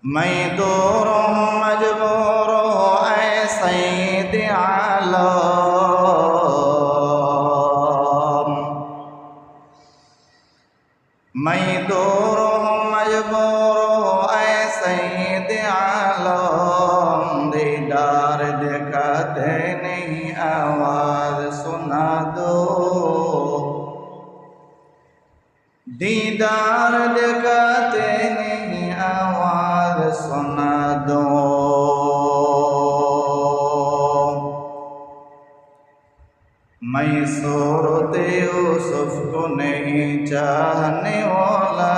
मैं दूर हूँ मजबूर हूँ ऐ सैयद आलम। मैं दूर हूँ मजबूर हूँ ऐ सैयद आलम। दीदार दिखाते नहीं आवाज़ सुना दो। दीदार दिखाते नहीं आवाज़ सुना दो। मैं सूरत यूसुफ को नहीं चाहने वाला।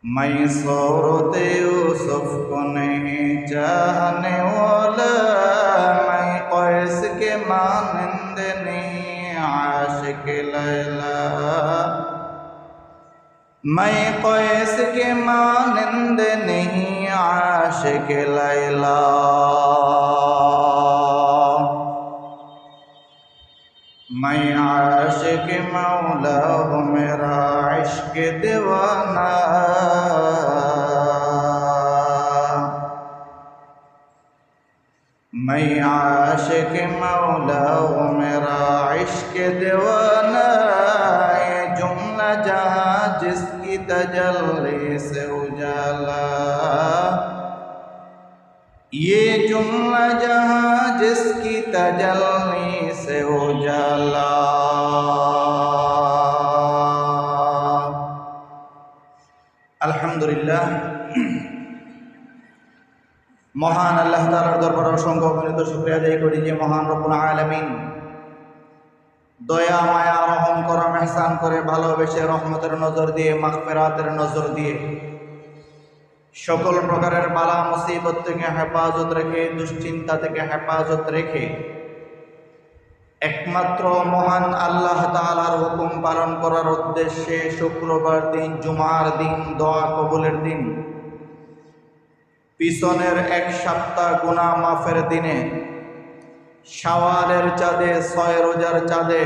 मैं सूरत यूसुफ को नहीं चाहने वाला। मैं कैस के मानंद नहीं आशिक लैला। मैं कैस के मानंद नहीं आशिक लैला। मैं आशिक मौला हूँ मेरा इश्क दीवाना। मैं आशिक मौला हूँ मेरा इश्क दीवाना। ये जुमला जहाँ जिसकी तजल्ली से उजाला। ये जुमला जहाँ जिसकी तजल्ली से उजाला। আলহামদুলিল্লাহ, মহান আল্লাহ তাআলার দরবারে অসংখ্য অগণিত শুকরিয়া আদায় করি যে মহান রব্বুল আলামিন দয়া মায়া রহম করম ইহসান করে ভালোবেসে রহমতের নজর দিয়ে মাগফিরাতের নজর দিয়ে সকল প্রকারের বালা মুসিবত থেকে হেফাজত রেখে দুশ্চিন্তা থেকে হেফাজত রেখে একমাত্র মহান আল্লাহ তাআলার হুকুম পালন করার উদ্দেশ্যে শুক্রবার দিন, জুমার দিন, দোয়া কবুলের দিন, পিছনের এক সপ্তাহ গুনাহ মাফের দিনে, শাওয়ালের চাঁদে, 6 রোজার চাঁদে,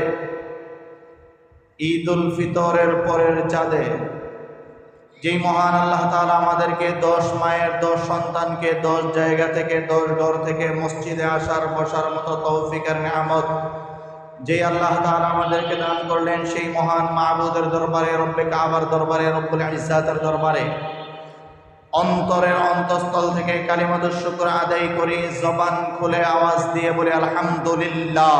ঈদ উল ফিতরের পরের চাঁদে, যেই মহান আল্লাহ তাআলা আমাদেরকে 10 মায়ের 10 সন্তানকে 10 জায়গা থেকে 10 ঘর থেকে মসজিদে আসার বসার মতো তৌফিকের নিয়ামত যে আল্লাহ তাআলা আমাদেরকে দান করলেন, সেই মহান মাবুদের দরবারে, রব্বে কাবার দরবারে, রব্বুল ইজ্জাতের দরবারে অন্তরের অন্তঃস্থল থেকে কালিমাতুশ শুকর আদায় করি। জবান খুলে আওয়াজ দিয়ে বলি আলহামদুলিল্লাহ।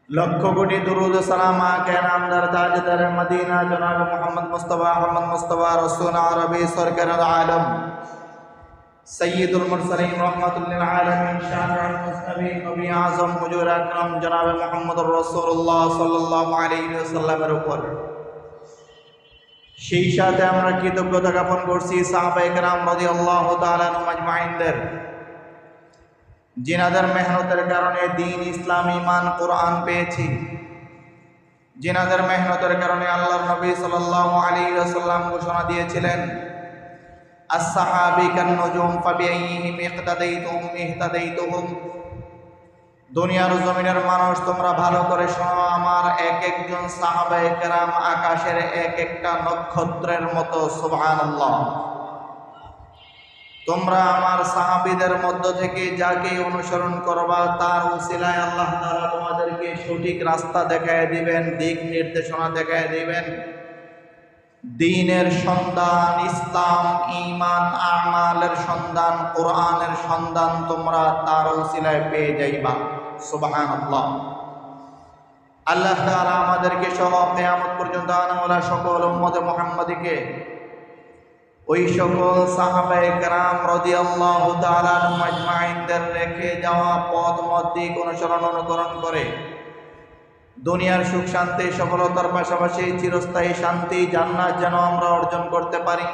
লক্ষ কোটি দুরুদ সালাম আকে নামদার তাজদার মদিনা জনাব মুহাম্মদ মুস্তাফা রাসূল আরবি সরকার আলম সৈয়দুল মুরসালিন রহমাতুল লিল আলামিন শাফিউল মুজতাবিন নবী আযম হুজুর আকরাম জনাব মুহাম্মদুর রাসূলুল্লাহ সাল্লাল্লাহু আলাইহি ওয়াসাল্লামের উপর, সেই সাথে আমরা কৃতজ্ঞতা জ্ঞাপন করছি সাহাবায়ে কেরাম রাদিয়াল্লাহু তাআলা আনহুম আজমাইনদের, जिनाদের মেহনতের কারণে দ্বীন ইসলাম ঈমান কোরআন পেয়েছি, जिनाদের মেহনতের কারণে আল্লাহর নবী সাল্লাল্লাহু আলাইহি ওয়াসাল্লাম ঘোষণা দিয়েছিলেন as-sahabi kan-nujum fabi-ayyihim iqtadaytum ihtadaytum। দুনিয়ার জমিনের মানুষ তোমরা ভালো করে শোনো, আমার এক একজন সাহাবায়ে কেরাম আকাশের এক একটা নক্ষত্রের মতো। সুবহানাল্লাহ। তোমরা আমার সাহাবীদের মধ্য থেকে যাকে অনুসরণ করবা তার উসিলায় আল্লাহ তাআলা তোমাদেরকে সঠিক রাস্তা দেখায় দিবেন, দিক নির্দেশনা দেখায় দিবেন। দ্বীনের সন্ধান, ইসলাম, ঈমান, আমালের সন্ধান, কোরআনের সন্ধান তোমরা তার উসিলায় পেয়ে যাইবা। সুবহানাল্লাহ। আল্লাহ তাআলা আমাদেরকে সহ কিয়ামত পর্যন্ত আনাওয়ালা সকল উম্মতে মুহাম্মাদীকে ওই সকল সাহাবায়ে কেরাম রাদিয়াল্লাহু তাআলা আনহুম আজমাইনদের রেখে যাওয়া পথ দিক অনুকরণ করে দুনিয়ার সুখ শান্তি সফলতার পাশাপাশি চিরস্থায়ী শান্তি জান্নাত যেন আমরা অর্জন করতে পারি।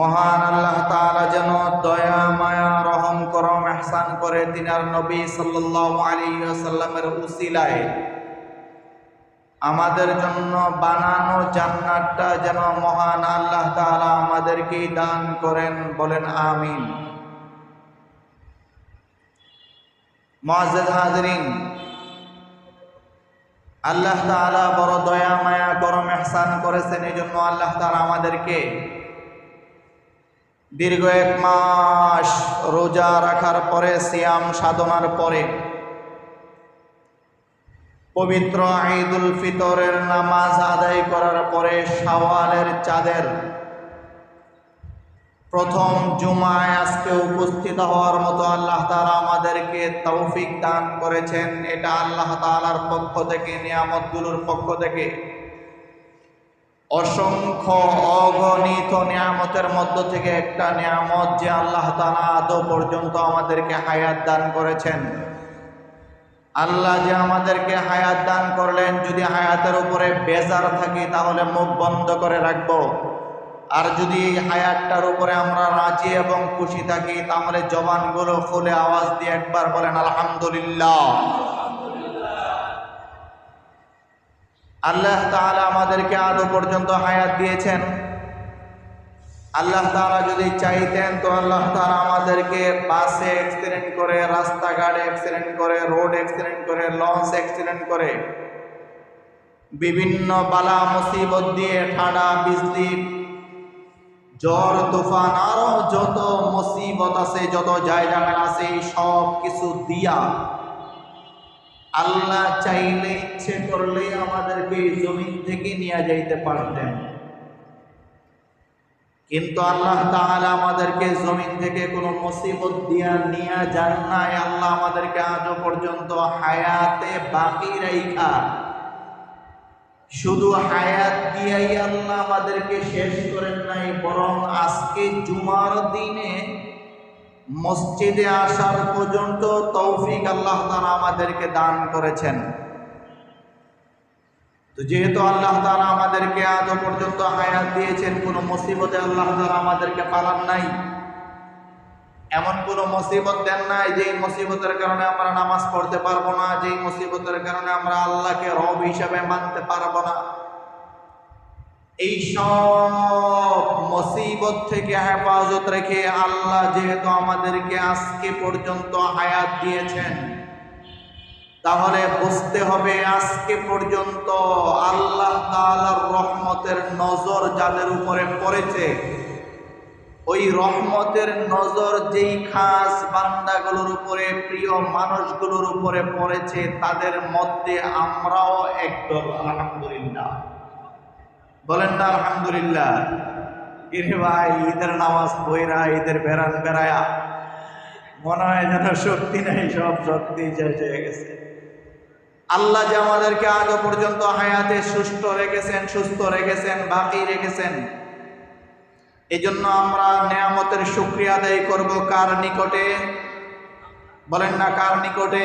মহান আল্লাহ তাআলা যেন দয়া মায়া রহম করম ইহসান করে তিনার নবী সাল্লাল্লাহু আলাইহি ওয়াসাল্লামের উসিলায় আমাদের জন্য বানানো জান্নাতটা যেন মহান আল্লাহ তাআলা আমাদেরকে দান করেন। বলেন আমিন। মুআজ্জাজ হাজিরিন, আল্লাহ তাআলা বড় দয়া মায়া করম ইহসান করেছেন। এই জন্য আল্লাহ তাআলা আমাদেরকে দীর্ঘ 1 মাস রোজা রাখার পরে, সিয়াম সাধনার পরে, পবিত্র ঈদুল ফিতরের নামাজ আদায় করার পরে, শাওয়ালের চাঁদের প্রথম জুমায় আজকে উপস্থিত হওয়ার মতো আল্লাহ তাআলা আমাদেরকে তৌফিক দান করেছেন। এটা আল্লাহ তাআলার পক্ষ থেকে, নিয়ামতগুলোর পক্ষ থেকে অসংখ্য অগণিত নিয়ামতের মধ্য থেকে একটা নিয়ামত, যে আল্লাহ তাআলা আদৌ পর্যন্ত আমাদেরকে হায়াত দান করেছেন। আল্লাহ যে আমাদেরকে হায়াত দান করলেন, যদি হায়াতের উপরে বেজার থাকি তাহলে মুখ বন্ধ করে রাখবো, আর যদি এই হায়াতটার উপরে আমরা রাজি এবং খুশি থাকি তাহলে জবানগুলো খুলে আওয়াজ দিয়ে একবার বলেন আলহামদুলিল্লাহ। আল্লাহ তাআলা আমাদেরকে আদৌ পর্যন্ত হায়াত দিয়েছেন। আল্লাহ তাআলা যদি চাইতেন তো আল্লাহ তাআলা আমাদেরকে বাসে অ্যাক্সিডেন্ট করে, রাস্তাঘাটে অ্যাক্সিডেন্ট করে, রোড অ্যাক্সিডেন্ট করে, লঞ্চ অ্যাক্সিডেন্ট করে, বিভিন্ন বালা মুসিবত দিয়ে, ঠাডা বিজলি, ঝড় তুফান, আরো যত মুসিবত আছে, যত জায়গা আছে, সব কিছু দিয়া আল্লাহ চাইলে, ইচ্ছে করলে আমাদেরকে জমিন থেকে নিয়ে যাইতে পারতেন। কিন্তু আল্লাহ তাআলা আমাদেরকে জমিন থেকে কোনো মুসিবত দিয়া নিয়ে যান নাই। আল্লাহ আমাদেরকে আজও পর্যন্ত হায়াতে বাকি রাইখা, শুধু হায়াত দিয়াই আল্লাহ আমাদেরকে শেষ করেন নাই, বরং আজকে জুমার দিনে মসজিদে আসার পর্যন্ত তৌফিক আল্লাহ তাআলা আমাদেরকে দান করেছেন। তো যেহেতু আল্লাহ তাআলা আমাদেরকে আজও পর্যন্ত হায়াত দিয়েছেন, কোনো মুসিবতে আল্লাহ তাআলা আমাদেরকে পালান নাই, এমন কোনো মুসিবত দেন নাই যেই মুসিবতের কারণে আমরা নামাজ পড়তে পারবো না, যেই মুসিবতের কারণে আমরা আল্লাহকে রব হিসাবে মানতে পারবো না। এই সব মুসিবত থেকে হেফাজত রেখে আল্লাহ যেহেতু আমাদেরকে আজকে পর্যন্ত হায়াত দিয়েছেন, তাহলে বুঝতে হবে আজকে পর্যন্ত আল্লাহ তাআলার রহমতের নজর যাদের উপরে পড়েছে, ওই রহমতের নজর যেই খাস বান্দাগুলোর উপরে, প্রিয় মানুষগুলোর উপরে পড়েছে, তাদের মধ্যে আমরাও একদল। আলহামদুলিল্লাহ বলেন না আলহামদুলিল্লাহ। কিরে ভাই, ঈদের নামাজ পড়া, ঈদের বেড়ান বেড়ায়া মনে হয় যেন শক্তি নেই, সব শক্তি শেষ হয়ে গেছে। আল্লাহ যে আমাদেরকে আজও পর্যন্ত হায়াতে সুস্থ রেখেছেন, সুস্থ রেখেছেন, বাকি রেখেছেন, এই জন্য আমরা নিয়ামতের শুকরিয়া আদায় করব। কার নিকটে? বলেন না কার নিকটে?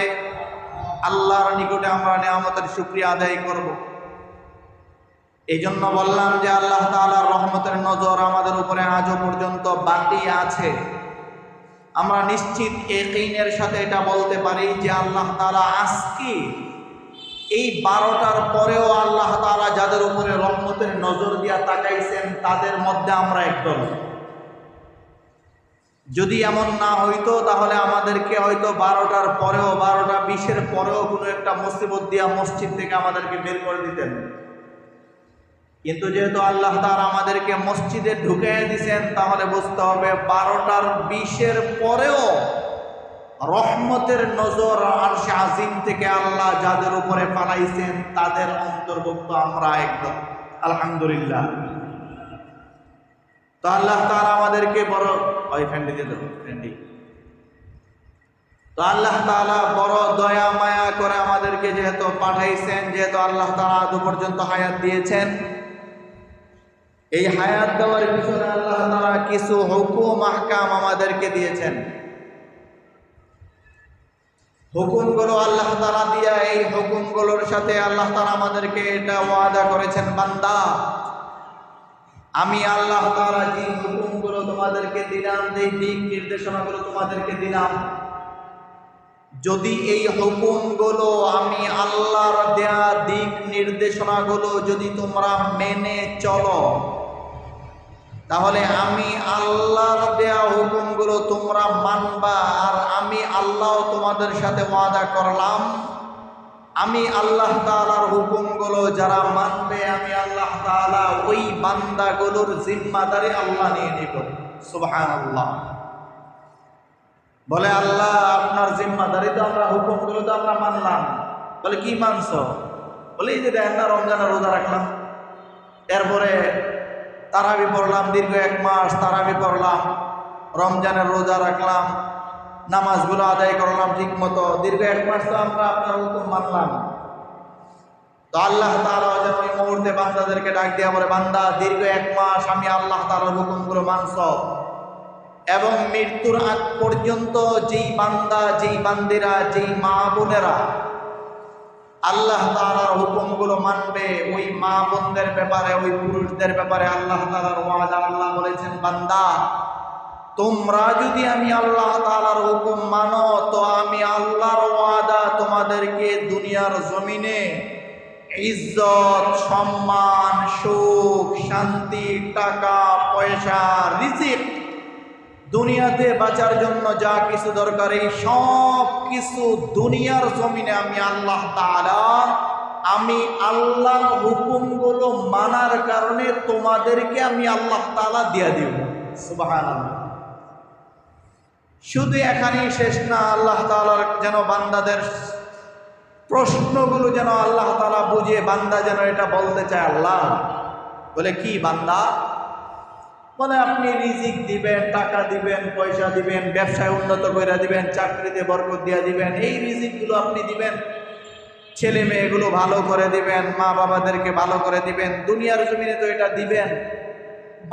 আল্লাহর নিকটে আমরা নিয়ামতের শুকরিয়া আদায় করব। এই জন্য বললাম যে আল্লাহ তাআলার রহমতের নজর আমাদের উপরে আজও পর্যন্ত বাকি আছে। আমরা নিশ্চিত ইয়াকিনের সাথে এটা বলতে পারি যে আল্লাহ তাআলা আজকে এই 12টার পরেও আল্লাহ তাআলা যাদের উপরে রহমতের নজর দিয়া তাকাইছেন, তাদের মধ্যে আমরা একদল। যদি এমন না হইতো তাহলে আমাদেরকে হয়তো 12টার পরেও, 12টা 20-এর পরেও কোনো একটা মুসিবত দিয়া মসজিদ থেকে আমাদেরকে বের করে দিতেন। কিন্তু যেহেতু আল্লাহ তাআলা আমাদেরকে মসজিদে ঢুকিয়ে দিয়েছেন, তাহলে বুঝতে হবে 12টার 20-এর পরেও রহমতের নজর আরশে আজিম থেকে আল্লাহ যাদের উপরে পালাইছেন, তাদের অন্তর্ভুক্ত আমরা একদম। আলহামদুলিল্লাহ। তো আল্লাহ তাআলা আমাদেরকে বড় তো আল্লাহ তাআলা বড় দয়া মায়া করে আমাদেরকে যেহেতু পাঠাইছেন, যেহেতু আল্লাহ তাআলা আজ পর্যন্ত হায়াত দিয়েছেন, এই হায়াত দেওয়ার পিছনে আল্লাহ তাআলা কিছু হুকুম আহকাম আমাদেরকে দিয়েছেন। হুকুমগুলো আল্লাহ তাআলা দিয়া, এই হুকুমগুলোর সাথে আল্লাহ তাআলা আমাদেরকে এটা ওয়াদা করেছেন, বান্দা আমি আল্লাহ তাআলা যে হুকুমগুলো তোমাদেরকে দিলাম, যে দিক নির্দেশনাগুলো তোমাদেরকে দিলাম, যদি এই হুকুমগুলো, আমি আল্লাহর দেয়া দিক নির্দেশনাগুলো যদি তোমরা মেনে চলো, তাহলে আমি আল্লাহর দেয়া হুকুমগুলো তোমরা মানবা। আর আমি আল্লাহ তোমাদের সাথে ওয়াদা করলাম, আমি আল্লাহ তাআলার হুকুমগুলো যারা মানবে আমি আল্লাহ তাআলা ওই বান্দাগুলোর জিম্মাদারি আল্লাহ নিয়ে নিব। সুবহানাল্লাহ। বলে আল্লাহ আপনার জিম্মাদারি তো আমরা হুকুমগুলো তো আমরা মানলাম। বলে কি মানছো? বলে এই যে দেখেন না রমজানের রোজা রাখলাম, এরপরে তারাবি পড়লাম, দীর্ঘ 1 মাস তারাবি পড়লাম, রমজানের রোজা রাখলাম, নামাজগুলো আদায় করলাম ঠিক মতো, দীর্ঘ 1 মাস তো আমরা আপনার হুকুম মানলাম। তো আল্লাহ তাআলা যেন ওই মুহূর্তে বান্দাদেরকে ডাক দিয়া বলে, বান্দা দীর্ঘ 1 মাস আমি আল্লাহ তাআলার হুকুমগুলো মানছ এবং মৃত্যুর আগ পর্যন্ত যেই বান্দা, যেই বান্দিরা, যেই মা বোনেরা আল্লাহ তাআলার হুকুমগুলো মানবে, ওই মা বোনদের ব্যাপারে, ওই পুরুষদের ব্যাপারে আল্লাহ তাআলার ওয়াদা, আল্লাহ বলেছেন বান্দা তোমরা যদি আমি আল্লাহ তাআলার হুকুম মানো তো আমি আল্লাহর ওয়াদা তোমাদেরকে দুনিয়ার জমিনে ইজ্জত, সম্মান, সুখ, শান্তি, টাকা পয়সা, রিজিক, দুনিয়াতে বাঁচার জন্য যা কিছু দরকার এই সব কিছু দুনিয়ার জমিনে আমি আল্লাহ তাআলা, আমি আল্লাহর হুকুমগুলো মানার কারণে তোমাদেরকে আমি আল্লাহ তাআলা দিয়ে দিব। সুবহানাল্লাহ। শুধু এখানেই শেষ না, আল্লাহ তাআলার যেন বান্দাদের প্রশ্নগুলো যেন আল্লাহ তাআলা বুঝিয়ে বান্দা যেন এটা বলতে চায়। আল্লাহ বলে কি বান্দা? বলে আপনি রিজিক দিবেন, টাকা দিবেন, পয়সা দিবেন, ব্যবসায় উন্নত করে দিবেন, চাকরিতে বরকত দিয়ে দিবেন, এই রিজিকগুলো আপনি দিবেন, ছেলে মেয়েগুলো ভালো করে দিবেন, মা বাবাদেরকে ভালো করে দিবেন, দুনিয়ার জমিনে তো এটা দিবেন।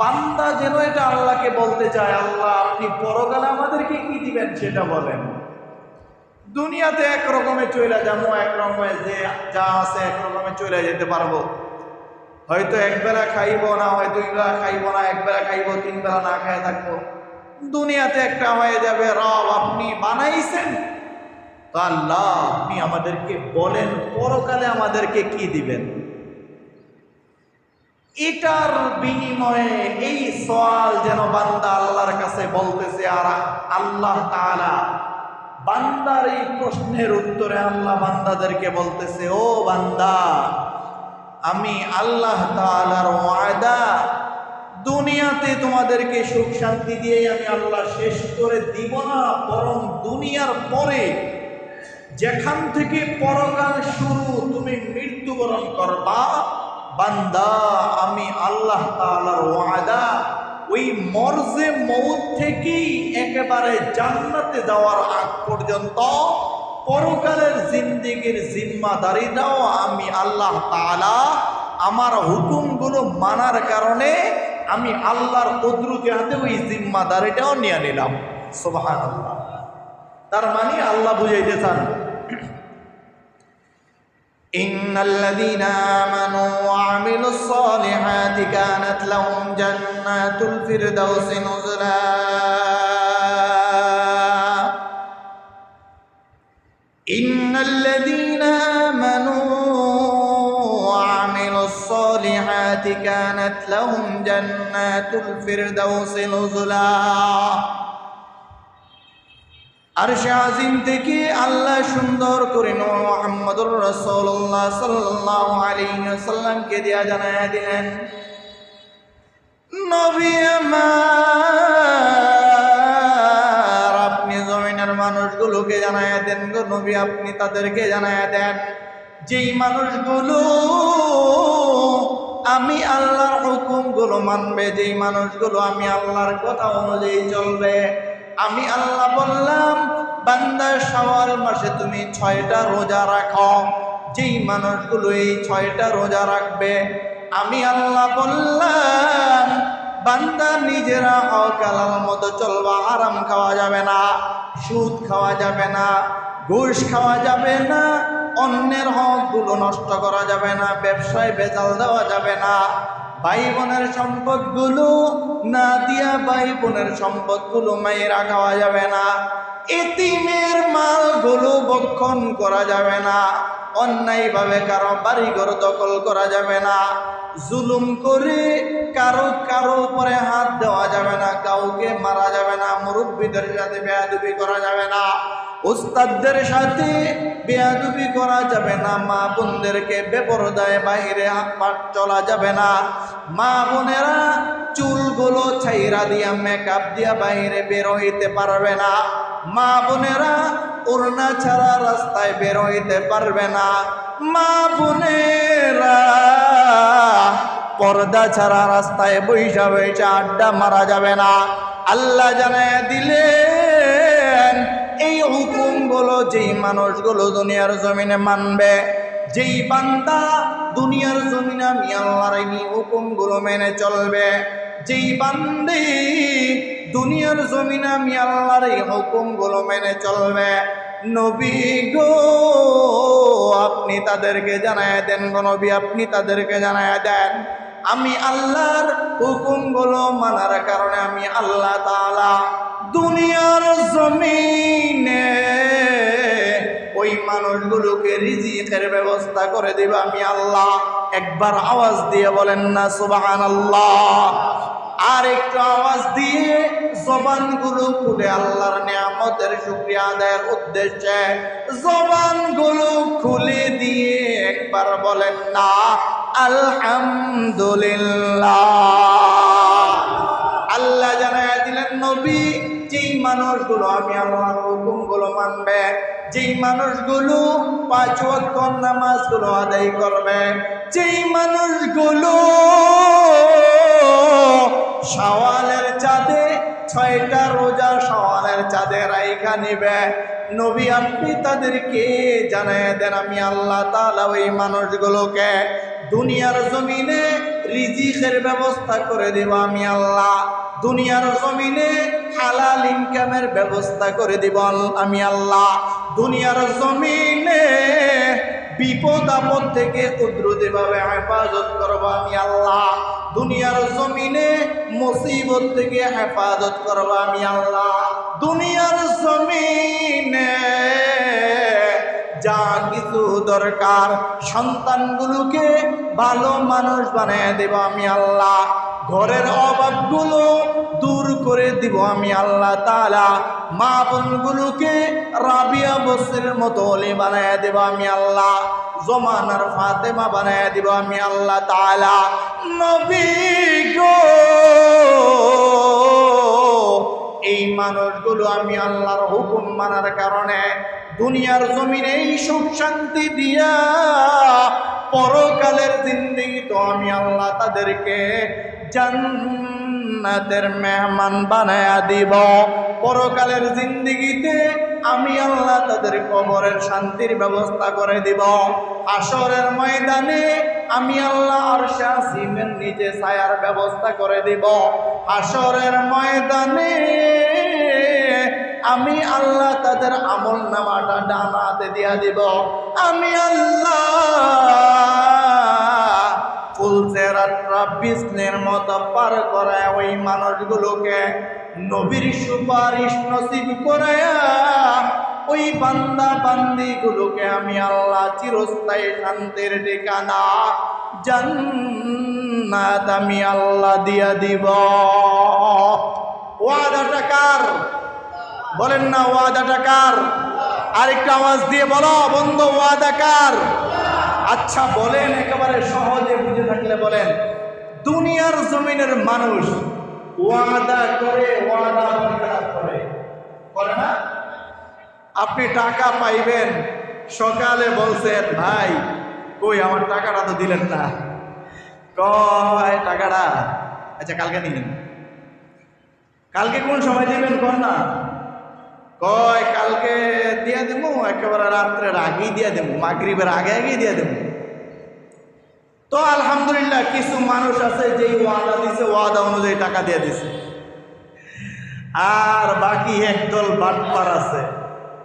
বান্দা যেন এটা আল্লাহকে বলতে চায়, আল্লাহ আপনি পরকালে আমাদেরকে কি দিবেন সেটা বলেন। দুনিয়াতে এক রকমে চলে যাবো, এক রকমে যে যা আছে এক রকমে চলে যেতে পারবো, হয়তো একবেলা খাইব না, হয় 2 বেলা খাইব না, একবেলা খাইব, 3 বেলা না খায় থাকবো। দুনিয়াতে একটা হয়ে যাবে। রব আপনি বানাইছেন তো আল্লাহ আপনি আমাদেরকে বলেন পরকালে আমাদেরকে কি দিবেন। এটার বিনিময়ে এই সওয়াল যেন বান্দা আল্লাহর কাছে বলতেছে, আর আল্লাহ তাআলা বান্দার এই প্রশ্নের উত্তরে আল্লাহ বান্দাদেরকে বলতেছে, ও বান্দা আমি আল্লাহ তাআলার ওয়াদা দুনিয়াতে তোমাদেরকে সুখ শান্তি দিয়ে আমি আল্লাহ শেষ করে দিব না, বরং দুনিয়ার পরে যেখান থেকে পরকাল শুরু তুমি মৃত্যুবরণ করবা, বান্দা আমি আল্লাহ তাআলার ওয়াদা ওই মরজে মউত থেকেই একেবারে জান্নাতে যাওয়ার আগ পর্যন্ত পরকালের জিন্দেগির জিম্মাদারিটাও আমি আল্লাহ তাআলা আমার হুকুমগুলো মানার কারণে আমি আল্লাহর কুদরতি হাতে ওই জিম্মাদারিটাও নিয়ে নিলাম। সুবহানাল্লাহ। তার মানে আল্লাহ বুঝাইতে চান, ইন্নাল্লাযীনা আমানু ওয়া আমিলুস সালিহাতি কানাত লাহুম জান্নাতুল ফিরদাউসি নুজুলা। ইন্নাল্লাযীনা আমানু ওয়া আমিলুস সালিহাতি কানাত লাহুম জান্নাতুল ফিরদাউসি নুজুলা। আরশে আজিম থেকে আল্লাহ সুন্দর করে নূর মুহাম্মদুর রাসূলুল্লাহ সাল্লাল্লাহু আলাইহি ওয়াসাল্লামকে দিয়া জানায়া দিলেন, নবী আমার আপনি জমিনের মানুষগুলোকে জানায়া দেন গো নবী, আপনি তাদেরকে জানায়া দেন যেই মানুষগুলো আমি আল্লাহর হুকুমগুলো মানবে, যেই মানুষগুলো আমি আল্লাহর কথা অনুযায়ী চলবে। আমি আল্লাহ বললাম বান্দা শাওয়াল মাসে তুমি 6টা রোজা রাখো, যেই মানুষগুলো এই 6টা রোজা রাখবে আমি আল্লাহ বললাম বান্দা নিজেরা হক হালাল মতো চলবা, হারাম খাওয়া যাবে না, সুদ খাওয়া যাবে না, ঘুষ খাওয়া যাবে না, অন্যের হকগুলো নষ্ট করা যাবে না, ব্যবসায় ভেজাল দেওয়া যাবে না, ভাই বোনের সম্পদগুলো না দিয়া ভাই বোনের সম্পদগুলো মায়েরা খাওয়া যাবে না, এতিমের মালগুলো ভক্ষণ করা যাবে না, অন্যায়ভাবে কারো বাড়িঘর দখল করা যাবে না, জুলুম করে কারো উপরে হাত দেওয়া যাবে না, কাউকে মারা যাবে না, মুরব্বীদের সাথে বেয়াদবি করা যাবে না, উস্তাদদের সাথে বেয়াদবি করা যাবে না, মা বোনদেরকে বেপরদায় বাইরে চলা যাবে না। মা বোনেরা চুলগুলো ছাইরা দিয়া মেকআপ দিয়া বাইরে বের হইতে পারবে না। মা বোনেরা ওড়না ছাড়া রাস্তায় বের হইতে পারবে না। মা বোনেরা পর্দা ছাড়া রাস্তায় বৈশা বৈশা আড্ডা মারা যাবে না। আল্লাহ জানায় দিলেন এই হুকুমগুলো যেই মানুষগুলো দুনিয়ার জমিনে মানবে, যেই বান্দা দুনিয়ার জমিনে আমি আল্লাহর এই হুকুমগুলো মেনে চলবে, যেই বান্দি দুনিয়ার জমিনে আমি আল্লাহর এই হুকুমগুলো মেনে চলবে, নবী গো আপনি তাদেরকে জানায় দেন, গো নবী আপনি তাদেরকে জানায় দেন আমি আল্লাহর হুকুমগুলো মানার কারণে আমি আল্লাহ তাআলা দুনিয়ার জমিনে ওই মানুষগুলোকে রিজিকের ব্যবস্থা করে দেব আমি আল্লাহ। একবার আওয়াজ দিয়ে বলেন না সুবহানাল্লাহ। আর একটু আওয়াজ দিয়ে জবানগুলো খুলে আল্লাহর নিয়ামতের শুকরিয়া আদায়ের উদ্দেশ্যে জবানগুলো খুলে দিয়ে একবার বলেন না আলহামদুলিল্লাহ। আল্লাহ জানায় দিলেন নবী যেই মানুষগুলো আমি আল্লাহর হুকুমগুলো মানবে, যেই মানুষগুলো 5 ওয়াক্ত নামাজগুলো আদায় করবে, যেই মানুষগুলো শাওয়ালের চাঁদে 6টা রোজা শাওয়ালের চাঁদে রাইখা নিবে, নবী আপনি তাদেরকে জানায় দেন আমি আল্লাহ তাআলা ওই মানুষগুলোকে দুনিয়ার জমিনে রিজিকের ব্যবস্থা করে দেব আমি আল্লাহ। দুনিয়ার জমিনে হালাল ইনকামের ব্যবস্থা করে দেব আমি আল্লাহ। দুনিয়ার জমিনে বিপদ আপদ থেকে কুদরতিভাবে হেফাজত করব আমি আল্লাহ। দুনিয়ার জমিনে মুসিবত থেকে হেফাজত করব আমি আল্লাহ। দুনিয়ার জমিনে যা কিছু দরকার সন্তানগুলোকে ভালো মানুষ বানিয়ে দেব আমি আল্লাহ। ঘরের অভাবগুলো দূর করে দিব আমি আল্লাহ তাআলা। মা বোনগুলোকে রাবিয়া বসরির মতো ওলি বানিয়ে দেব আমি আল্লাহ। জমানার ফাতেমা বানিয়ে দেব আমি আল্লাহ তাআলা। নবী গো এই মানুষগুলো আমি আল্লাহর হুকুম মানার কারণে দুনিয়ার জমিনে এই সুখ শান্তি দিয়া পরকালের জিন্দেগি তো আমি আল্লাহ তাদেরকে জান্নাতের মেহমান বানায়া দিব। পরকালের জিন্দেগিতে আমি আল্লাহ তাদের কবরের শান্তির ব্যবস্থা করে দিব। হাশরের ময়দানে আমি আল্লাহ আরশে আসিমের নিচে ছায়ার ব্যবস্থা করে দিব। হাশরের ময়দানে আমি আল্লাহ তাদের আমল নামাটা ডান হাতে দিয়া দিব। আমি আল্লাহ ফুলসেরাতরা বিষ্ণের মতো পার করায় ওই মানুষগুলোকে নবীর সুপারিশ নসিব করায়া ওই বান্দা বান্দিগুলোকে আমি আল্লাহ চিরস্থায়ী শান্তির ঠিকানা জান্নাত আমি আল্লাহ দিয়া দিব। ওয়াদাটা কার? বলেন না ওয়াদাটা কার? আরেকটা আওয়াজ দিয়ে বলো বন্ধু ওয়াদা কার? আচ্ছা বলেন একেবারে সহজে বুঝে থাকলে বলেন, দুনিয়ার জমিনের মানুষ ওয়াদা করে ওয়াদা বরকরার করে না? আপনি টাকা পাইবেন, সকালে বলছেন ভাই কই আমার টাকাটা তো দিলেন না। কয় টাকাটা আচ্ছা কালকে নিবেন। কালকে কোন সময় দিবেন কর না? কয় কালকে দিয়ে দেব, একেবারে রাত্রের আগেই দিয়ে দেব, মাগরিবের আগে আগেই দিয়ে দেব। তো আলহামদুলিল্লাহ কিছু মানুষ আছে যেই ওয়াদা দিছে ওয়াদা অনুযায়ী টাকা দিয়ে দিছে, আর বাকি একদল বাটপার আছে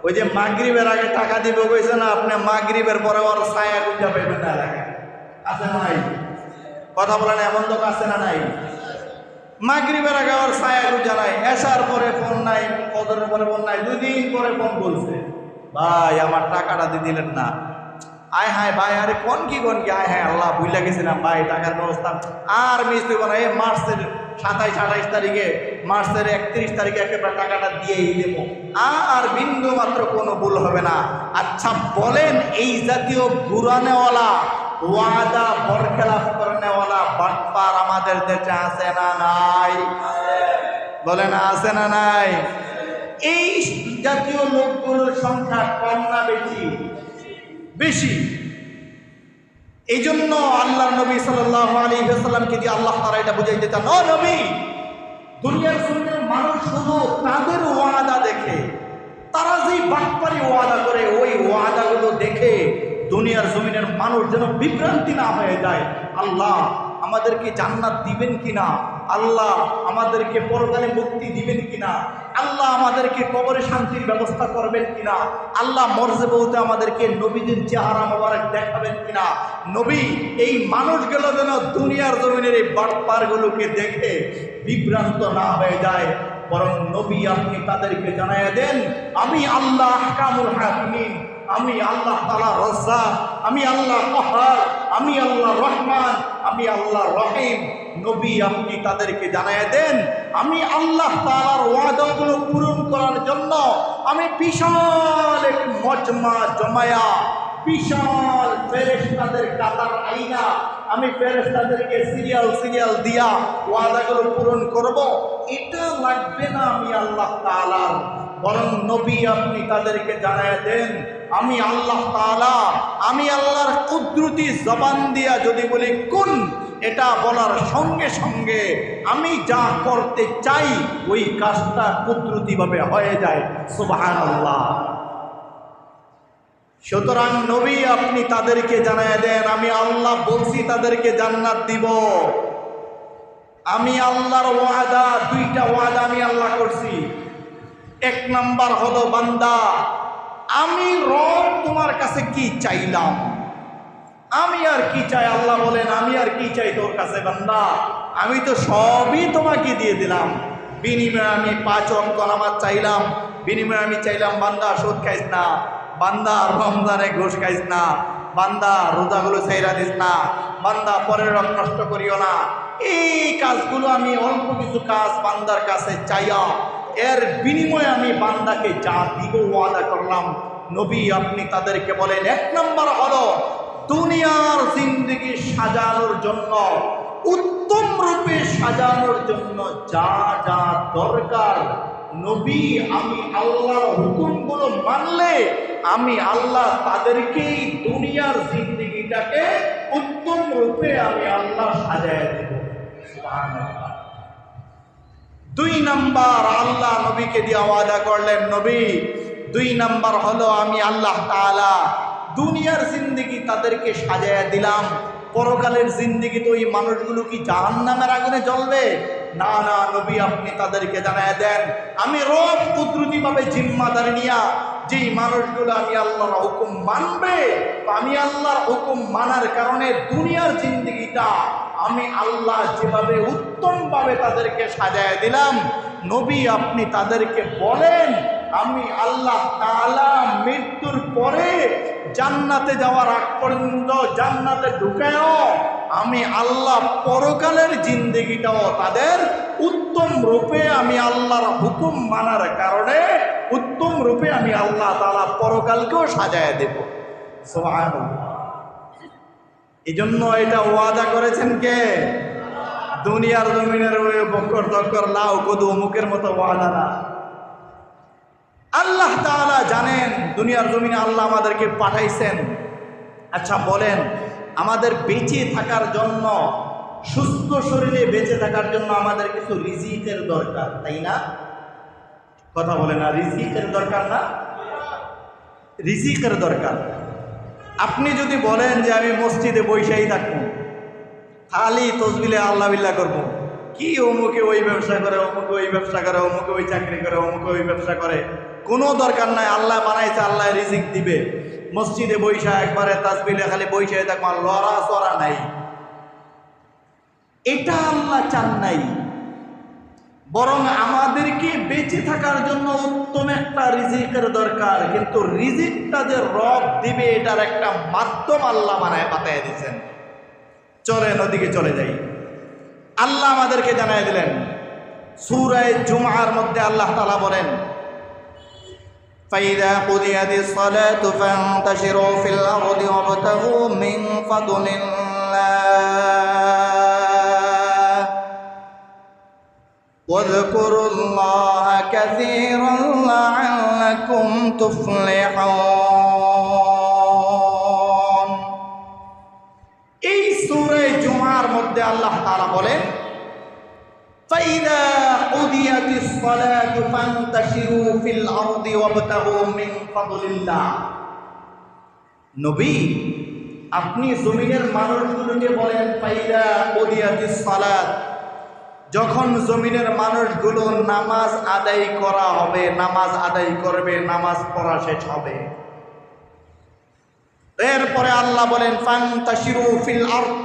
ওই যে মাগরিবের আগে টাকা দিব কইছে না, আপনি মাগরিবের পরে ওর ছায়া গুজা পাইবেন না এলাকায়। আছে না নাই? কথা বলেন এমন লোক আছে না নাই? মাগরিবের আগে ওর ছায়া গুজা নাই, এশার পরে ফোন নাই, ফজরের পরে ফোন নাই, 2 দিন পরে ফোন বলছে ভাই আমার টাকাটা দিয়ে দিলেন না। আয় হায় ভাই আরে কোন কি আয় হায় আল্লাহ ভুলে গেছিলাম ভাই টাকার ব্যবস্থা আর মিস দেব না। এই মার্চের 27-28 তারিখে মার্চের 31 তারিখে একেবারে টাকাটা দিয়েই দেব, আর বিন্দু মাত্র কোনো ভুল হবে না। আচ্ছা বলেন, এই জাতীয় ঘুরানেওয়ালা, ওয়াদা বরখেলাফ করেনেওয়ালা বাটপার আমাদের দেশে আছে না নাই? বলেন আছে না নাই? এই জাতীয় লোকগুলোর সংখ্যা কম না বেশি? বেশি। এই জন্য আল্লাহ নবী সাল্লাল্লাহু আলাইহি ওয়াসাল্লামকে দিয়ে আল্লাহ তাআলা এটা বুঝাইতে চান, ও নবী, দুনিয়ার জমিনের মানুষ শুধু তাদের ওয়াদা দেখে, তারা যেই বাটপারি ওয়াদা করে ওই ওয়াদাগুলো দেখে দুনিয়ার জমিনের মানুষ যেন বিভ্রান্তি না হয়ে যায়। আল্লাহ আমাদেরকে জান্নাত দিবেন কিনা, আল্লাহ আমাদেরকে পরকালে মুক্তি দিবেন কিনা, আল্লাহ আমাদেরকে কবরে শান্তির ব্যবস্থা করবেন কিনা, আল্লাহ মরজে বলতে আমাদেরকে নবীদের চেহারা মোবারক দেখাবেন কিনা। নবী এই মানুষগুলো যেন দুনিয়ার জমিনের এই বাটপারগুলোকে দেখে বিভ্রান্ত না হয়ে যায়, বরং নবী আপনি তাদেরকে জানাইয়া দেন, আমি আল্লাহ আহকামুল হাকিমিন, আমি আল্লাহ তাআলা রাজ্জাক, আমি আল্লাহ কাহার, আমি আল্লাহ রহমান, আমি আল্লাহ রহিম। নবী আপনি তাদেরকে জানাইয়া দেন, আমি আল্লাহ তাআলার ওয়াদাগুলো পূরণ করার জন্য আমি বিশাল এক মজমা জমায়া, বিশাল ফেরেশতাদের কাতার আইনা, আমি ফেরেশতাদেরকে সিরিয়াল দিয়া ওয়াদাগুলো পূরণ করব। এটা লাগবে না আমি আল্লাহ তাআলার, বরং নবী আপনি তাদেরকে জানাইয়া দেন, আমি আল্লাহ তাআলা, আমি আল্লাহর কুদরতি জবান দিয়া যদি বলি কুন, এটা বলার সঙ্গে সঙ্গে আমি যা করতে চাই ওই কাজটা কুদরতিভাবে হয়ে যায়। সুবহানাল্লাহ। সুতরাং নবী আপনি তাদেরকে জানাইয়া দেন, আমি আল্লাহ বলছি তাদেরকে জান্নাত দিব। আমি আল্লাহর ওয়াদা, দুইটা ওয়াদা আমি আল্লাহ করছি। এক নাম্বার হলো, বান্দা আমি রব তোমার কাছে কি চাইলাম, আমি আর কি চাই? আল্লাহ বলেন, আমি আর কি চাই তোর কাছে বান্দা, আমি তো সবই তোমাকে দিয়ে দিলাম। বিনিময়ে আমি 5 ওয়াক্ত নামাজ চাইলাম, বিনিময়ে আমি চাইলাম বান্দা সুদ খাইস না, বান্দা রমজানে ঘুষ খাইস না, বান্দা রোজাগুলো ছাইরা দিস না, বান্দা পরের রব নষ্ট করিও না। এই কাজগুলো আমি অল্প কিছু কাজ বান্দার কাছে চাইয়া এর বিনিময়ে আমি বান্দাকে যা দিব ওয়াদা করলাম। নবী আপনি তাদেরকে বলেন, এক নম্বর হলো দুনিয়ার জিন্দেগি সাজানোর জন্য, উত্তম রূপে সাজানোর জন্য যা যা দরকার, নবী আমি আল্লাহর হুকুমগুলো মানলে আমি আল্লাহ তাদেরকেই দুনিয়ার জিন্দেগিটাকে উত্তম রূপে আমি আল্লাহ সাজায় দেব। সুবহানাল্লাহ। 2 নাম্বার আল্লাহ নবীকে দিয়ে ওয়াদা করলেন, নবী 2 নাম্বার হলো আমি আল্লাহ তাআলা দুনিয়ার জিন্দেগি তাদেরকে সাজায়া দিলাম, পরকালের জিন্দেগি তো ওই মানুষগুলো কি জাহান্নামের আগুনে জ্বলবে? না না, নবী আপনি তাদেরকে জানায় দেন, আমি রব কুদরতিভাবে জিম্মাদারি নিয়া যেই মানুষগুলো আমি আল্লাহর হুকুম মানবে, আমি আল্লাহর হুকুম মানার কারণে দুনিয়ার জিন্দেগিটা আমি আল্লাহ যেভাবে উত্তমভাবে তাদেরকে সাজায় দিলাম, নবী আপনি তাদেরকে বলেন, আমি আল্লাহ তাআলা মৃত্যুর পরে জান্নাতে যাওয়ার আগ পর্যন্ত জান্নাতে ঢুকেও আমি আল্লাহ পরকালের জিন্দেগিটাও তাদের উত্তম রূপে আমি আল্লাহর হুকুম মানার কারণে উত্তম রূপে আমি আল্লাহ তাআলা পরকালকেও সাজায় দেব। সুবহানাল্লাহ। এই জন্য এটা ওয়াদা করেছেন কে? দুনিয়ার জমিনের ওই বকর তকর লাউ কদু অমুকের মতো ওয়াদা না। আল্লাহ তাআলা জানেন দুনিয়ার জমিনে আল্লাহ আমাদেরকে পাঠাইছেন। আচ্ছা বলেন, আমাদের বেঁচে থাকার জন্য, সুস্থ শরীরে বেঁচে থাকার জন্য আমাদের কিছু রিজিকের দরকার, তাই না? কথা বলে না, রিজিকের দরকার না? রিজিকের দরকার। আপনি যদি বলেন যে আমি মসজিদে বৈশাই থাকবো, খালি তসবিলে আল্লাহ বিল্লাহ করবো, কি অমুকে ওই ব্যবসা করে, অমুকে ওই ব্যবসা করে, অমুকে ওই চাকরি করে, অমুকে ওই ব্যবসা করে, কোনো দরকার নাই। আল্লাহ বানাইছে, আল্লাহ রিজিক দিবে। মসজিদে বৈশা একবারে তাসবিলে খালি বৈশাই থাকবো, লড়া চড়া নাই, এটা আল্লাহ চান নাই। বরং আমাদেরকে বেঁচে থাকার জন্য উত্তম একটা রিজিকের দরকার, কিন্তু রিজিকটা যে রব দিবে এটার একটা মাধ্যম আল্লাহ বানায় পাতায় দিয়েছেন। চলেন ওদিকে চলে যাই। আল্লাহ আমাদেরকে জানাই দিলেন, সূরা জুমআর মধ্যে আল্লাহ তাআলা বলেন, فإذا قضيت الصلاة فانتشروا في الأرض وابتغوا من فضل الله واذكروا الله كثيرا لعلكم تفلحون। এই সূরা জুমআর মধ্যে আল্লাহ তাআলা বলেন, فإذا قضيت الصلاة فانتشروا في الأرض وابتغوا من فضل الله। নবী, আপনি জমিনের মানুষগুলোকে বলেন, ফাইদা কুদিয়াতিস সালাত, যখন জমিনের মানুষগুলো নামাজ আদায় করা হবে, নামাজ আদায় করবে, নামাজ পড়া শেষ হবে, এরপরে আল্লাহ বলেন ফান্তাশিরু ফিল আরদ,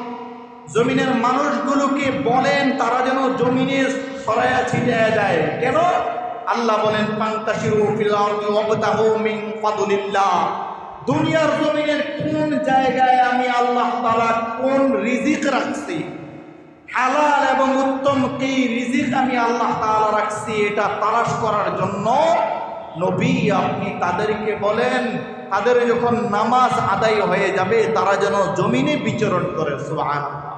জমিনের মানুষগুলোকে বলেন তারা যেন জমিনে ছড়ায়া ছিটিয়ে যায়। কেন? আল্লাহ বলেন ফান্তাশিরু ফিল আরদি ওয়াবতাগু মিন ফাদলিল্লাহ, দুনিয়ার জমিনের কোন জায়গায় আমি আল্লাহ তাআলা কোন রিজিক রাখছি, হালাল এবং উত্তম কি রিজিক আমি আল্লাহ তাআলা রাখছি, এটা তালাশ করার জন্য নবী আপনি তাদেরকে বলেন, তাদের যখন নামাজ আদায় হয়ে যাবে তারা যেন জমিনে বিচরণ করে। সুবহানাল্লাহ।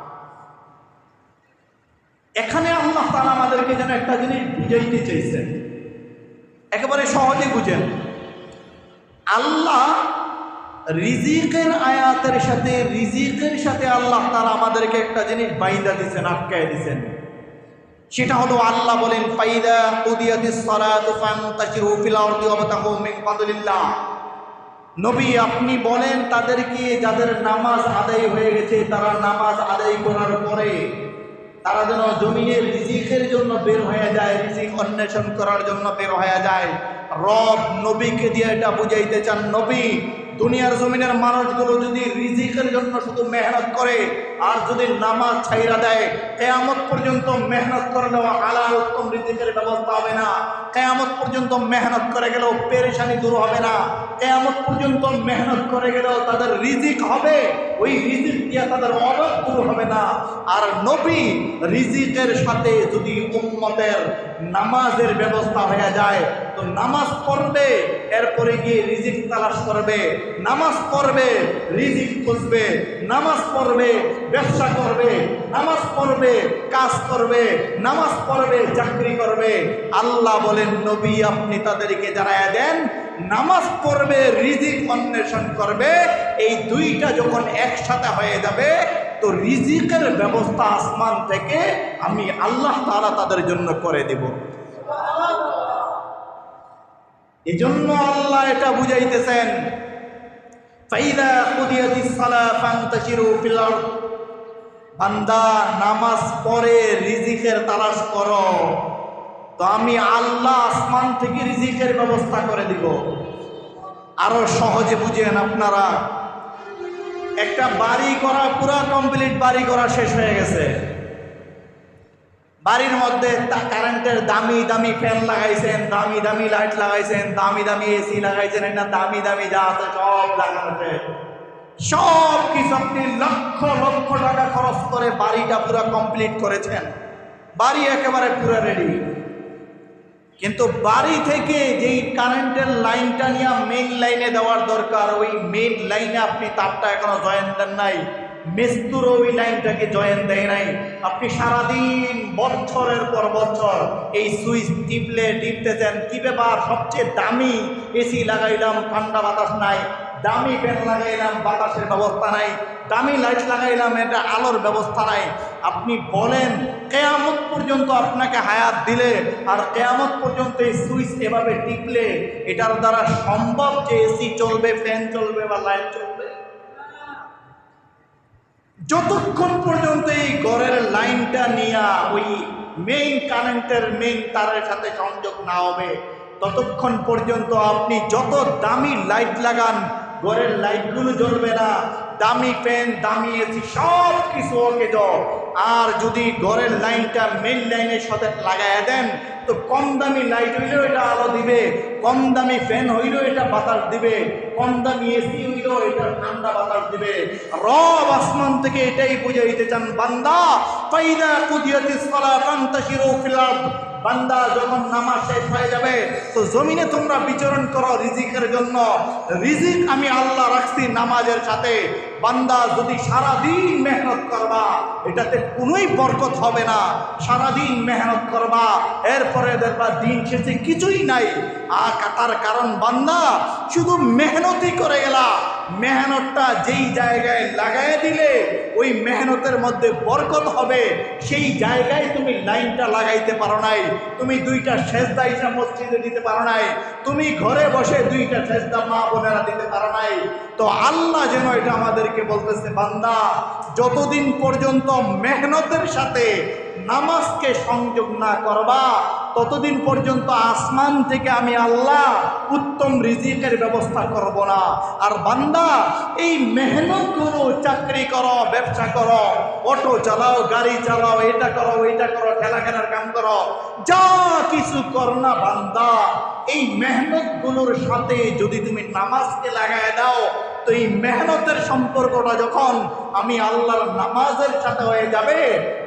এখানে আল্লাহ তাআলা আমাদেরকে যেন একটা জিনিস বুঝাইতে চাইছেন, একেবারে সহজে বুঝেন। আল্লাহ রিজিকের আয়াতের সাথে আল্লাহ তাআলা আমাদেরকে একটা জিনিস বাইন্দা দিয়েছেন, আটকায় দিয়েছেন। সেটা হলো আল্লাহ বলেন ফাইদা কুদিয়াতিস সালাতু ফান্তাশিরু ফিল আরদি ওয়াবতাগু মিন ফাদলিল্লাহ। নবী আপনি বলেন তাদেরকে, যাদের নামাজ আদায় হয়ে গেছে তারা নামাজ আদায় করার পরে তারা যেন জমিনের রিজিকের জন্য বের হয়ে যায়, রিজিক অন্বেষণ করার জন্য বের হয়ে যায়। রব নবীকে দিয়ে এটা বুঝাইতে চান, নবী দুনিয়ার জমিনের মানুষগুলো যদি রিজিকের জন্য শুধু মেহনত করে আর যদি নামাজ ছাইরা দেয়, কিয়ামত পর্যন্ত মেহনত করে দেওয়া হালাল উত্তম রিজিকের ব্যবস্থা হবে না। কিয়ামত পর্যন্ত মেহনত করে গেলেও পেরেশানি দূর হবে না। কিয়ামত পর্যন্ত মেহনত করে গেলেও তাদের রিজিক হবে, ওই রিজিক দিয়ে তাদের অভাব দূর হবে না। আর নবী রিজিকের সাথে যদি উম্মতের নামাজের ব্যবস্থা হয়ে যায় তো নামাজ পড়বে, এরপরে গিয়ে রিজিক তালাশ করবে, নামাজ পড়বে রিজিক খুঁজবে, নামাজ পড়বে ব্যবসা করবে, নামাজ পড়বে কাজ করবে, নামাজ পড়বে চাকরি করবে। আল্লাহ বলেন নবী আপনি তাদেরকে জানায়া দেন, নামাজ পড়বে রিজিক অন্বেষণ করবে, এই দুইটা যখন একসাথে হয়ে যাবে তো রিজিকের ব্যবস্থা আসমান থেকে আমি আল্লাহ তাআলা তাদের জন্য করে দেব। এই জন্য আল্লাহ এটা বুঝাইতেছেন ফাইদা কুদিয়াতিস সালাত ফান্তাশিরু ফিল আরদ, বান্দা নামাজ পড়ে রিজিকের তালাশ করো তো আমি আল্লাহ আসমান থেকে রিজিকের ব্যবস্থা করে দিব। আরো সহজে বুঝেন আপনারা, একটা বাড়ি করা পুরা কমপ্লিট, বাড়ি করা শেষ হয়ে গেছে, বাড়ির মধ্যে কারেন্টের দামি দামি ফ্যান লাগাইছেন, দামি দামি লাইট লাগাইছেন, দামি দামি এসি লাগাইছেন, এটা দামি দামি যা আছে সব লাগানো, সব কিছু আপনি লক্ষ লক্ষ টাকা খরচ করে বাড়িটা পুরো কমপ্লিট করেছেন, বাড়ি একেবারে পুরো রেডি। কিন্তু বাড়ি থেকে যেই কারেন্টের লাইনটা নিয়ে মেইন লাইনে দেওয়ার দরকার, ওই মেইন লাইনে আপনি তারটা এখনো জয়েন দেন নাই, মিস্ত্রি ওই লাইনটাকে জয়েন দেয় নাই। আপনি সারাদিন বছরের পর বছর এই সুইচ টিপতেছেন, কি ব্যাপার সবচেয়ে দামি এসি লাগাইলাম ঠান্ডা বাতাস নাই, দামি ফ্যান লাগাইলাম বাতাসের ব্যবস্থা নাই, দামি লাইট লাগাইলাম এটা আলোর ব্যবস্থা নাই। আপনি বলেন কিয়ামত পর্যন্ত আপনাকে হায়াত দিলে আর কিয়ামত পর্যন্ত এই সুইচ এভাবে টিপলে এটার দ্বারা সম্ভব যে এসি চলবে, ফ্যান চলবে বা লাইট চলবে? যতক্ষণ পর্যন্ত এই ঘরের লাইনটা নিয়ে ওই মেইন কারেন্টের মেইন তারের সাথে সংযোগ না হবে ততক্ষণ পর্যন্ত আপনি যত দামি লাইট লাগান ঘরের লাইটগুলো জ্বলবে না, দামি ফ্যান দামি এসি সব কিছু ওকে যাও। আর যদি ঘরের লাইনটা মেইন লাইনের সাথে লাগাইয়া দেন তো কম দামি লাইট হইলেও এটা আলো দিবে, কম দামি ফ্যান হইলেও এটা বাতাস দিবে, কম দামি এসি হইলেও এটা ঠান্ডা বাতাস দিবে। রব আসমান থেকে এটাই বুঝাইতে চান, বান্দা ফাইদা কুদিয়াতিস সালাত ফান্তাশিরু ফিল আরদ, বান্দা যখন নামাজ শেষ হয়ে যাবে তো জমিনে তোমরা বিচরণ করো রিজিকের জন্য। রিজিক আমি আল্লাহ রাখছি নামাজের সাথে। বান্দা যদি সারাদিন মেহনত করবা এটাতে কোনোই বরকত হবে না। সারাদিন মেহনত করবা এরপরে দেখবা দিন শেষে কিছুই নাই। তার কারণ বান্দা শুধু মেহনতই করে গেলা, মেহনতটা যেই জায়গায় লাগাই দিলে ওই মেহনতের মধ্যে বরকত হবে সেই জায়গায় তুমি লাইনটা লাগাইতে পারো নাই। তুমি দুইটা সেজদা ইসা মসজিদে দিতে পারো নাই, তুমি ঘরে বসে দুইটা সেজদা মা বোনেরা দিতে পারো নাই। তো আল্লাহ যেন এটা আমাদেরকে বলতেছে, বান্দা যতদিন পর্যন্ত মেহনতের সাথে নামাজকে সংযোগ না করবা ততদিন পর্যন্ত আসমান থেকে আমি আল্লাহ উত্তম রিজিকের ব্যবস্থা করব না। আর বান্দা এই মেহনত করো, চাকরি করো, ব্যবসা করো, অটো চালাও, গাড়ি চালাও, এটা করো, ওইটা করো, ঠেলা কেনার কাম করো, যা কিছু কর না বান্দা এই মেহনতগুলোর সাথে যদি তুমি নামাজকে লাগায় দাও তো এই মেহনতের সম্পর্কটা যখন আমি আল্লাহর নামাজের সাথে হয়ে যাবে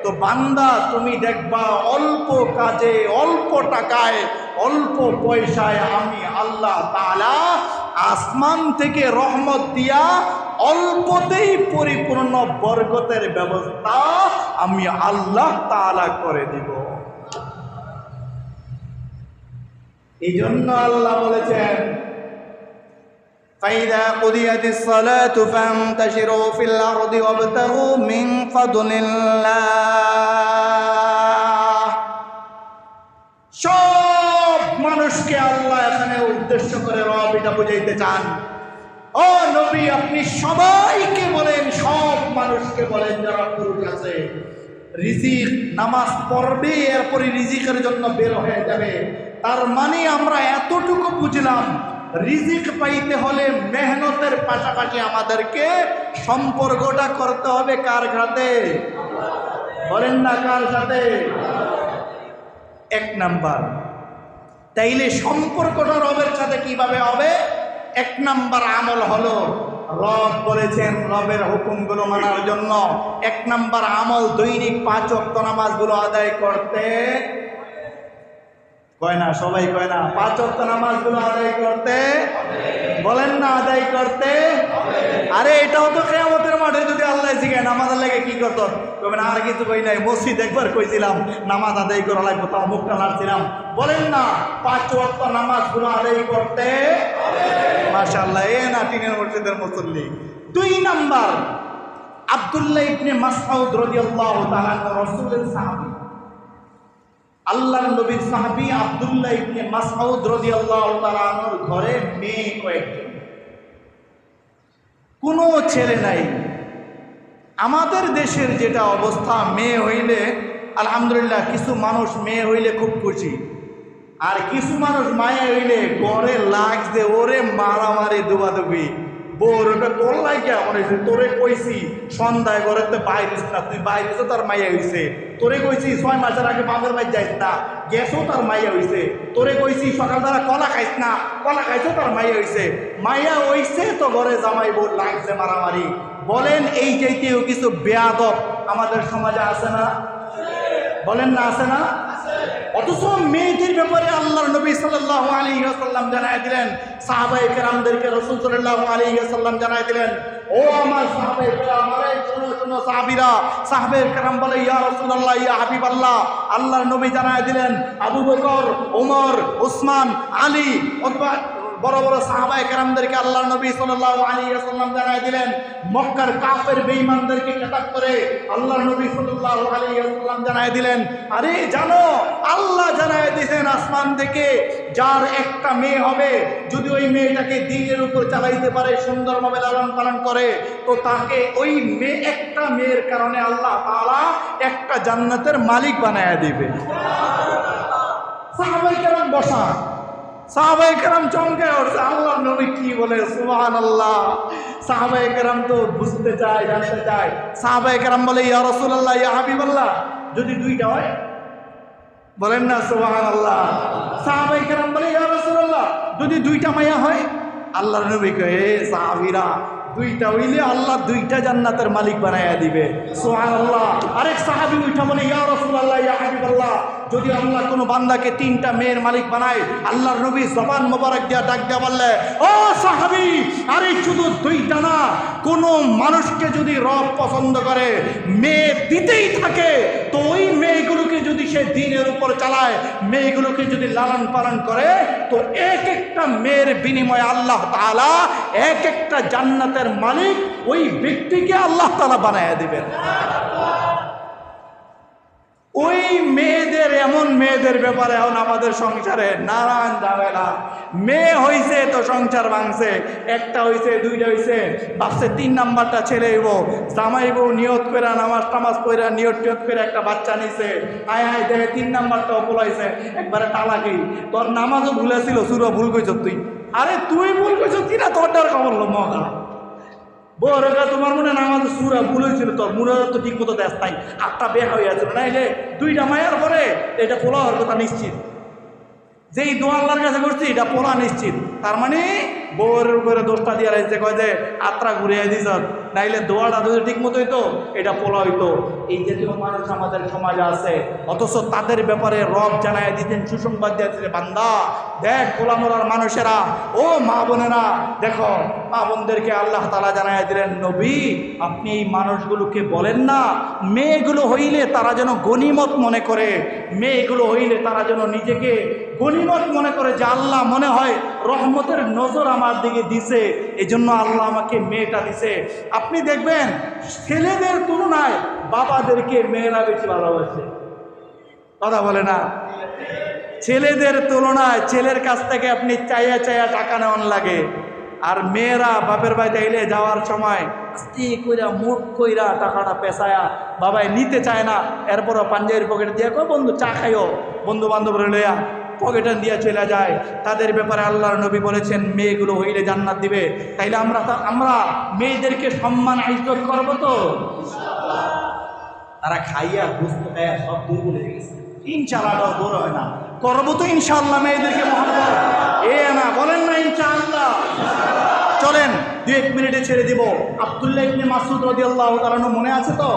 তো বান্দা তুমি দেখবা অল্প কাজে, অল্প টাকায়, অল্প পয়সায় আমি আল্লাহ তাআলা আসমান থেকে রহমত দিয়া অল্পতেই পরিপূর্ণ বরকতের ব্যবস্থা আমি আল্লাহ তাআলা করে দিব। এই জন্য আল্লাহ বলেছেন, فَإِذَا قُضِيَتِ الصَّلَاةُ فَانتَشِرُوا فِي الْأَرْضِ وَابْتَغُوا مِنْ فَضْلِ اللَّهِ। সব মানুষকে আল্লাহ এখানে উদ্দেশ্য করে রব এটা বুঝাইতে চান। ও নবী আপনি সবাইকে বলেন, সব মানুষকে বলেন যারা পুরুষ আছে, রিজিক নামাজ পড়বে এরপরে রিজিকের জন্য বের হয়ে যাবে। তার মানে আমরা এতটুকু বুঝলাম রিজিক পাইতে হলে মেহনতের পাশাপাশি আমাদেরকে সম্পর্কটা করতে হবে কার সাথে? বলেন না কার সাথে? এক নাম্বার। তাইলে সম্পর্কটা রবের সাথে কিভাবে হবে? এক নাম্বার আমল হলো রব বলেছেন রবের হুকুমগুলো মানার জন্য এক নাম্বার আমল দৈনিক 5 ওয়াক্ত নামাজগুলো আদায় করতে কয় না, সবাই কয় না, 5 ওয়াক্ত নামাজগুলো আদায় করতে বলেন না, আদায় করতে। আরে এটাও তো কিয়ামতের মাঠে যদি আল্লাহ জিজ্ঞাসা নামাজের লাগে কি করত, কবেন আর কিছু কই নাই, মসজিদ একবার কইছিলাম নামাজ আদায় করা লাগবে, তাও মুখটা নাড়ছিলাম। বলেন না 5 ওয়াক্ত নামাজগুলো আদায় করতে। মাশাআল্লাহ, এ না টিনের মসজিদের মুসল্লি। 2 নাম্বার আব্দুল্লাহ ইবনে মাসউদ রাদিয়াল্লাহু তাআলা রাসূলের সাহাবী, আল্লাহর নবীর সাহাবী আব্দুল্লাহ ইবনে মাসউদ রাদিয়াল্লাহু তাআলা আনহুর ঘরে মেয়ে কয়েকজন, কোনো ছেলে নাই। আমাদের দেশের যেটা অবস্থা, মেয়ে হইলে আলহামদুলিল্লাহ কিছু মানুষ মেয়ে হইলে খুব খুশি, আর কিছু মানুষ মায়া হইলে ঘরে লাগছে ওরে মারামারি দুবাদুবি। বোর ওটা তোর লাগিয়া মনে হয়েছে, তোরে কইছি সন্ধ্যায় ঘরে তো বাইরে না, তুই বাইরে তো তার মাইয়া হয়েছে। তোরে কইছি 6 মাসের আগে বাপের বাড়ি যাইস না, গেছো তার মাইয়া হয়েছে। তোরে কইছি সকালবেলা কলা খাইস না, কলা খাইছো তার মাইয়া হয়েছে। মাইয়া হয়েছে তো ঘরে জামাই বোর লাগছে মারামারি। বলেন এই চাইতেও কিছু বেয়াদব আমাদের সমাজে আছে না? বলেন না আছে না? অথচ মেয়েদের ব্যাপারে আল্লাহর নবী সাল্লাল্লাহু আলাইহি ওয়াসাল্লাম জানায় দিলেন, সাহাবায়ে কেরামদেরকে রাসূল সাল্লাল্লাহু আলাইহি ওয়াসাল্লাম জানায় দিলেন, ও আমার সাহাবায়ে কেরাম, আমারে শুনো শুনো সাহাবীরা। সাহাবায়ে কেরাম বলে, ইয়া রাসূলুল্লাহ, ইয়া হাবিবাল্লাহ। আল্লাহর নবী জানায় দিলেন, আবু বকর, ওমর, ওসমান, আলী, উতবা, বড় বড় সাহাবায়ে কেরামদেরকে আল্লাহর নবী সাল্লাল্লাহু আলাইহি ওয়াসাল্লাম জানায় দিলেন। মক্কার কাফের বেঈমানদেরকে খেতাব করে আল্লাহর নবী সাল্লাল্লাহু আলাইহি ওয়াসাল্লাম জানায় দিলেন, আরে জানো আল্লাহ জানায় দিয়েছেন আসমান থেকে যার একটা মেয়ে হবে, যদি ওই মেয়েটাকে দ্বীনের উপর চালাইতে পারে, সুন্দরভাবে লালন পালন করে, তো তাকে ওই মেয়ে, একটা মেয়ের কারণে আল্লাহ তাআলা একটা জান্নাতের মালিক বানায়া দিবে। সাহাবায়ে কেরাম বসা, সাহাবায়ে কেরাম চমকে উঠছে, আল্লাহর নবী কি বলে, সুবহানাল্লাহ। সাহাবায়ে কেরাম তো বুঝতে চায়, জানতে চায়। সাহাবায়ে কেরাম বলে, ইয়া রাসূলুল্লাহ, ইয়া হাবিবাল্লাহ, যদি 2টা হয়, বলেন না সুবহানাল্লাহ। সাহাবায়ে কেরাম বলে, ইয়া রাসূলুল্লাহ, যদি 2টা মাইয়া হয়। আল্লাহর নবী কয়, হে সাহাবীরা, 2টা হইলে আল্লাহ 2টা জান্নাতের মালিক বানায়া দিবে। সুবহানাল্লাহ। আরেক সাহাবী উঠা বলে, ইয়া রাসূলুল্লাহ, ইয়া হাবিবাল্লাহ, যদি আল্লাহ কোনো বান্দাকে 3টা মেয়ের মালিক বানায়, আল্লাহর নবী জবান মোবারক দিয়া ডাক দিয়া বললে, ও সাহাবী, আরে শুধু 2টা না, কোনো মানুষকে যদি রব পছন্দ করে মেয়ে দিতেই থাকে, তো ওই মেয়েগুলোকে যদি সে দিনের উপর চালায়, মেয়েগুলোকে যদি লালন পালন করে, তো এক একটা মেয়ের বিনিময়ে আল্লাহ তাআলা এক একটা জান্নাতের মালিক ওই ব্যক্তিকে আল্লাহ তাআলা বানায় দিবেন। ওই মেয়েদের, এমন মেয়েদের ব্যাপারে এখন আমাদের সংসারে নানান ঝামেলা। মেয়ে হইছে তো সংসার ভাঙছে, একটা হইছে, 2টা হইছে, ভাবছে 3 নাম্বারটা ছেলে হইব, জামাই বউ নিয়ত করে নামাজ টামাজ করে নিয়ত টিয়ত করে একটা বাচ্চা নিছে, আয় আয় দেখে 3 নাম্বারটাও পলাইছে, একবারে তালাকেই। তোর নামাজও ভুলেছিল, সুরও ভুল কইছ তুই। আরে তুই ভুল কইছ কিনা, তোরটার খবর লো মগা বড়, তোমার মনে নামাজ সুরা ভুল হয়েছিল, তোর মুরা তো ঠিক মতো দেশ তাই 8টা বের হয়ে আছে, নাইলে 2টা মায়ের পরে এটা পোলা হওয়ার কথা নিশ্চিত। যেই দোয়া আল্লাহর কাছে করছি এটা পোলা নিশ্চিত, তার মানে বউয়ের উপরে দোষটা দিয়ে রয়েছে, কয় যে আত্রা ঘুরিয়ে দিস, নাইলে দোয়াটা যদি ঠিক মতো হইতো এটা পোলা হইতো। এই জাতীয় মানুষ আমাদের সমাজে আছে, অথচ তাদের ব্যাপারে রব জানায় দিতেন, সুসংবাদ দিয়েছে, বান্দা দেখ গোলামরার মানুষেরা, ও মা বোনেরা দেখো, মা বোনদেরকে আল্লাহ তাআলা জানায় দিলেন, নবী আপনি এই মানুষগুলোকে বলেন না, মেয়েগুলো হইলে তারা যেন গনিমত মনে করে, মেয়েগুলো হইলে তারা যেন নিজেকে গনিমত মনে করে, যে আল্লাহ মনে হয় রহমতের নজর আমার দিকে দিছে, এই জন্য আল্লাহ আমাকে মেয়েটা দিছে। আপনি দেখবেন ছেলেদের তুলনায় বাবাদেরকে মেয়েরা বেশি ভালোবাসে, কথা বলে না? ছেলেদের তুলনায় ছেলের কাছ থেকে আপনি চাইয়া চাইয়া টাকা নেওয়ান লাগে, আর মেয়েরা বাপের বাড়িতে এলে যাওয়ার সময় আস্তে কইরা মুখ কইরা টাকাটা পেঁচায়া বাবাই নিতে চায় না, এরপরও পাঞ্জাবির পকেটে দিয়ে কয় বন্ধু চা খাইও, বন্ধু বান্ধব লইয়া পকেটে দিয়ে চলে যায়। তাদের ব্যাপারে আল্লাহর নবী বলেছেন মেয়েগুলো হইলে জান্নাত দিবে। তাইলে আমরা মেয়েদেরকে সম্মান ইজ্জত করবো তো? তারা খাইয়া বুঝতে দেয় সব দুর্বল হয়ে গেছে, ইনশাআল্লাহ দূর হয় না, করবো তো ইনশাআল্লাহ মেয়েদেরকে মহব্বত, এ না বলেন না ইনশাআল্লাহ। চলেন 2-1 মিনিটে ছেড়ে দিব। আব্দুল্লাহ ইবনে মাসউদ রাদিয়াল্লাহু তাআলা মনে আছে তো?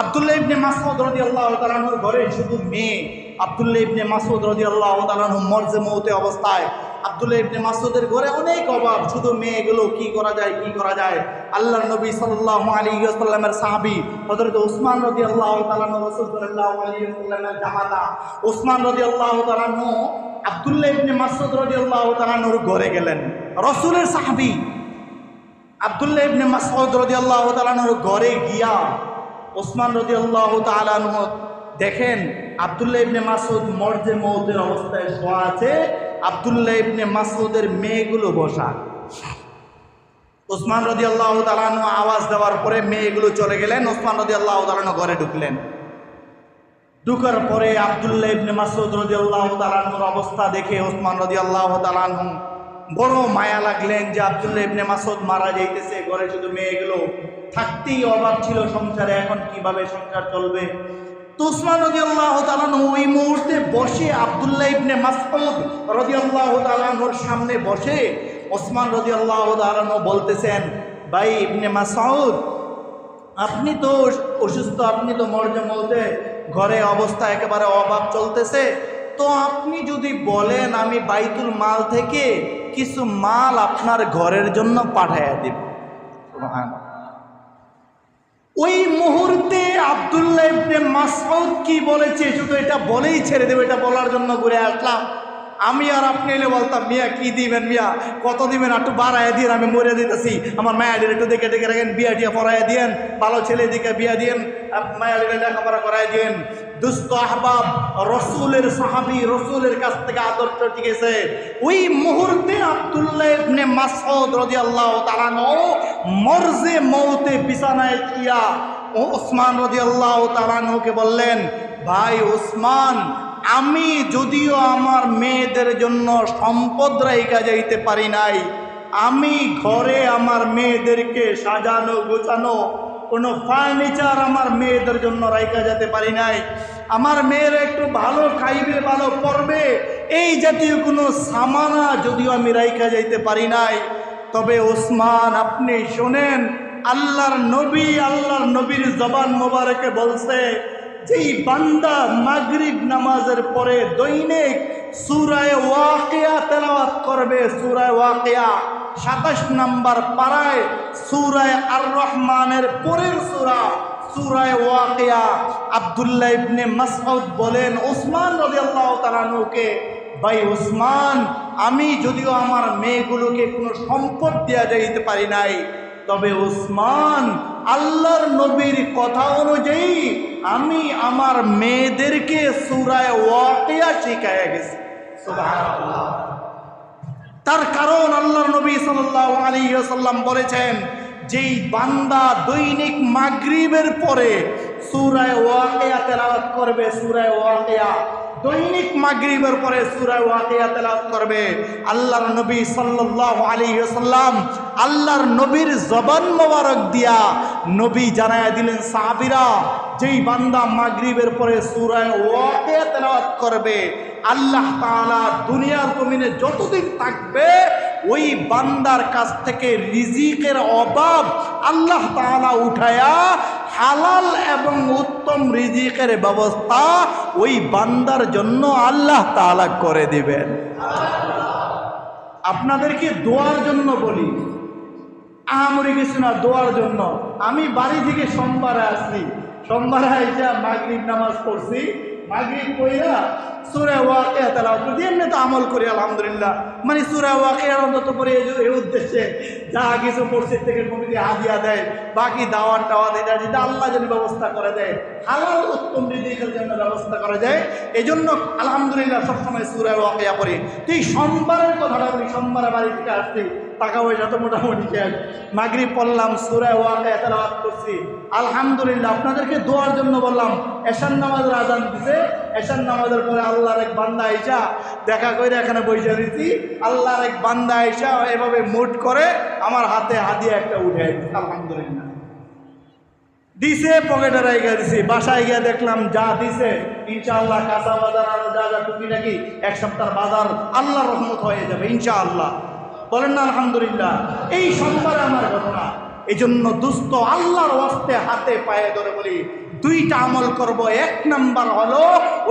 আব্দুল্লাহ ইবনে মাসউদ রাদিয়াল্লাহু তাআলার ঘরে শুধু মেয়ে। আব্দুল্লাহ ইবনে মাসউদ রাদিয়াল্লাহু তাআলা মরজে মৌতে অবস্থায়, আব্দুল্লাহ ইবনে মাসউদের ঘরে অনেক অভাব, শুধু মেয়েগুলো কি করা যায় কি করা যায়। আল্লাহর নবী সাল্লাল্লাহু আলাইহি ওয়াসাল্লামের সাহাবী হযরত ওসমান রাদিয়াল্লাহু তাআলা রাসূল সাল্লাল্লাহু আলাইহি ওয়াসাল্লামের জামাতা ওসমান রাদিয়াল্লাহু তাআলা আব্দুল্লাহ ইবনে মাসউদ রাদিয়াল্লাহু তাআলার ঘরে গেলেন। রাসূলের সাহাবী আব্দুল্লাহ ইবনে মাসউদ রাদিয়াল্লাহু তাআলার ঘরে গিয়া ওসমান রাদিয়াল্লাহু তাআলা দেখেন আব্দুল্লাহ ইবনে মাসউদ মরজে মৌতের অবস্থায় শোয়া আছে, আব্দুল্লাহ ইবনে মাসউদের মেয়েগুলো বসা। ওসমান রাদিয়াল্লাহু তাআলা আওয়াজ দেওয়ার পরে মেয়েগুলো চলে গেলেন, ওসমান রাদিয়াল্লাহু তাআলা ঘরে ঢুকলেন। ঢুকার পরে আব্দুল্লাহ ইবনে মাসউদ রাদিয়াল্লাহু তাআলার অবস্থা দেখে ওসমান রাদিয়াল্লাহু তাআলা বড় মায়া লাগলেন, যে আব্দুল্লাহ ইবনে মাসউদ মারা যাইতেছে, ঘরে শুধু মেয়েগুলো, থাকতেই অভাব ছিল সংসারে, এখন কিভাবে সংসার চলবে। তো ওসমান রাদিয়াল্লাহু তাআলা ওই মুহূর্তে বসে আব্দুল্লাহ ইবনে মাসউদ রাদিয়াল্লাহু তাআলার সামনে বসে ওসমান রাদিয়াল্লাহু তাআলা বলতেছেন, ভাই ইবনে মাসউদ, আপনি তো অসুস্থ, আপনি তো মরজে মৌতে, ঘরে অবস্থা একেবারে অভাব চলতেছে, তো আপনি যদি বলেন আমি বাইতুল মাল থেকে কিছু মাল আপনার ঘরের জন্য পাঠাইয়া দিব। ওই মুহূর্তে আব্দুল্লাহ ইবনে মাসউদ কি বলেছে শুধু এটা বলেই ছেড়ে দেবে, এটা বলার জন্য ঘুরে আসলাম। আমি আর আপনি এলে বলতাম, মিয়া কি দিবেন, মিয়া কত দিবেন, একটু বাড়াইয়া দিয়ে আমি মরে দিতেছি, আমার মায়াদের একটু দেখে দেখে রাখেন, বিয়া টিয়া পড়াইয়া দিয়েন, ভালো ছেলে দিকে বিয়া দিয়েন, মায়াদের লেখাপড়া করাই দিয়েন। দুস্থ আহবাব রসুলের সাহাবী, রসুলের কাছ থেকে আদর্শ শিখেছে। ওই মুহূর্তে আব্দুল্লাহ ইবনে মাসউদ রাদিয়াল্লাহু তাআলা মরজে মৌতে বিছানায় শুয়া ওসমান রাদিয়াল্লাহু তাআলাকে বললেন, ভাই ওসমান, আমি যদিও আমার মেয়েদের জন্য সম্পদ রাইখা যাইতে পারি নাই, আমি ঘরে আমার মেয়েদেরকে সাজানো গোছানো কোনো ফার্নিচার আমার মেয়েদের জন্য রাইখা যেতে পারি নাই, আমার মেয়েরা একটু ভালো খাইবে ভালো পড়বে এই জাতীয় কোনো সামানা যদিও আমি রাইখা যাইতে পারি নাই। তবে ওসমান আপনি শোনেন, আল্লাহর নবীর জবান মোবারকে বলছে, যেই বান্দা মাগরিব নামাজের পরে দৈনিক সূরা ওয়াকিয়া তেলাওয়াত করবে, সূরা ওয়াকিয়া 27 নম্বর পারায় সূরা আর রহমানের পরের সূরা ওয়াকিয়া। আব্দুল্লাহ ইবনে মাসউদ বলেন উসমান রাদিয়াল্লাহু তাআলা আনহুকে, ভাই উসমান, আমি যদিও আমার মেয়েগুলোকে কোনো সম্পদ দেয়া যাইতে পারি নাই, তবে উসমান, আল্লাহর নবীর কথা অনুযায়ী আমি আমার মেয়েদেরকে সূরা ওয়াকিয়া শিখায়া গেছি। সুবহানাল্লাহ। তার কারণ আল্লাহর নবী সাল্লাল্লাহু আলাইহি ওয়াসাল্লাম বলেছেন, যেই বান্দা দৈনিক মাগরিবের পরে সূরা ওয়াকিয়া তেলাওয়াত করবে, সূরা ওয়াকিয়া দৈনিক মাগরিবের পরে সূরা ওয়াকিয়া তেলাওয়াত করবে, আল্লাহর নবী সাল্লাল্লাহু আলাইহি ওয়াসাল্লাম আল্লাহর নবীর জবান মোবারক দিয়া নবী জানায়া দিলেন, সাহাবীরা, যেই বান্দা মাগরিবের পরে সূরা ওয়াকিয়া তেলাওয়াত করবে, আল্লাহ তাআলা দুনিয়ার জমিনে যতদিন থাকবে ওই বান্দার কাছ থেকে রিজিকের অভাব আল্লাহ তাআলা উঠায়া হালাল এবং উত্তম রিজিকের ব্যবস্থা ওই বান্দার জন্য আল্লাহ তাআলা করে দিবেন। আপনাদেরকে দোয়ার জন্য বলি, আহামরি কিছু না, দোয়ার জন্য। আমি বাড়ি থেকে সোমবারে আসছি, সোমবারে এসে মাগরিব নামাজ পড়ছি, মাগরিব পড়া সূরা ওয়াকিয়া তেলাওয়াত করি, এমনি তো আমল করি আলহামদুলিল্লাহ। মানে সূরা ওয়াকিয়া অন্তত করে এই উদ্দেশ্যে যা কিছু মসজিদ থেকে কমিটি হাদিয়া দেয়, বাকি দাওয়াত টাওয়াত এটা যেটা আল্লাহ যেন ব্যবস্থা করে দেয়, হালাল উত্তম রিজিকের জন্য ব্যবস্থা করে দেয়, এই জন্য আলহামদুলিল্লাহ সবসময় সূরা ওয়াকিয়া পড়ি। তো এই সোমবারের কথাটা বলি, সোমবারে বাড়ি থেকে আসছি, টাকা পয়সা তো মোটামুটি শেষ, মাগরিব পড়লাম, সূরা ওয়াকিয়া তেলাওয়াত করছি আলহামদুলিল্লাহ। আপনাদেরকে দোয়ার জন্য বললাম, এশার নামাজের আজান দিছে, এশার নামাজের পরে আল্লাহর এক বান্দা আইসা দেখা করে এখানে বসে দিচ্ছি, আল্লাহর এক বান্দা আইসা এভাবে মুট করে আমার হাতে হাদিয়া একটা উঠে দিচ্ছে আলহামদুলিল্লাহ। দিছে, পকেটে রেখে দিছি, বাসায় গিয়ে দেখলাম যা দিছে ইনশাআল্লাহ কাঁচা বাজার আর যা যা টুকিটাকি এক সপ্তাহ বাজার আল্লাহর রহমত হয়ে যাবে ইনশাআল্লাহ। বলেন না আলহামদুলিল্লাহ। এই সোমবারে আমার ঘটনা। এই জন্য দুস্থ আল্লাহর ওয়াস্তে হাতে পায়ে ধরে বলি, দুইটা আমল করব। এক নাম্বার হলো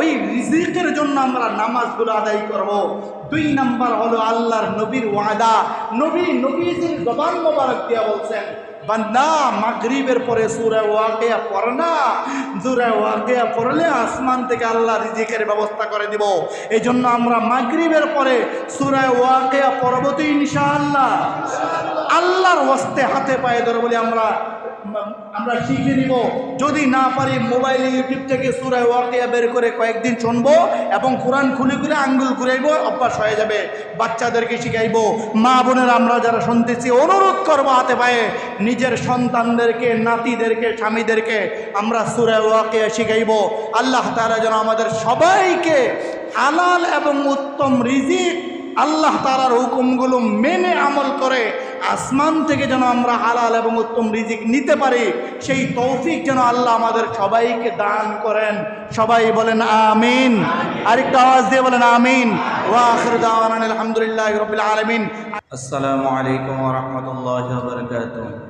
ওই রিজিকের জন্য আমরা নামাজগুলো আদায় করব। দুই নাম্বার হলো আল্লাহর নবীর ওয়াদা, নবীজির জবান মোবারক দিয়া বলছেন, বান্দা মাগরিবের পরে সূরা ওয়াকিয়া পড় না, সূরা ওয়াকিয়া পড়লে আসমান থেকে আল্লাহ রিজিকের ব্যবস্থা করে দিব। এই জন্য আমরা মাগরিবের পরে সূরা ওয়াকিয়া পড়ব তো ইনশাআল্লাহ। আল্লাহর ওয়াস্তে হাতে পায়ে ধরে বলি আমরা শিখে নিব। যদি না পারি মোবাইলে ইউটিউব থেকে সূরা ওয়াকিয়া বের করে কয়েকদিন শুনবো এবং কোরআন খুলে খুলে আঙ্গুল ঘুরাইবো, অভ্যাস হয়ে যাবে। বাচ্চাদেরকে শিখাইবো, মা বোনের আমরা যারা শুনতেছি অনুরোধ করবো হাতে পায়ে নিজের সন্তানদেরকে, নাতিদেরকে, স্বামীদেরকে আমরা সূরা ওয়াকিয়া শিখাইবো। আল্লাহ তাআলা যেন আমাদের সবাইকে হালাল এবং উত্তম রিজিক, আল্লাহ তাআলার হুকুমগুলো মেনে আমল করে আসমান থেকে যেন আমরা হালাল এবং উত্তম রিজিক নিতে পারি, সেই তৌফিক যেন আল্লাহ আমাদের সবাইকে দান করেন। সবাই বলেন আমিন। আরেকটা আওয়াজ দিয়ে বলেন আমিন। ওয়া আখিরু দাওয়ানা আলহামদুলিল্লাহি রাব্বিল আলামিন। আসসালামু আলাইকুম ওয়া রাহমাতুল্লাহি ওয়া বারাকাতুহু।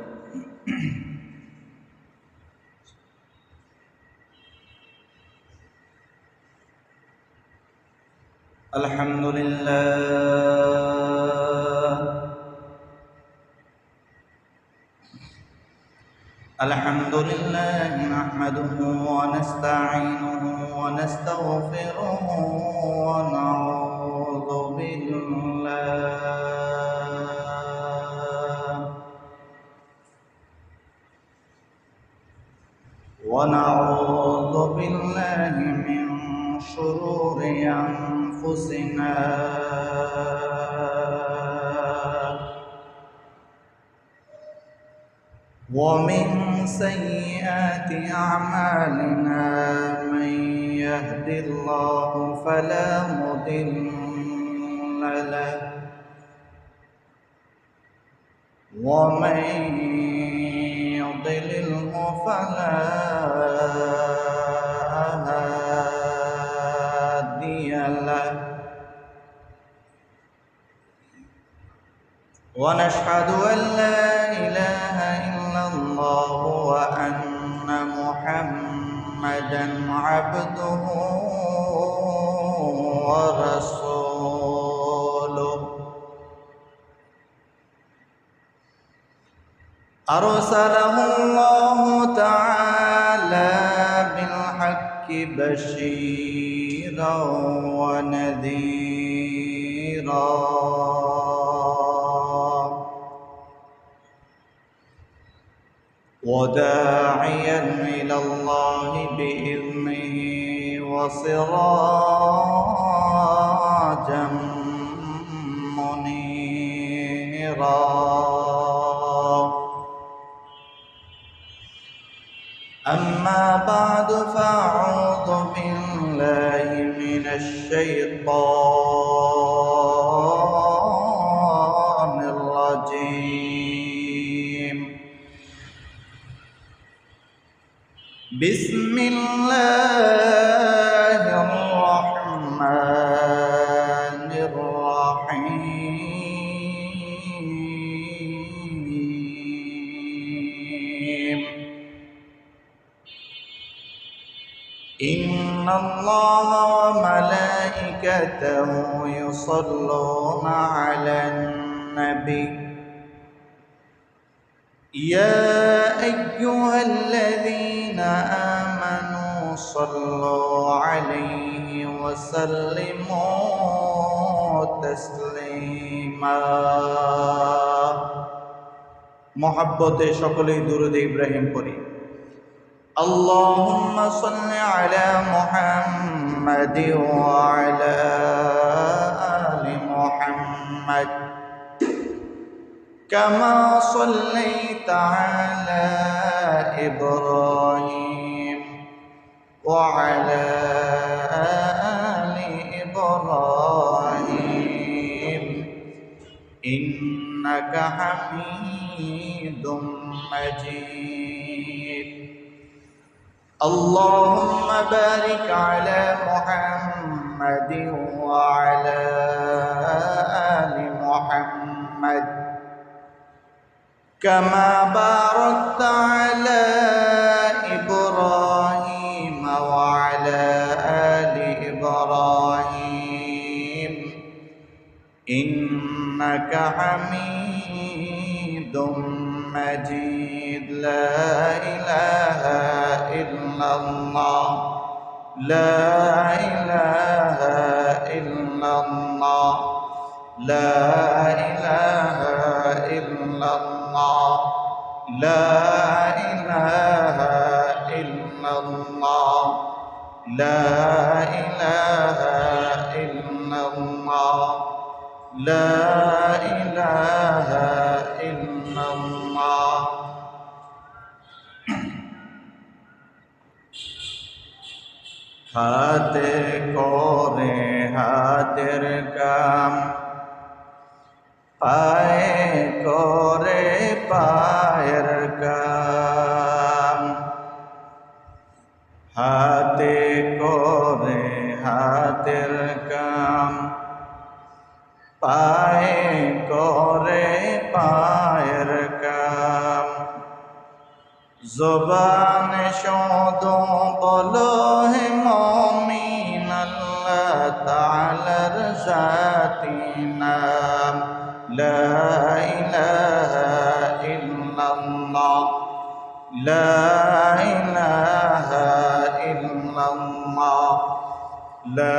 আলহামদুলিল্লাহ নাহমাদুহু ওয়া নাস্তাঈনুহু ওয়া নাস্তাগফিরুহু ওয়া নাউযু বিল্লাহি মিন শুরুরি আনফুসিনা ومن سيئات أعمالنا من يهد الله فلا مضل له ومن يضلله فلا هادي له ونشهد أن لا إله إلا الله وأن محمدا محمدا عبده ورسوله أرسله الله تعالى بالحق بشيرا ونذيرا وداعيا إلى الله بإذنه وسراجا منيرا أما بعد فأعوذ بالله من الشيطان الرجيم بسم الله الرحمن الرحيم إن الله وملائكته يصلون على النبي يا أيها الذين آمنوا صلوا عليه وسلموا تسليما محبت شكل درود إبراهيم قري اللهم صل على محمد وعلى آل محمد كما صليت على إبراهيم وعلى آل إبراهيم إنك حميد مجيد اللهم بارك على محمد وعلى آل محمد كما باركت على إبراهيم وعلى آل إبراهيم إنك حميد مجيد لا إله إلا الله لا إله إلا الله لا إله إلا الله لا إله إلا الله لا إله إلا الله لا إله إلا الله হাতে করে হাতের কাম পায়ে করে পায়ের কাম হাতে করে হাতের কাম পায়ে করে পায়ের কাম জবানে শুধু বলো হে মুমিন আল্লাহ তাআলার জাতি নাম লা ইলাহা ইল্লাল্লাহ লা ইলাহা ইল্লাল্লাহ লা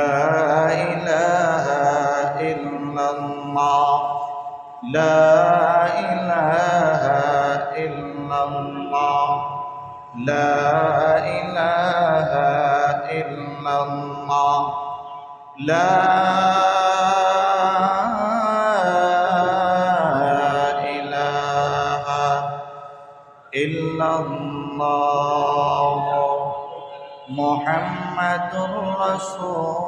ইলাহা ইল্লাল্লাহ লা ইলাহা ইল্লাল্লাহ লা ইলাহা ইল্লাল্লাহ লা ইলাহা ইল্লাল্লাহ মুহাম্মাদুর রাসূলুল্লাহ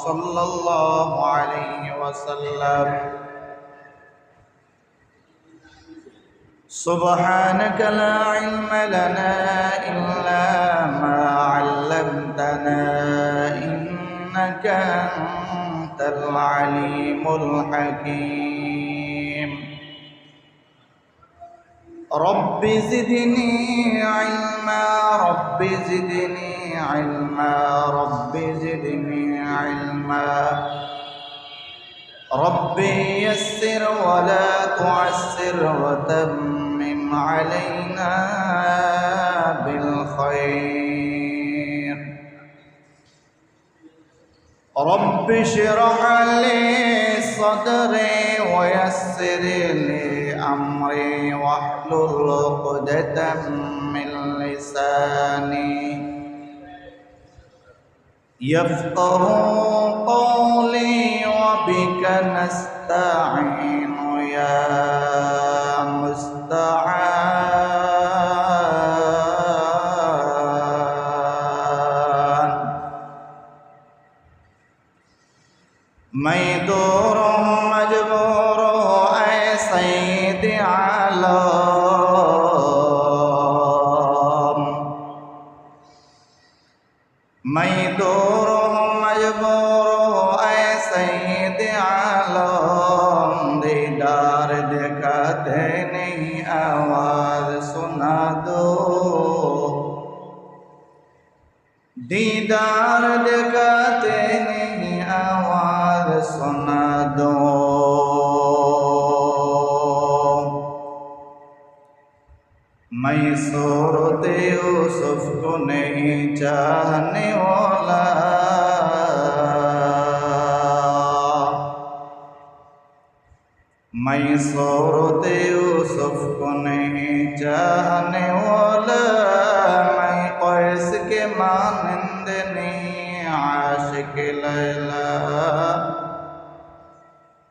সাল্লাল্লাহু আলাইহি ওয়াসাল্লাম سبحانك لا علم لنا إلا ما علمتنا إنك أنت العليم الحكيم رب زدني علما رب زدني علما رب زدني علما رب يسر ولا تعسر وتمم علينا بالخير رب اشرح لي صدري ويسر لي أمري واحلل عقدة من لساني يفقه قولي وبك نستعين يا مستعان میں دور مجبور اے سید عالم میں دور مجبور اے سید عالم دیدار دکھاتے نہیں آواز سنا دو دیدار دکھاتے نہیں آواز سنا دو میں صورت یوسف کو نہیں چاہنے والا میں صورت یوسف کو نہیں چاہنے والا میں قیس کے مانند نہیں عاشق لیلا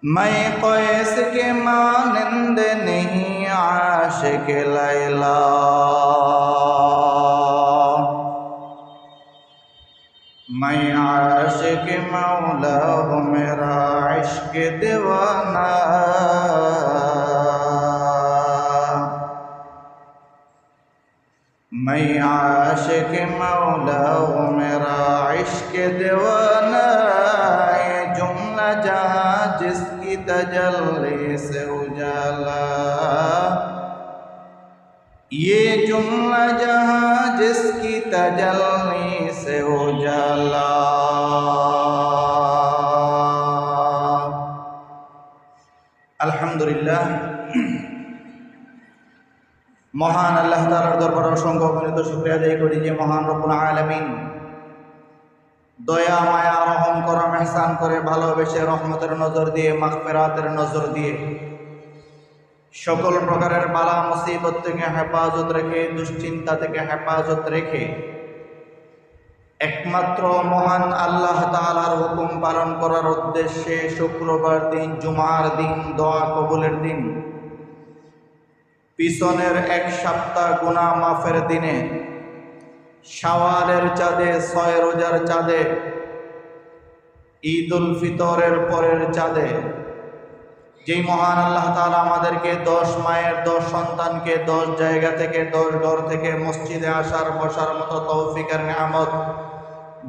میں قیس کے مانند نہیں عاشق لیلا میں عاشق مولا ہوں میرا عشق دیوانہ میں عاشق مولا ہوں میرا عشق دیوانہ یہ جملہ جہاں جس کی تجلی سے اجالا یہ جملہ جہاں جس کی تجلی سے اجالا আলহামদুলিল্লাহ মহান আল্লাহ তাআলার দরবারে অসংখ্য অগণিত শুকরিয়া আদায় করি যে মহান রব্বুল আলামিন দয়া মায়া রহম করম ইহসান করে ভালোবেসে রহমতের নজর দিয়ে মাগফিরাতের নজর দিয়ে সকল প্রকারের বালা মুসিবত থেকে হেফাজত রেখে দুশ্চিন্তা থেকে হেফাজত রেখে একমাত্র মহান আল্লাহ তাআলার হুকুম পালন করার উদ্দেশ্যে শুক্রবার দিন জুমার দিন দোয়া কবুলের দিন পিছনের এক সপ্তাহ গুনাহ মাফের দিনে শাওয়ালের চাঁদে 6 রোজার চাঁদে ঈদ উল ফিতরের পরের চাঁদে যেই মহান আল্লাহ তাআলা আমাদেরকে 10 মায়ের 10 সন্তানকে 10 জায়গা থেকে 10 ঘর থেকে মসজিদে আসার বসার মতো তৌফিকের নিয়ামত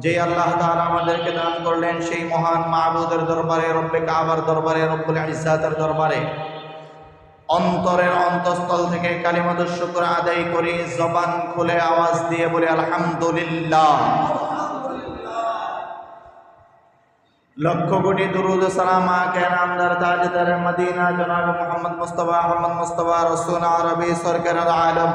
যেই আল্লাহ তাআলা আমাদেরকে দান করলেন সেই মহান মাবুদের দরবারে রব্বে কাবার দরবারে রব্বুল ইজ্জাতের দরবারে অন্তরের অন্তঃস্থল থেকে কালিমাতুশ শুকর আদায় করি জবান খুলে আওয়াজ দিয়ে বলি আলহামদুলিল্লাহ লক্ষ কোটি দুরুদ সালাম আকে নামদার তাজদার মদিনা জনাব মুহাম্মদ মুস্তাফা রাসূল আরবি সরকার আলম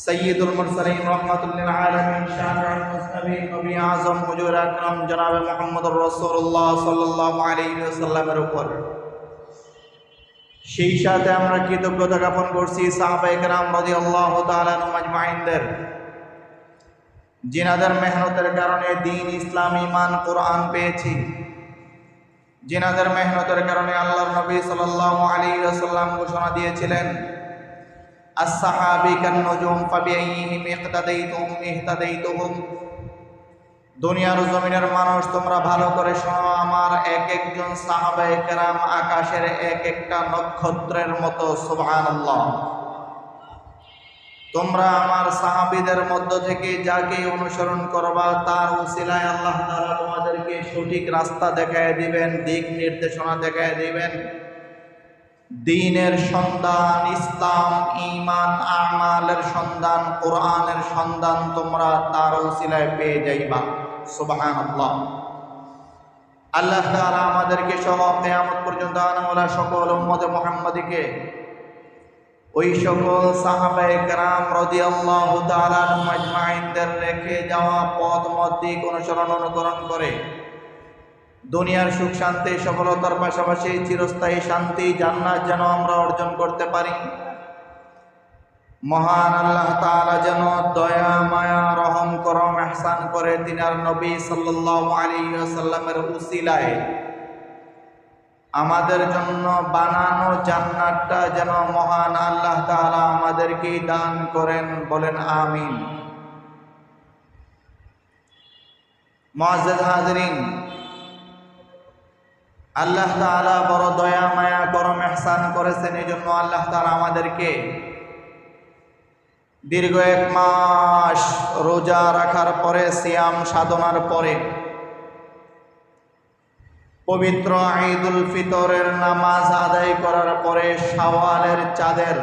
সৈয়দুল মুরসালিন রহমাতুল লিল আলামিন শাফিউল মুস্তাফিন নবী আযম হুজুর আকরাম জনাব মুহাম্মদুর রাসূলুল্লাহ সাল্লাল্লাহু আলাইহি ওয়াসাল্লামের উপর সেই সাথে আমরা কৃতজ্ঞতা জ্ঞাপন করছি সাহাবায়ে কেরাম রাদিয়াল্লাহু তাআলা আনহুম আজমাইনদের जिनाদের মেহনতের কারণে দ্বীন ইসলাম ঈমান কোরআন পেয়েছি जिनाদের মেহনতের কারণে আল্লাহর নবী সাল্লাল্লাহু আলাইহি ওয়াসাল্লাম ঘোষণা দিয়েছিলেন আস-সাহাবী কান-নুজুম ফাবিআইহিম ইক্তাদাইতুম ইহতাদাইতুহুম দুনিয়ার জমিনের মানুষ তোমরা ভালো করে শোনো আমার এক একজন সাহাবায়ে কেরাম আকাশের এক একটা নক্ষত্রের মতো সুবহানাল্লাহ তোমরা আমার সাহাবীদের মধ্য থেকে যাকে অনুসরণ করবা তার উসিলায় আল্লাহ তাআলা তোমাদেরকে সঠিক রাস্তা দেখায় দিবেন দিক নির্দেশনা দেখায় দিবেন দ্বীনের সন্ধান, ইসলাম, ঈমান, আমালের সন্ধান, কোরআনের সন্ধান তোমরা তার উসিলায় পেয়ে যাইবা। সুবহানাল্লাহ। আল্লাহ তাআলা আমাদেরকে সহ কিয়ামত পর্যন্ত আনাওয়ালা সকল উম্মত মুহাম্মাদীকে ওই সকল সাহাবায়ে কেরাম রাদিয়াল্লাহু তাআলা আনহুম আজমাইনদের রেখে যাওয়া পথ দিক অনুসরণ অনুকরণ করে দুনিয়ার সুখ শান্তি সফলতার পাশাপাশি চিরস্থায়ী শান্তি জান্নাত যেন আমরা অর্জন করতে পারি। মহান আল্লাহ তাআলা যেন দয়া মায়া রহম করম ইহসান করে তিনার নবী সাল্লাল্লাহু আলাইহি ওয়াসাল্লামের উসিলায় আমাদের জন্য বানানো জান্নাতটা যেন মহান আল্লাহ তাআলা আমাদেরকে দান করেন, বলেন আমিন। মুআজ্জাজ হাজিরিন, আল্লাহ তাআলা বড় দয়া মায়া করম ইহসান করেছেন। এই জন্য আল্লাহ তাআলা আমাদেরকে দীর্ঘ 1 মাস রোজা রাখার পরে, সিয়াম সাধনার পরে, পবিত্র ঈদুল ফিতরের নামাজ আদায় করার পরে, শাওয়ালের চাঁদের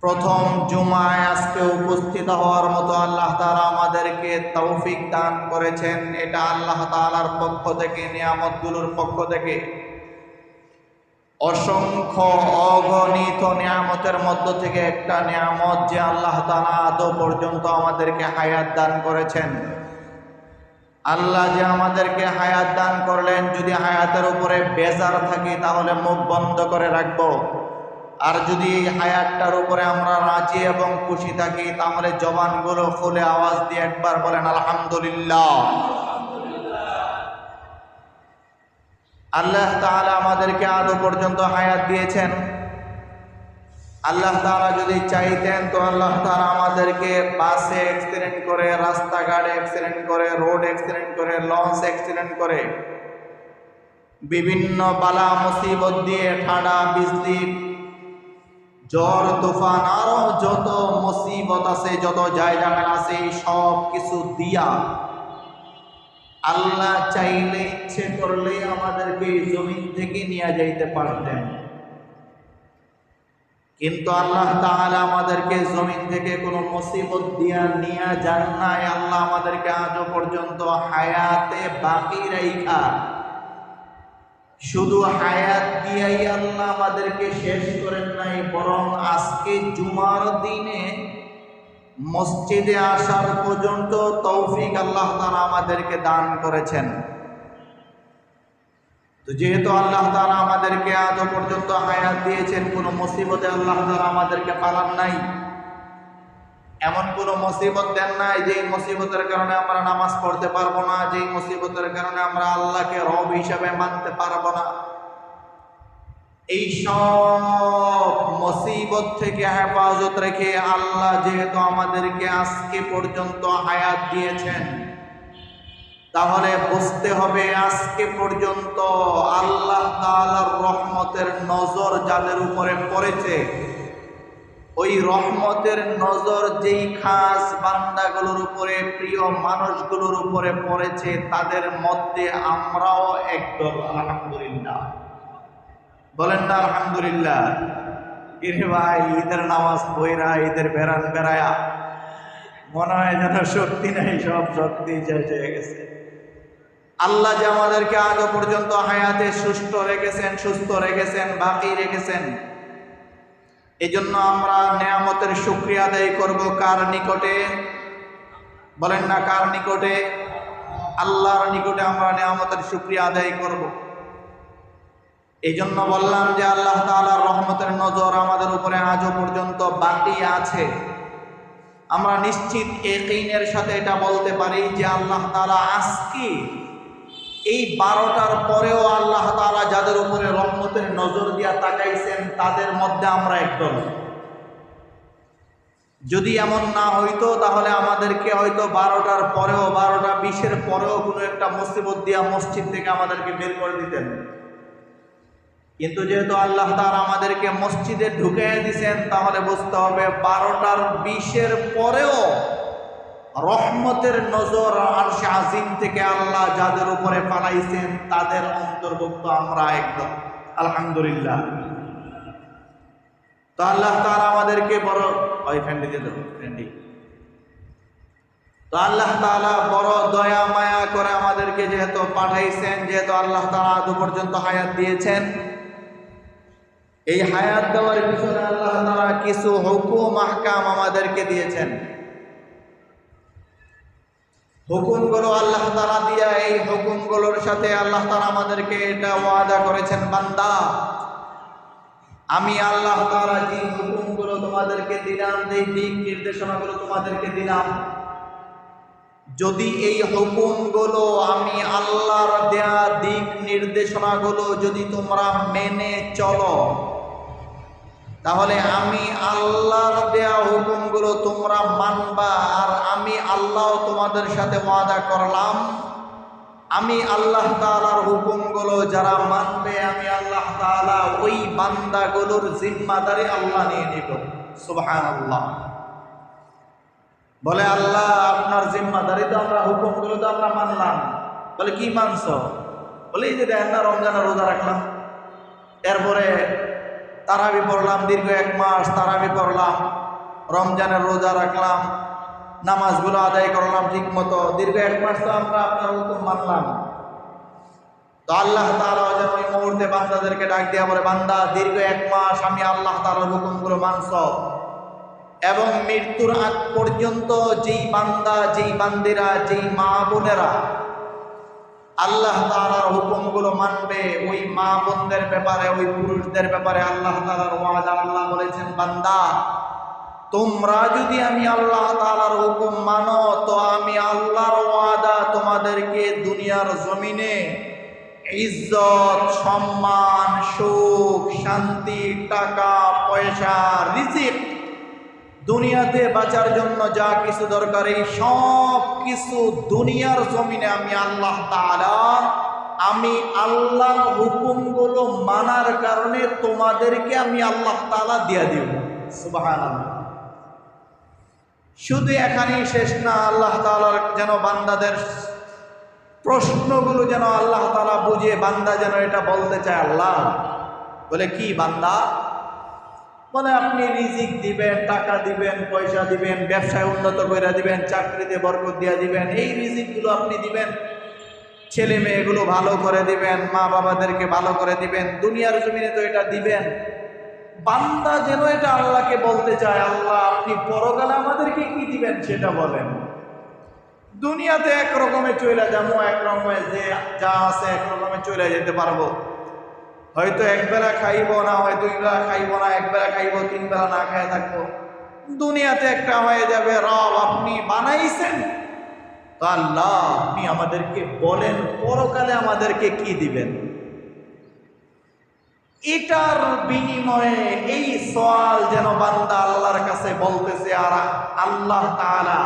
প্রথম জুমায় আজকে উপস্থিত হওয়ার মতো আল্লাহ তাআলা আমাদেরকে তৌফিক দান করেছেন। এটা আল্লাহ তাআলার পক্ষ থেকে, নিয়ামতগুলোর পক্ষ থেকে অসংখ্য অগণিত নিয়ামতের মধ্য থেকে একটা নিয়ামত যে আল্লাহ তাআলা আদৌ পর্যন্ত আমাদেরকে হায়াত দান করেছেন। আল্লাহ যে আমাদেরকে হায়াত দান করলেন, যদি হায়াতের উপরে বেজার থাকি তাহলে মুখ বন্ধ করে রাখবো, আর যদি হায়াতটার উপরে আমরা রাজি এবং খুশি থাকি তাহলে জবানগুলো খুলে আওয়াজ দিয়ে একবার বলেন আলহামদুলিল্লাহ। আল্লাহ তাআলা আমাদেরকে আদৌ পর্যন্ত হায়াত দিয়েছেন। আল্লাহ তাআলা যদি চাইতেন তো আল্লাহ তাআলা আমাদেরকে বাসে অ্যাক্সিডেন্ট করে, রাস্তাঘাটে অ্যাক্সিডেন্ট করে, রোড অ্যাক্সিডেন্ট করে, লঞ্চ অ্যাক্সিডেন্ট করে, বিভিন্ন বালা মুসিবত দিয়ে, ঠাডা বিজলি, ঝড় তুফান, আরো যত মুসিবত আছে, যত জায়গা আছে, সব কিছু দিয়া আল্লাহ চাইলে, ইচ্ছে করলে আমাদেরকে জমিন থেকে নিয়ে যাইতে পারতেন। কিন্তু আল্লাহ তাআলা আমাদেরকে জমিন থেকে কোনো মুসিবত দিয়া নিয়ে যান নাই। আল্লাহ আমাদেরকে আজও পর্যন্ত হায়াতে বাকি রাইখা, শুধু হায়াত দিয়াই আল্লাহ আমাদেরকে শেষ করেন নাই, বরং আজকে জুমার দিনে মসজিদে আসার পর্যন্ত তৌফিক আল্লাহ তাআলা আমাদেরকে দান করেছেন। তো যেহেতু আল্লাহ তাআলা আমাদেরকে আজও পর্যন্ত হায়াত দিয়েছেন, কোনো মুসিবতে আল্লাহ তাআলা আমাদেরকে পালান নাই, এমন কোনো মুসিবত দেন নাই যে মুসিবতের কারণে আমরা নামাজ পড়তে পারবো না, যে মুসিবতের কারণে আমরা আল্লাহকে রব হিসাবে মানতে পারবো না। এই সব মুসিবত থেকে হেফাজত রেখে আল্লাহ যেহেতু আমাদেরকে আজকে পর্যন্ত হায়াত দিয়েছেন, তাহলে বুঝতে হবে আজকে পর্যন্ত আল্লাহ তাআলার রহমতের নজর যাদের উপরে পড়েছে, ওই রহমতের নজর যেই খাস বান্দাগুলোর উপরে, প্রিয় মানুষগুলোর উপরে পড়েছে, তাদের মধ্যে আমরাও একদল। আলহামদুলিল্লাহ, বলেন না আলহামদুলিল্লাহ। কিরে ভাই, ঈদের নামাজ পড়া, ঈদের বেড়ান বেড়ায়া মনে হয় যেন শক্তি নেই, সব শক্তি শেষ হয়ে গেছে। আল্লাহ যে আমাদেরকে আজও পর্যন্ত হায়াতে সুস্থ রেখেছেন, সুস্থ রেখেছেন, বাকি রেখেছেন, এই জন্য আমরা নিয়ামতের শুকরিয়া আদায় করব। কার নিকটে? বলেন না, কার নিকটে? আল্লাহর নিকটে আমরা নিয়ামতের শুকরিয়া আদায় করব। এই জন্য বললাম যে আল্লাহ তাআলার রহমতের নজর আমাদের উপরে আজও পর্যন্ত বাকি আছে। আমরা নিশ্চিত ইয়াকিনের সাথে এটা বলতে পারি যে আল্লাহ তাআলা আজকে এই 12টার পরেও আল্লাহ তাআলা যাদের উপরে রহমতের নজর দিয়া তাকাইছেন, তাদের মধ্যে আমরা একদল। যদি এমন না হইতো তাহলে আমাদেরকে হয়তো 12টার পরেও, 12টা 20-এর পরেও কোনো একটা মুসিবত দিয়া মসজিদ থেকে আমাদেরকে বের করে দিতেন। কিন্তু যেহেতু আল্লাহ তাআলা আমাদেরকে মসজিদে ঢুকিয়ে দিয়েছেন, তাহলে বুঝতে হবে 12টার 20-এর পরেও রহমতের নজর আরশে আজিম থেকে আল্লাহ যাদের উপরে পালাইছেন, তাদের অন্তর্ভুক্ত আমরা একদম। আলহামদুলিল্লাহ। তো আল্লাহ তাআলা আমাদেরকে বড় ওই ফ্যান্ডি দিয়ে দাও ফ্যান্ডি। তো আল্লাহ তাআলা বড় দয়া মায়া করে আমাদেরকে যেহেতু পাঠাইছেন, যেহেতু আল্লাহ তাআলা আজ পর্যন্ত হায়াত দিয়েছেন, এই হায়াত দেওয়ার পিছনে আল্লাহ তাআলা কিছু হুকুম আহকাম আমাদেরকে দিয়েছেন। হুকুমগুলো আল্লাহ তাআলা দিয়া, এই হুকুমগুলোর সাথে আল্লাহ তাআলা আমাদেরকে এটা ওয়াদা করেছেন, বান্দা আমি আল্লাহ তাআলা যে হুকুমগুলো তোমাদেরকে দিলাম, যে দিক নির্দেশনাগুলো তোমাদেরকে দিলাম, যদি এই হুকুমগুলো আমি আল্লাহর দেয়া দিক নির্দেশনাগুলো যদি তোমরা মেনে চলো, তাহলে আমি আল্লাহর দেয়া হুকুমগুলো তোমরা মানবা। আর আমি আল্লাহ তোমাদের সাথে ওয়াদা করলাম, আমি আল্লাহ তাআলার হুকুমগুলো যারা মানবে, আমি আল্লাহ তাআলা ওই বান্দাগুলোর জিম্মাদারি আল্লাহ নিয়ে নিব। সুবহানাল্লাহ। বলে আল্লাহ আপনার জিম্মাদারি তো আমরা, হুকুমগুলো তো আমরা মানলাম। বলে কি মানছো? বলে এই যে দেখেন না, রমজানের রোজা রাখলাম, এরপরে তারাবি পড়লাম, দীর্ঘ 1 মাস তারাবি পড়লাম, রমজানের রোজা রাখলাম, নামাজগুলো আদায় করলাম ঠিক মতো, দীর্ঘ 1 মাস তো আমরা আপনার হুকুম মানলাম। তো আল্লাহ তাআলা যেন ওই মুহূর্তে বান্দাদেরকে ডাক দিয়া বলে, বান্দা দীর্ঘ 1 মাস আমি আল্লাহ তাআলার হুকুমগুলো মানছ, এবং মৃত্যুর আগ পর্যন্ত যেই বান্দা, যেই বান্দিরা, যেই মা বোনেরা আল্লাহ তাআলার হুকুমগুলো মানবে, ওই মা বোনদের ব্যাপারে, ওই পুরুষদের ব্যাপারে আল্লাহ তাআলার ওয়াদা, আল্লাহ বলেছেন, বান্দা তোমরা যদি আমি আল্লাহ তাআলার হুকুম মানো, তো আমি আল্লাহর ওয়াদা তোমাদেরকে দুনিয়ার জমিনে ইজ্জত, সম্মান, সুখ, শান্তি, টাকা পয়সা, রিজিক, দুনিয়াতে বাঁচার জন্য যা কিছু দরকার, এই সব কিছু দুনিয়ার জমিনে আমি আল্লাহ তাআলা, আমি আল্লাহর হুকুমগুলো মানার কারণে তোমাদেরকে আমি আল্লাহ তাআলা দিয়া দিব। সুবহানাল্লাহ। শুধু এখানেই শেষ না, আল্লাহ তাআলার যেন বান্দাদের প্রশ্নগুলো যেন আল্লাহ তাআলা বুঝে, বান্দা যেন এটা বলতে চায়। আল্লাহ বলে কি বান্দা? বলে আপনি রিজিক দিবেন, টাকা দিবেন, পয়সা দিবেন, ব্যবসায় উন্নত করে দিবেন, চাকরিতে বরকত দিয়া দিবেন, এই রিজিকগুলো আপনি দিবেন, ছেলে মেয়েগুলো ভালো করে দিবেন, মা বাবাদেরকে ভালো করে দিবেন, দুনিয়ার জমিনে তো এটা দিবেন। বান্দা যেন এটা আল্লাহকে বলতে চায়, আল্লাহ আপনি পরকালে আমাদেরকে কি দিবেন সেটা বলেন। দুনিয়াতে একরকমে চলে যাবো, একরকমে যে যা আছে একরকমে চলে যেতে পারবো, হয়তো একবেলা খাইব না, হয় 2 বেলা খাইব না, একবেলা খাইব, 3 বেলা না খায় থাকবো। দুনিয়াতে একটা হয়ে যাবে। রব আপনি বানাইছেন, তো আল্লাহ আপনি আমাদেরকে বলেন পরকালে আমাদেরকে কি দিবেন। এটার বিনিময়ে এই সওয়াল যেন বান্দা আল্লাহর কাছে বলতেছে। আর আল্লাহ তাআলা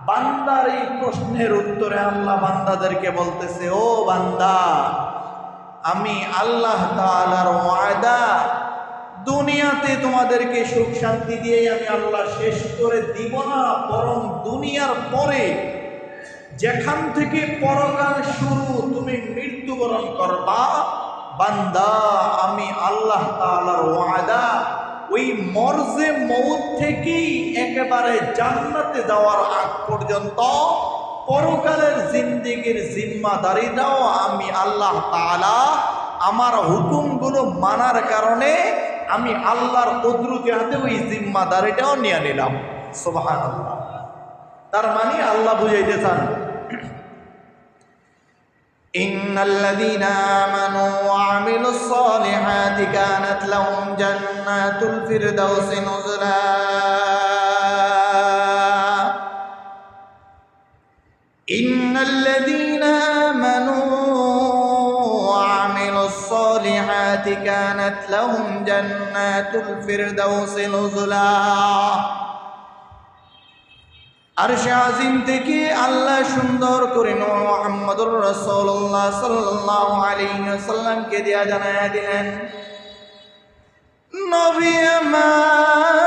বান্দার এই প্রশ্নের উত্তরে আল্লাহ বান্দাদেরকে বলতেছে, ও বান্দা আমি আল্লাহ তাআলার ওয়াদা দুনিয়াতে তোমাদেরকে সুখ শান্তি দিয়ে আমি আল্লাহ শেষ করে দিব না, বরং দুনিয়ার পরে যেখান থেকে পরকাল শুরু, তুমি মৃত্যুবরণ করবা, বান্দা আমি আল্লাহ তাআলার ওয়াদা ওই মরজে মউত থেকেই একেবারে জান্নাতে যাওয়ার আগ পর্যন্ত পরকালের জিন্দেগির জিম্মাদারিটাও আমি আল্লাহ তাআলা আমার হুকুমগুলো মানার কারণে আমি আল্লাহর কুদরতি হাতে ওই জিম্মাদারিটাও নিয়ে নিলাম। সুবহানাল্লাহ। তার মানে আল্লাহ বুঝাইতে চান, ইন্নাল্লাযীনা আমানু ওয়া আমিলুস সালিহাতি কানাত লাহুম জান্নাতুল ফিরদাউসি নুজুলা। ইন্নাল্লাযীনা আমানু ওয়া আমিলুস সালিহাতি কানাত লাহুম জান্নাতুল ফিরদাউসি নুজুলা। আরশে আজিম থেকে আল্লাহ সুন্দর করে নূর মুহাম্মদুর রাসূলুল্লাহ সাল্লাল্লাহু আলাইহি ওয়াসাল্লামকে দিয়া জানায়া দিলেন, নবী আমার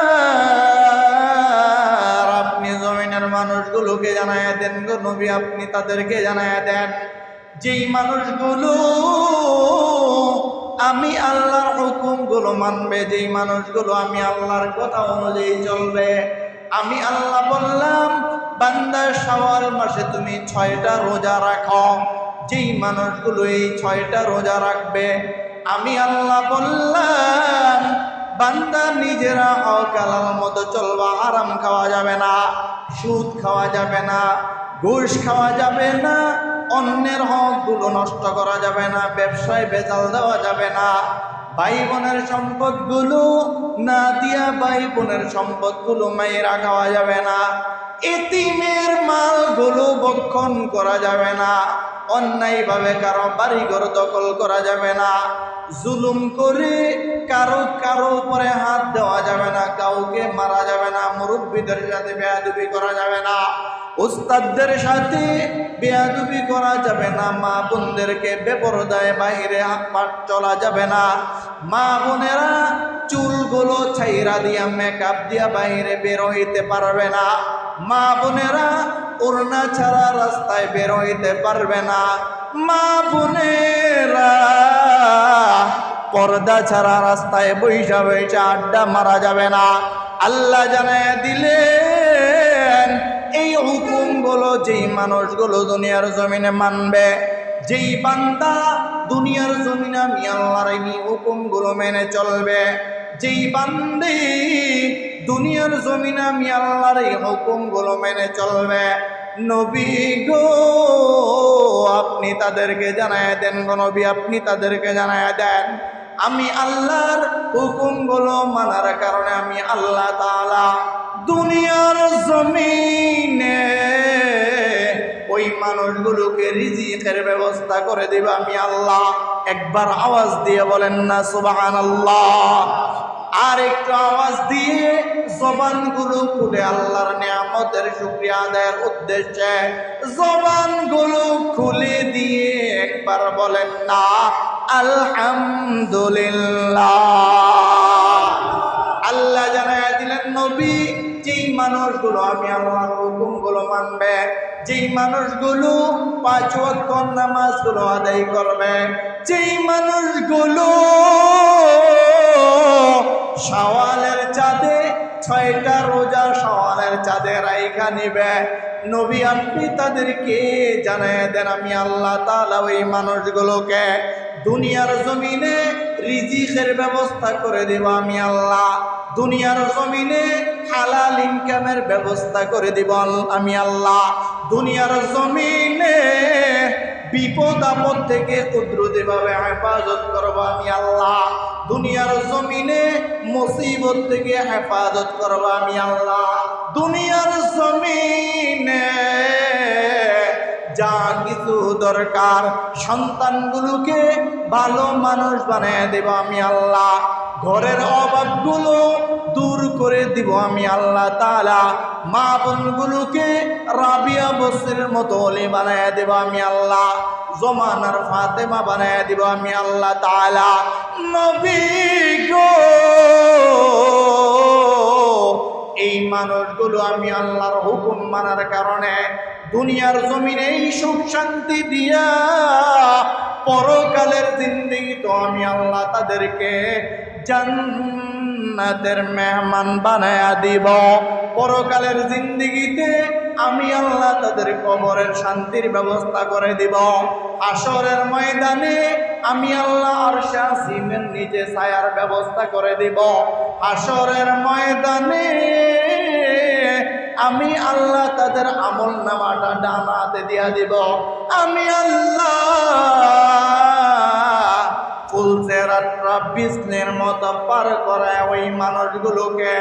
আপনি জমিনের মানুষগুলোকে জানায়া দেন গো নবী, আপনি তাদেরকে জানায়া দেন যেই মানুষগুলো আমি আল্লাহর হুকুমগুলো মানবে, যেই মানুষগুলো আমি আল্লাহর কথা অনুযায়ী চলবে। আমি আল্লাহ বললাম বান্দা শাওয়াল মাসে তুমি 6টা রোজা রাখো, যেই মানুষগুলো এই 6টা রোজা রাখবে। আমি আল্লাহ বললাম বান্দা নিজেরা হালাল মতো চলবা, আরাম খাওয়া যাবে না, সুদ খাওয়া যাবে না, ঘুষ খাওয়া যাবে না, অন্যের হকগুলো নষ্ট করা যাবে না, ব্যবসায় ভেজাল দেওয়া যাবে না, ভাই বোনের সম্পদগুলো না দিয়া ভাই বোনের সম্পদগুলো মায়েরা খাওয়া যাবে না, এতিমের মালগুলো ভক্ষণ করা যাবে না, অন্যায়ভাবে কারো বাড়িঘর দখল করা যাবে না, জুলুম করে কারো উপরে হাত দেওয়া যাবে না, কাউকে মারা যাবে না, মুরব্বীদের সাথে বেয়াদবি করা যাবে না, উস্তাদদের সাথে বেয়াদবি করা যাবে না, মা বোনদেরকে বেপরদায় বাইরে হাত চলা যাবে না, মা বোনেরা চুলগুলো ছাইরা দিয়া মেকআপ দিয়া বাইরে বের হইতে পারবে না, মা বোনেরা ওড়না ছাড়া রাস্তায় বের হইতে পারবে না, মা বোনেরা পর্দা ছাড়া রাস্তায় বৈশা বৈশা আড্ডা মারা যাবে না। আল্লাহ জানায় দিলেন এই হুকুমগুলো যেই মানুষগুলো দুনিয়ার জমিনে মানবে, যেই বান্দা দুনিয়ার জমিনে আমি আল্লাহর এই হুকুমগুলো মেনে চলবে, যেই বান্দি দুনিয়ার জমিনে আমি আল্লাহর এই হুকুমগুলো মেনে চলবে, নবী গো আপনি তাদেরকে জানায় দেন, গো নবী আপনি তাদেরকে জানায় দেন আমি আল্লাহর হুকুমগুলো মানার কারণে আমি আল্লাহ তাআলা দুনিয়ার জমিনে ওই মানুষগুলোকে রিজিকের ব্যবস্থা করে দেব আমি আল্লাহ। একবার আওয়াজ দিয়ে বলেন না সুবহানাল্লাহ। আর একটু আওয়াজ দিয়ে জবানগুলো খুলে আল্লাহর নিয়ামতের শুকরিয়া আদায়ের উদ্দেশ্যে জবানগুলো খুলে দিয়ে একবার বলেন না আলহামদুলিল্লাহ। আল্লাহ জানায় দিলেন নবী যেই মানুষগুলো আমি আল্লাহর হুকুমগুলো মানবে, যেই মানুষগুলো 5 ওয়াক্ত নামাজগুলো আদায় করবে, যেই মানুষগুলো শাওয়ালের চাঁদে 6টা রোজা শাওয়ালের চাঁদে রাইখা নিবে, নবী আপনি তাদেরকে জানায় দেন আমি আল্লাহ তাআলা ওই মানুষগুলোকে দুনিয়ার জমিনে রিজিকের ব্যবস্থা করে দেব আমি আল্লাহ, দুনিয়ার জমিনে হালাল ইনকামের ব্যবস্থা করে দিব আমি আল্লাহ, দুনিয়ার জমিনে বিপদ আপদ থেকে কুদরতিভাবে হেফাজত করব আমি আল্লাহ, দুনিয়ার জমিনে মুসিবত থেকে হেফাজত করব আমি আল্লাহ, দুনিয়ার জমিনে যা কিছু দরকার সন্তানগুলোকে ভালো মানুষ বানিয়ে দেব আমি আল্লাহ, ঘরের অভাবগুলো দূর করে দিব আমি আল্লাহ তাআলা, মা বোনগুলোকে রাবিয়া বসরির মতো ওলি বানিয়ে দেব আমি আল্লাহ, জমানার ফাতেমা বানিয়ে দেব আমি আল্লাহ তাআলা। নবী গো এই মানুষগুলো আমি আল্লাহর হুকুম মানার কারণে দুনিয়ার জমিনে এই সুখ শান্তি দিয়া পরকালের জিন্দেগি তো আমি আল্লাহ তাদেরকে জান্নাতের মেহমান বানায়া দিব, পরকালের জিন্দেগিতে আমি আল্লাহ তাদের কবরের শান্তির ব্যবস্থা করে দিব, হাসরের ময়দানে আমি আল্লাহ আরশে আসিমের নিচে ছায়ার ব্যবস্থা করে দিব, হাসরের ময়দানে আমি আল্লাহ তাদের আমল নামাটা ডান হাতে দিয়া দিব, আমি আল্লাহ ফুলসেরাতরা বিষ্ণের মতো পার করায় ওই মানুষগুলোকে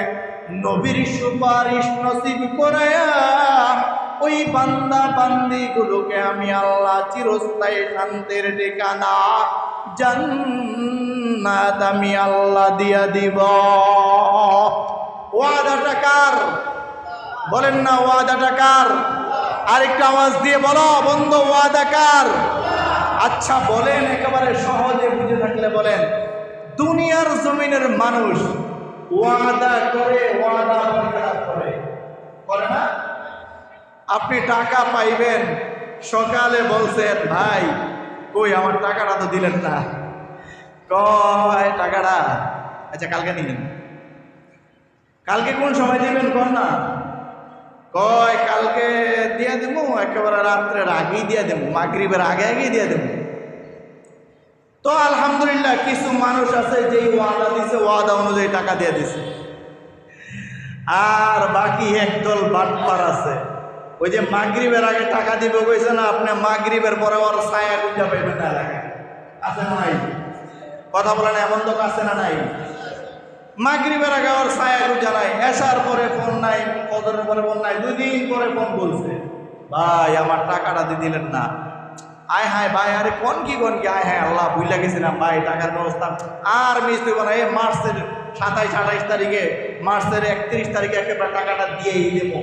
নবীর সুপারিশ নসিব করায়া ওই বান্দা বান্দিগুলোকে আমি আল্লাহ চিরস্থায়ী শান্তির ঠিকানা জান্নাত আমি আল্লাহ দিয়া দিব। ওয়াদাটা কার? বলেন না ওয়াদাটা কার? আরেকটা আওয়াজ দিয়ে বলো বন্ধু ওয়াদা কার? আচ্ছা বলেন একেবারে সহজে বুঝে থাকলে বলেন, দুনিয়ার জমিনের মানুষ ওয়াদা করে ওয়াদা করে না? আপনি টাকা পাইবেন, সকালে বলছেন ভাই কই আমার টাকাটা তো দিলেন না, কয় টাকাটা আচ্ছা কালকে নিন। কালকে কোন সময় দিবেন কর না, কয় কালকে দিয়ে দেবো, একেবারে রাত্রের আগেই দিয়ে দেবো, মাগরিবের আগে আগেই দিয়ে দেবো। তো আলহামদুলিল্লাহ কিছু মানুষ আছে যেই ওয়াদা দিছে ওয়াদা অনুযায়ী টাকা দিয়ে দিছে, আর বাকি একদল বাটপার আছে ওই যে মাগরিবের আগে টাকা দিব কইছে না, আপনি মাগরিবের পরে ওর ছায়া খুঁজে পাইবেন না এলাকায়। আছে না নাই? কথা বলেন, এমন তো আছে না নাই? মাগরিবের আগে ওর ছায়া খুঁজে নাই, এসার পরে ফোন নাই, ফজরের পরে ফোন নাই, 2 দিন পরে ফোন বলছে ভাই আমার টাকাটা দিয়ে দিলেন না। আয় হায় ভাই, আরে কোন কি আয় হ্যাঁ আল্লাহ ভুলে গেছিলাম ভাই, টাকার ব্যবস্থা আর মিস দেবো না। এই মার্চের 27-28 তারিখে, মার্চের 31 তারিখে একেবারে টাকাটা দিয়েই দেবো,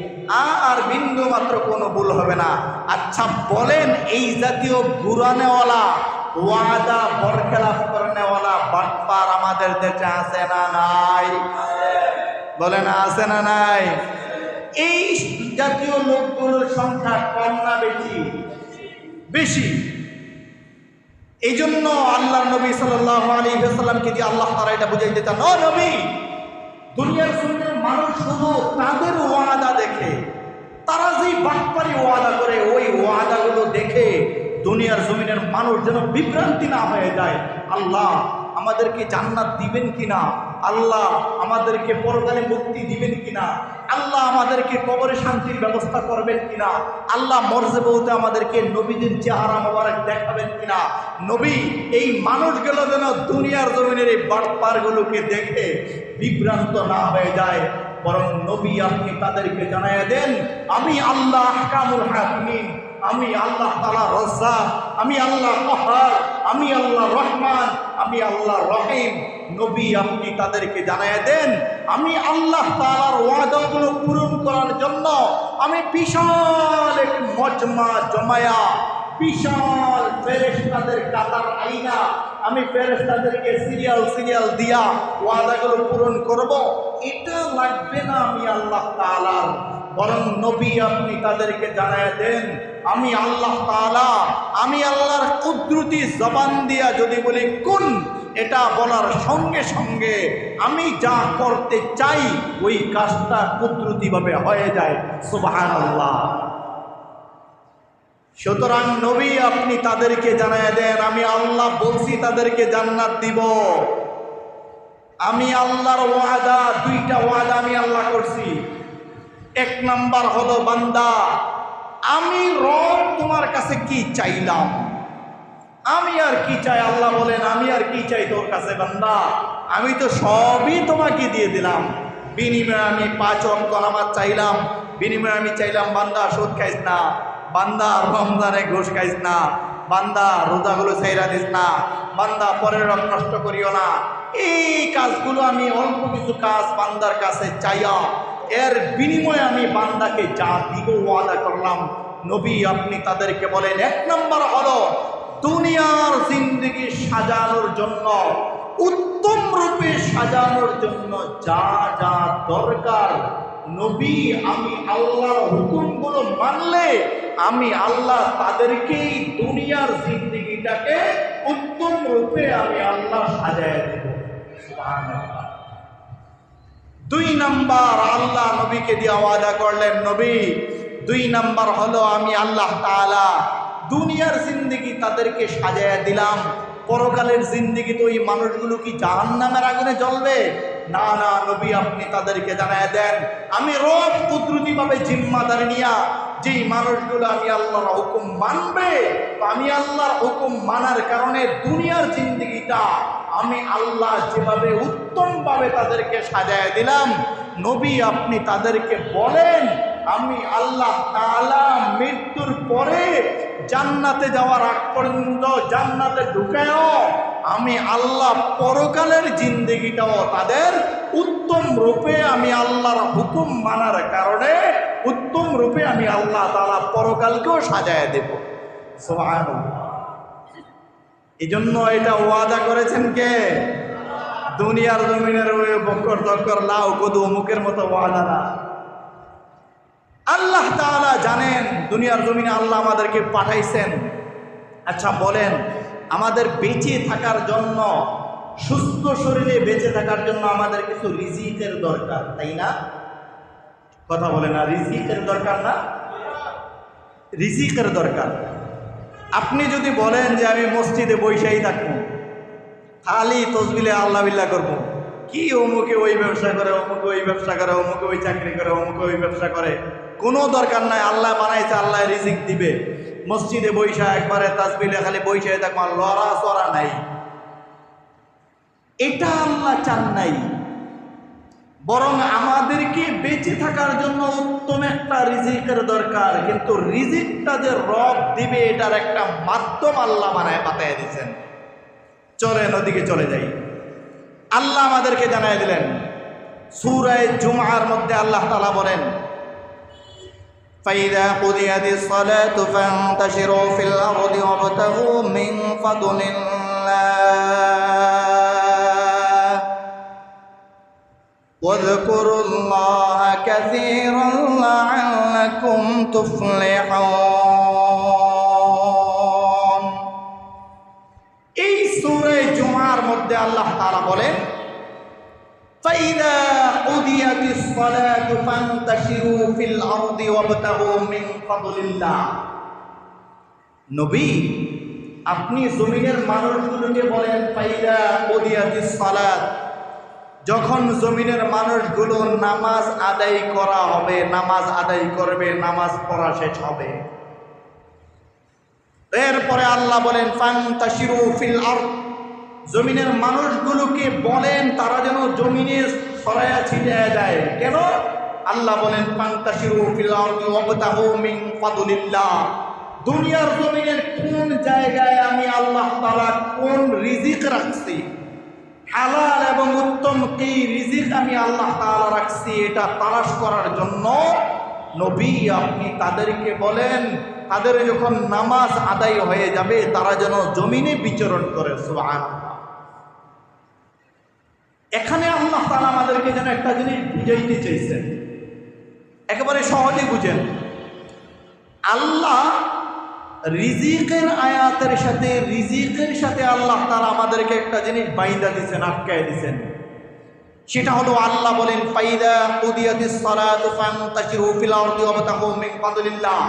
আর বিন্দু মাত্র কোনো ভুল হবে না। আচ্ছা বলেন, এই জাতীয় ঘুরানেওয়ালা ওয়াদা বরখেলাফ করেনেওয়ালা বাটপার আমাদের দেশে আছে না নাই? বলেন আছে না নাই? এই জাতীয় লোকগুলোর সংখ্যা কম না বেশি? বেশি। এই জন্য আল্লাহ নবী সাল্লাল্লাহু আলাইহি ওয়াসাল্লামকে দিয়ে আল্লাহ তাআলা এটা বুঝাইতে চান, ও নবী, দুনিয়ার জমিনের মানুষ শুধু তাদের ওয়াদা দেখে, তারা যেই বাটপারি ওয়াদা করে ওই ওয়াদাগুলো দেখে দুনিয়ার জমিনের মানুষ যেন বিভ্রান্তি না হয়ে যায়। আল্লাহ আমাদেরকে জান্নাত দিবেন কিনা, আল্লাহ আমাদেরকে পরকালে মুক্তি দিবেন কিনা, আল্লাহ আমাদেরকে কবরে শান্তির ব্যবস্থা করবেন কিনা, আল্লাহ মরজে বলতে আমাদেরকে নবীদের চেহারা মোবারক দেখাবেন কিনা। নবী এই মানুষগুলো যেন দুনিয়ার জমিনের এই বাটপারগুলোকে দেখে বিভ্রান্ত না হয়ে যায়, বরং নবী আপনি তাদেরকে জানাইয়া দেন, আমি আল্লাহ আহকামুল হাকিমিন, আমি আল্লাহ তাআলা রাজ্জাক, আমি আল্লাহ কাহ্হার, আমি আল্লাহ রহমান, আমি আল্লাহ রহিম। নবী আপনি তাদেরকে জানাইয়া দেন, আমি আল্লাহ তাআলার ওয়াদাগুলো পূরণ করার জন্য আমি বিশাল এক মজমা জমায়া, বিশাল ফেরেশতাদের কাতার আইনা, আমি ফেরেশতাদেরকে সিরিয়াল দিয়া ওয়াদাগুলো পূরণ করব। এটা লাগবে না আমি আল্লাহ তাআলার, বরং নবী আপনি তাদেরকে জানায় দেন, আমি আল্লাহ তাআলা, আমি আল্লাহর কুদরতি জবান দিয়া যদি বলি কুন, এটা বলার সঙ্গে সঙ্গে আমি যা করতে চাই ওই কাজটা কুদরতিভাবে হয়ে যায়। সুবহানাল্লাহ। সুতরাং নবী আপনি তাদেরকে জানায় দেন, আমি আল্লাহ বলছি তাদেরকে জান্নাত দিব। আমি আল্লাহর ওয়াদা, 2টা ওয়াদা আমি আল্লাহ করছি। 1 নাম্বার হলো, বান্দা আমি রব তোমার কাছে কি চাইলাম, আমি আর কি চাই? আল্লাহ বলেন, আমি আর কি চাই তোর কাছে বান্দা, আমি তো সবই তোমাকে দিয়ে দিলাম। বিনিময়ে আমি 5 ওয়াক্ত নামাজ চাইলাম, বিনিময়ে আমি চাইলাম বান্দা সুদ খাইস না, বান্দা রমজানে ঘুষ খাইস না, বান্দা রোজাগুলো ছাইরা দিস না, বান্দা পরের রং নষ্ট করিও না। এই কাজগুলো আমি অল্প কিছু কাজ বান্দার কাছে চাইয়া এর বিনিময়ে আমি বান্দাকে যা দিব ওয়াদা করলাম। নবী আপনি তাদেরকে বলেন, 1 নাম্বার হলো দুনিয়ার জিন্দেগি সাজানোর জন্য, উত্তম রূপে সাজানোর জন্য যা যা দরকার, নবী আমি আল্লাহর হুকুমগুলো মানলে আমি আল্লাহ তাদেরকেই দুনিয়ার জিন্দেগিটাকে উত্তম রূপে আমি আল্লাহ সাজায় দেব। সুবহানাল্লাহ। 2 নাম্বার আল্লাহ নবীকে দিয়ে ওয়াদা করলেন, নবী 2 নাম্বার হলো আমি আল্লাহ তাআলা দুনিয়ার জিন্দেগি তাদেরকে সাজায় দিলাম, পরকালের জিন্দেগি তো এই মানুষগুলো কি জাহান্নামের আগুনে জ্বলবে? না না, নবী আপনি তাদেরকে জানায় দেন, আমি রব কুদরতিভাবে জিম্মাদারি নিয়া যেই মানুষগুলো আমি আল্লাহর হুকুম মানবে, আমি আল্লাহর হুকুম মানার কারণে দুনিয়ার জিন্দেগিটা আমি আল্লাহ যেভাবে উত্তমভাবে তাদেরকে সাজায় দিলাম, নবী আপনি তাদেরকে বলেন, আমি আল্লাহ তাআলা মৃত্যুর পরে জান্নাতে যাওয়ার আগ পর্যন্ত জান্নাতে ঢুকায়ও আমি আল্লাহ পরকালের জিন্দেগিটাও তাদের উত্তম রূপে আমি আল্লাহর হুকুম মানার কারণে উত্তম রূপে আমি আল্লাহ তাআলা পরকালকেও সাজায় দেব। সুবহানাল্লাহ। এই জন্য এটা ওয়াদা করেছেন কে? দুনিয়ার জমিনের ওই বকর তকর লাউ কদু অমুকের মতো ওয়াদা না। আল্লাহ তাআলা জানেন দুনিয়ার জমিনে আল্লাহ আমাদেরকে পাঠাইছেন। আচ্ছা বলেন, আমাদের বেঁচে থাকার জন্য সুস্থ শরীরে বেঁচে থাকার জন্য আমাদের কিছু রিজিকের দরকার, তাই না? কথা বলে না, রিজিকের দরকার না? রিজিকের দরকার। আপনি যদি বলেন যে আমি মসজিদে বৈশাই থাকবো, খালি তসবিলে আল্লাহ বিল্লাহ করবো, কি অমুকে ওই ব্যবসা করে, অমুকে ওই ব্যবসা করে, অমুকে ওই চাকরি করে, অমুকে ওই ব্যবসা করে, কোনো দরকার নাই। আল্লাহ বানাইছে, আল্লাহ রিজিক দিবে। মসজিদে বৈশা একবারে তাসবিলে খালি বৈশাই থাকবো, লড়া চড়া নাই, এটা আল্লাহ চান নাই। বরং আমাদেরকে বেঁচে থাকার জন্য উত্তম একটা রিজিকের দরকার, কিন্তু রিজিকটা যে রব দিবে এটার একটা মাধ্যম আল্লাহ বানায় পাতায় দিয়েছেন। চলেন ওদিকে চলে যাই। আল্লাহ আমাদেরকে জানায় দিলেন সূরা জুমআর মধ্যে আল্লাহ তাআলা বলেন, ফাইদা কুদিয়াতিস সালাতু ফান্তাশিরু ফিল আরদি ওয়াবতাগু মিন ফাদলিল্লাহ ওয়াযকুরুল্লাহা কাসীরান লাআল্লাকুম তুফলিহুন। এই সূরা জুমআর মধ্যে আল্লাহ তাআলা বলেন, ফাইদা কুদিয়াতিস সালাতু ফান্তাশিরু ফিল আরদি ওয়াবতাগু মিন ফাদলিল্লাহ। নবী, আপনি জমিনের মানুষগুলোকে বলেন ফাইদা কুদিয়াতিস সালাত, যখন জমিনের মানুষগুলো নামাজ আদায় করা হবে, নামাজ আদায় করবে, নামাজ পড়া শেষ হবে, এরপরে আল্লাহ বলেন ফান্তাশিরু ফিল আরদ, জমিনের মানুষগুলোকে বলেন তারা যেন জমিনে ছড়ায়া ছিটিয়ে যায়। কেন? আল্লাহ বলেন ফান্তাশিরু ফিল আরদি ওয়াবতাগু মিন ফাদলিল্লাহ, দুনিয়ার জমিনের কোন জায়গায় আমি আল্লাহ তাআলা কোন রিজিক রাখছি, হালাল এবং উত্তম কি রিজিক আমি আল্লাহ তাআলা রাখছি, এটা তালাশ করার জন্য নবী আপনি তাদেরকে বলেন, তাদের যখন নামাজ আদায় হয়ে যাবে তারা যেন জমিনে বিচরণ করে। সুবহানাল্লাহ। এখানে আল্লাহ তাআলা আমাদেরকে যেন একটা জিনিস বুঝাইতে চাইছেন, একেবারে সহজে বুঝেন। আল্লাহ রিজিকের আয়াতের সাথে, রিজিকের সাথে আল্লাহ তাআলা আমাদেরকে একটা জিনিস বাইন্ধা দিয়েছেন, আটকায় দিয়েছেন। সেটা হলো আল্লাহ বলেন ফাইদা কুদিয়াতিস সালাতু ফান্তাশিরু ফিল আরদি ওয়াবতাগু মিন ফাদলিল্লাহ।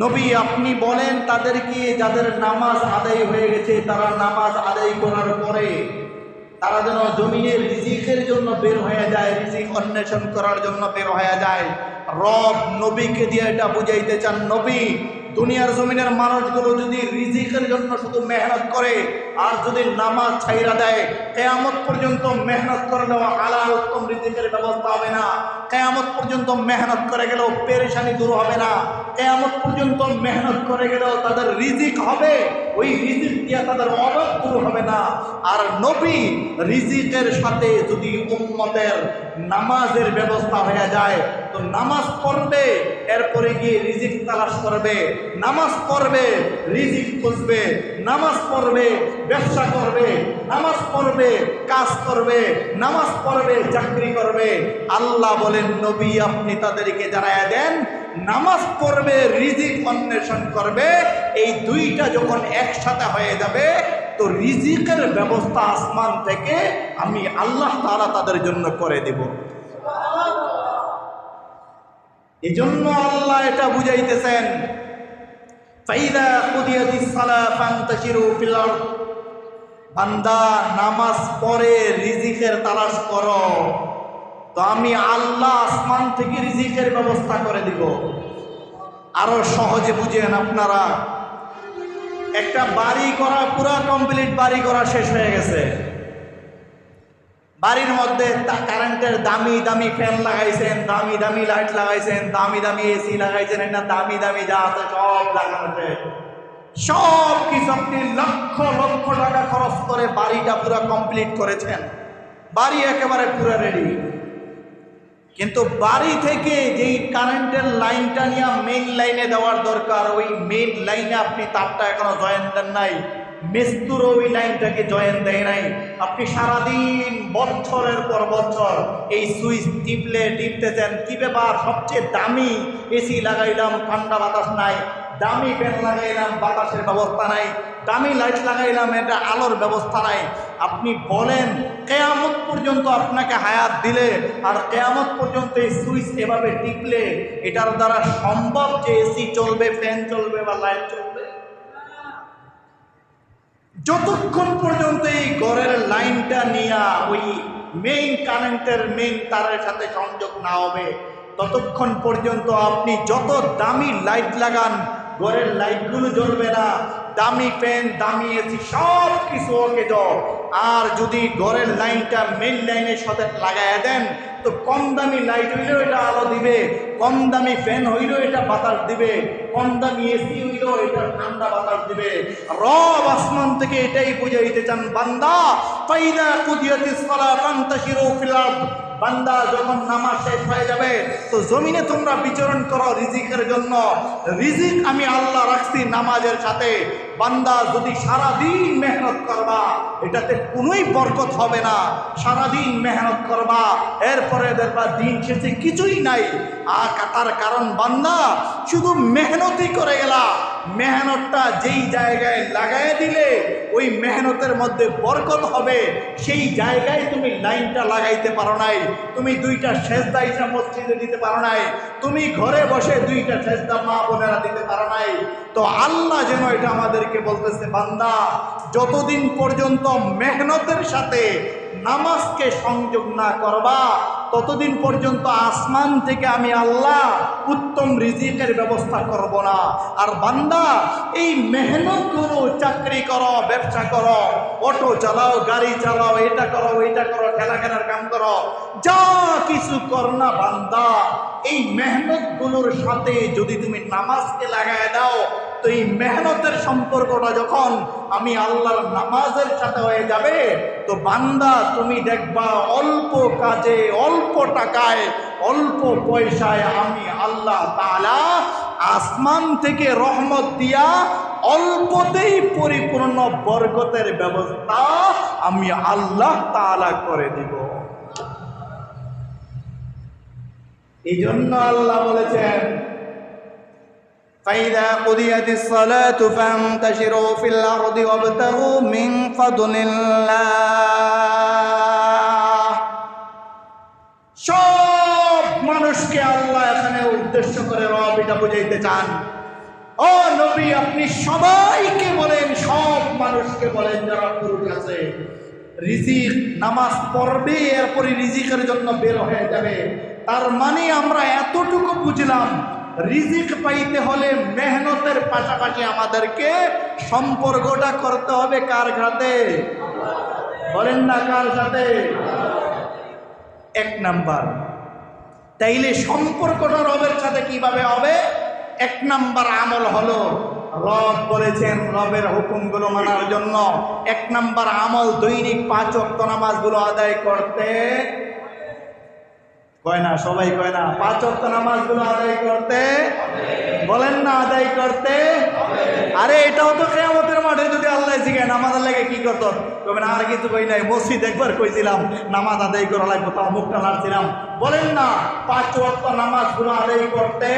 নবী আপনি বলেন তাদেরকে, যাদের নামাজ আদায় হয়ে গেছে তারা নামাজ আদায় করার পরে তারা যেন জমিনের রিজিকের জন্য বের হয়ে যায়, রিজিক অন্বেষণ করার জন্য বের হয়ে যায়। রব নবীকে দিয়ে এটা বুঝাইতে চান, নবী দুনিয়ার জমিনের মানুষগুলো যদি রিজিকের জন্য শুধু মেহনত করে আর যদি নামাজ ছাইরা দেয়, কিয়ামত পর্যন্ত মেহনত করে দেওয়া হালাল উত্তম রিজিকের ব্যবস্থা হবে না। কিয়ামত পর্যন্ত মেহনত করে গেলেও পেরেশানি দূর হবে না। কিয়ামত পর্যন্ত মেহনত করে গেলেও তাদের রিজিক হবে, ওই রিজিক দিয়ে তাদের অভাব দূর হবে না। আর নবী রিজিকের সাথে যদি উম্মতের নামাজের ব্যবস্থা হয়ে যায়, তো নামাজ পড়বে, এরপরে গিয়ে রিজিক তালাশ করবে, নামাজ পড়বে রিজিক খুঁজবে, নামাজ পড়বে ব্যবসা করবে, নামাজ পড়বে কাজ করবে, নামাজ পড়বে চাকরি করবে। আল্লাহ বলেন নবী আপনি তাদেরকে জানায়া দেন, নামাজ পড়বে রিজিক অন্বেষণ করবে, এই দুইটা যখন একসাথে হয়ে যাবে তো রিজিকের ব্যবস্থা আসমান থেকে আমি আল্লাহ তাআলা তাদের জন্য করে দেব। এজন্য আল্লাহ এটা বুঝাইতেছেন ফাইদা কুদিয়াতিস সালাত ফান্তাশিরু ফিল আরদ, বান্দা নামাজ পড়ে রিজিকের তালাশ করো, তো আমি আল্লাহ আসমান থেকে রিজিকের ব্যবস্থা করে দিব। আরো সহজে বুঝেন আপনারা, একটা বাড়ি করা পুরা কমপ্লিট, বাড়ি করা শেষ হয়ে গেছে, বাড়ির মধ্যে কারেন্টের দামি দামি ফ্যান লাগাইছেন, দামি দামি লাইট লাগাইছেন, দামি দামি এসি লাগাইছেন, এটা দামি দামি যা আছে সব লাগানো শেষ। সব কিছু আপনি লক্ষ লক্ষ টাকা খরচ করে বাড়িটা পুরো কমপ্লিট করেছেন, বাড়ি একেবারে পুরো রেডি। কিন্তু বাড়ি থেকে যেই কারেন্টের লাইনটা নিয়ে মেইন লাইনে দেওয়ার দরকার, ওই মেইন লাইনে আপনি তারটা এখনো জয়েন দেন নাই, মিস্ত্রি ওই লাইনটাকে জয়েন দেয় নাই। আপনি সারাদিন বছরের পর বছর এই সুইচ টিপতেছেন, কি ব্যাপার সবচেয়ে দামি এসি লাগাইলাম ঠান্ডা বাতাস নাই, দামি ফ্যান লাগাইলাম, বাতাসের ব্যবস্থা নাই, দামি লাইট লাগাইলাম, এটা আলোর ব্যবস্থা নাই। আপনি বলেন কিয়ামত পর্যন্ত আপনাকে হায়াত দিলে আর কিয়ামত পর্যন্ত এই সুইচ এভাবে টিপলে এটার দ্বারা সম্ভব যে এসি চলবে, ফ্যান চলবে বা লাইট চলবে? যতক্ষণ পর্যন্ত এই ঘরের লাইনটা নিয়ে ওই মেইন কারেন্টের মেইন তারের সাথে সংযোগ না হবে, ততক্ষণ পর্যন্ত আপনি যত দামি লাইট লাগান ঘরের লাইটগুলো জ্বলবে না। দামি ফ্যান, দামি এসি সব কিছু ওকে যাও। আর যদি ঘরের লাইনটা মেইন লাইনের সাথে লাগাইয়া দেন তো কম দামি লাইট হইলেও এটা আলো দিবে, কম দামি ফ্যান হইলেও এটা বাতাস দিবে, কম দামি এসি হইলেও এটা ঠান্ডা বাতাস দিবে। রব আসমান থেকে এটাই বুঝাইতে চান, বান্দা ফাইদা কুদিয়াতিস সালাত ফান্তাশিরু ফিল আরদ, বান্দা যখন নামাজ শেষ হয়ে যাবে তো জমিনে তোমরা বিচরণ করো রিজিকের জন্য। রিজিক আমি আল্লাহ রাখছি নামাজের সাথে। বান্দা যদি সারাদিন মেহনত করবা এটাতে কোনোই বরকত হবে না। সারাদিন মেহনত করবা, এরপরে দেখবা দিন শেষে কিছুই নাই। তার কারণ বান্দা শুধু মেহনতই করে গেলা, মেহনতটা যেই জায়গায় লাগাই দিলে ওই মেহনতের মধ্যে বরকত হবে, সেই জায়গায় তুমি লাইনটা লাগাইতে পারো নাই। তুমি দুইটা সেজদা ইসা মসজিদে দিতে পারো নাই, তুমি ঘরে বসে দুইটা সেজদা মা বোনেরা দিতে পারো নাই। তো আল্লাহ যেন এটা আমাদেরকে বলতেছে, বান্দা যতদিন পর্যন্ত মেহনতের সাথে নামাজকে সংযোগ না করবা ততদিন পর্যন্ত আসমান থেকে আমি আল্লাহ উত্তম রিজিকের ব্যবস্থা করব না। আর বান্দা এই মেহনত করো, চাকরি করো, ব্যবসা করো, অটো চালাও, গাড়ি চালাও, এটা করো, ওইটা করো, ঠেলা কেনার কাম করো, যা কিছু করো না বান্দা, এই মেহনতগুলোর সাথে যদি তুমি নামাজকে লাগায় দাও তো এই মেহনতের সম্পর্কটা যখন আমি আল্লাহর নামাজের সাথে হয়ে যাবে তো বান্দা তুমি দেখবা অল্প কাজে, অল্প টাকায়, অল্প পয়সায় আমি আল্লাহ তাআলা আসমান থেকে রহমত দিয়া অল্পতেই পরিপূর্ণ বরকতের ব্যবস্থা আমি আল্লাহ তাআলা করে দিব। এই জন্য আল্লাহ বলেছেন, فَإِذَا قُضِيَتِ الصَّلَاةُ فَانتَشِرُوا فِي الْأَرْضِ وَابْتَغُوا مِنْ فَضْلِ اللَّهِ। সব মানুষকে আল্লাহ এখানে উদ্দেশ্য করে রব এটা বুঝাইতে চান, ও নবী আপনি সবাইকে বলেন, সব মানুষকে বলেন যারা পুরুষ আছে, রিজিক নামাজ পড়বে এরপরে রিজিকের জন্য বের হয়ে যাবে। তার মানে আমরা এতটুকু বুঝলাম, রিজিক পাইতে হলে মেহনতের পাশাপাশি আমাদেরকে সম্পর্কটা করতে হবে কার সাথে? বলেন না কার সাথে? এক নাম্বার। তাইলে সম্পর্কটা রবের সাথে কিভাবে হবে? এক নাম্বার আমল হলো, রব বলেছেন রবের হুকুমগুলো মানার জন্য এক নাম্বার আমল দৈনিক 5 ওয়াক্ত নামাজগুলো আদায় করতে। কয় না, সবাই কয় না, 5 ওয়াক্ত নামাজগুলো আদায় করতে। বলেন না আদায় করতে। আরে এটাও তো কিয়ামতের মাঠে যদি আল্লাহ জিজ্ঞাসা নামাজের লাগে কি করতো, তবে না আর কিছু কই নাই, মসজিদ একবার কইছিলাম নামাজ আদায় করা লাগবে, তাও মুখটা নাড়ছিলাম। বলেন না 5 ওয়াক্ত নামাজগুলো আদায় করতে।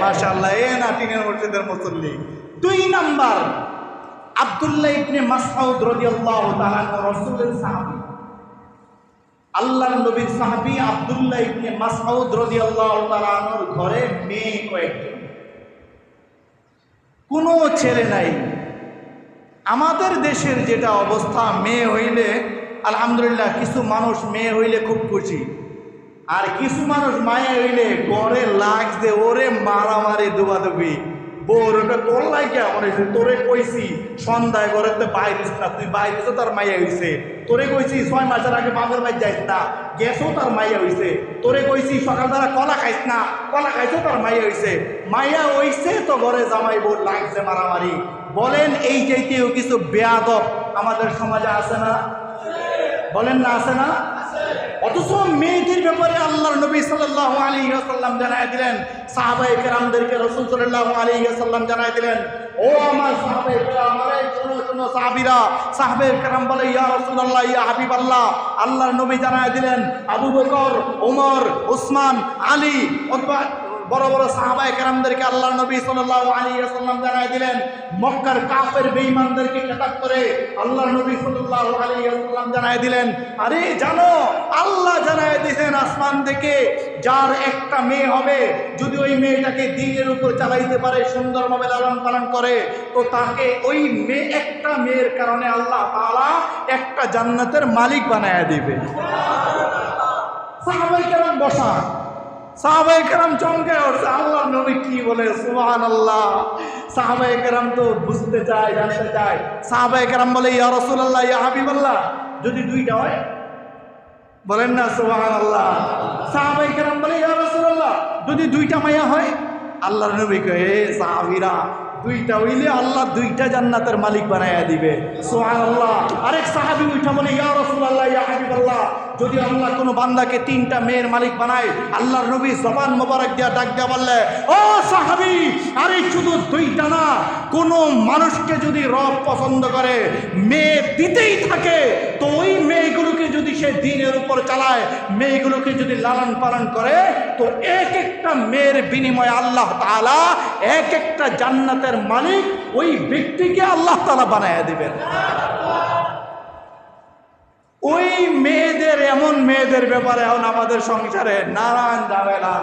মাশাআল্লাহ, এ না টিনের মসজিদের মুসল্লি। 2 নাম্বার, আব্দুল্লাহ ইবনে মাসউদ রাদিয়াল্লাহু তাআলা রাসূলের সাহাবী, আল্লাহর নবীর সাহাবী আব্দুল্লাহ ইবনে মাসউদ রাদিয়াল্লাহু তাআলা আনহুর ঘরে মেয়ে কয়েকজন, কোনো ছেলে নাই। আমাদের দেশের যেটা অবস্থা, মেয়ে হইলে আলহামদুলিল্লাহ কিছু মানুষ মেয়ে হইলে খুব খুশি, আর কিছু মানুষ মায়া হইলে ঘরে লাগছে ওরে মারামারি দুবাদুবি। বোর ওটা তোর লাগিয়া মনে হয়েছে, তোরে কইছি সন্ধ্যায় ঘরেতে বাইরিস না, তুই বাইরেছো তার মাইয়া হইছে। তোরে কইছি 6 মাসের আগে বাপের বাড়ি যাইস না, গেছো তার মাইয়া হইছে। তোরে কইছি সকালবেলা কলা খাইস না, কলা খাইছো তার মাইয়া হইছে। মাইয়া হইছে তো ঘরে জামাই বোর লাগছে মারামারি। বলেন এই চাইতেও কিছু বেয়াদব আমাদের সমাজে আছে না? বলেন না আছে না? অথচ মেয়েদের ব্যাপারে আল্লাহর নবী সাল্লাল্লাহু আলাইহি ওয়াসাল্লাম জানায় দিলেন, সাহাবায়ে কেরামদেরকে রাসূল সাল্লাল্লাহু আলাইহি ওয়াসাল্লাম জানায় দিলেন, ও আমার সাহাবায়ে কেরাম, আরে শোনো শোনো সাহাবীরা। সাহাবায়ে কেরাম বলে, ইয়া রাসূলুল্লাহ, ইয়া হাবিবাল্লাহ। আল্লাহর নবী জানায় দিলেন, আবু বকর, ওমর, ওসমান, আলী, বড় বড় সাহাবায়ে কেরামদেরকে আল্লাহ নবী সাল্লাল্লাহু আলাইহি ওয়াসাল্লাম জানায় দিলেন, মক্কার কাফের বেঈমানদেরকে কাটাক করে আল্লাহ নবী সাল্লাল্লাহু আলাইহি ওয়াসাল্লাম জানায় দিলেন, আরে জানো আল্লাহ জানায় দিয়েছেন আসমান থেকে যার একটা মেয়ে হবে, যদি ওই মেয়েটাকে দ্বীনের উপর চালাইতে পারে, সুন্দরভাবে লালন পালন করে, তো তাকে ওই মেয়ে একটা মেয়ের কারণে আল্লাহ তাআলা একটা জান্নাতের মালিক বানায় দিবে। সাহাবায়ে কেরাম বসা, সাহাবায়ে কেরাম চমকে উঠছে, আল্লাহর নবী কি বলে, সুবহানাল্লাহ। সাহাবায়ে কেরাম তো বুঝতে চায়, জানতে চায়। সাহাবায়ে কেরাম বলে, ইয়া রাসূলুল্লাহ, ইয়া হাবিবাল্লাহ, যদি দুইটা হয়, বলেন না সুবহানাল্লাহ। সাহাবায়ে কেরাম বলে, ইয়া রাসূলুল্লাহ, যদি দুইটা মাইয়া হয়? আল্লাহর নবী কয়, হে সাহাবীরা, দুইটা হইলে আল্লাহ দুইটা জান্নাতের মালিক বানায়া দিবে। সুবহানাল্লাহ। আরেক সাহাবী উঠা বলে, ইয়া রাসূলুল্লাহ, ইয়া হাবিবাল্লাহ, যদি আল্লাহ কোনো বান্দাকে তিনটা মেয়ের মালিক বানায়, আল্লাহর নবী জবান মোবারক দিয়া ডাক দিয়া বললে, ও সাহাবী, আরে শুধু দুইটা না, কোনো মানুষকে যদি রব পছন্দ করে মেয়ে দিতেই থাকে, তো ওই মেয়েগুলোকে যদি সে দ্বীনের উপর চালায়, মেয়েগুলোকে যদি লালন পালন করে, তো এক একটা মেয়ের বিনিময়ে আল্লাহ তাআলা এক একটা জান্নাতের মালিক ওই ব্যক্তিকে আল্লাহ তাআলা বানায়া দিবেন। ওই মেয়েদের, এমন মেয়েদের ব্যাপারে এখন আমাদের সংসারে নানান ঝামেলা।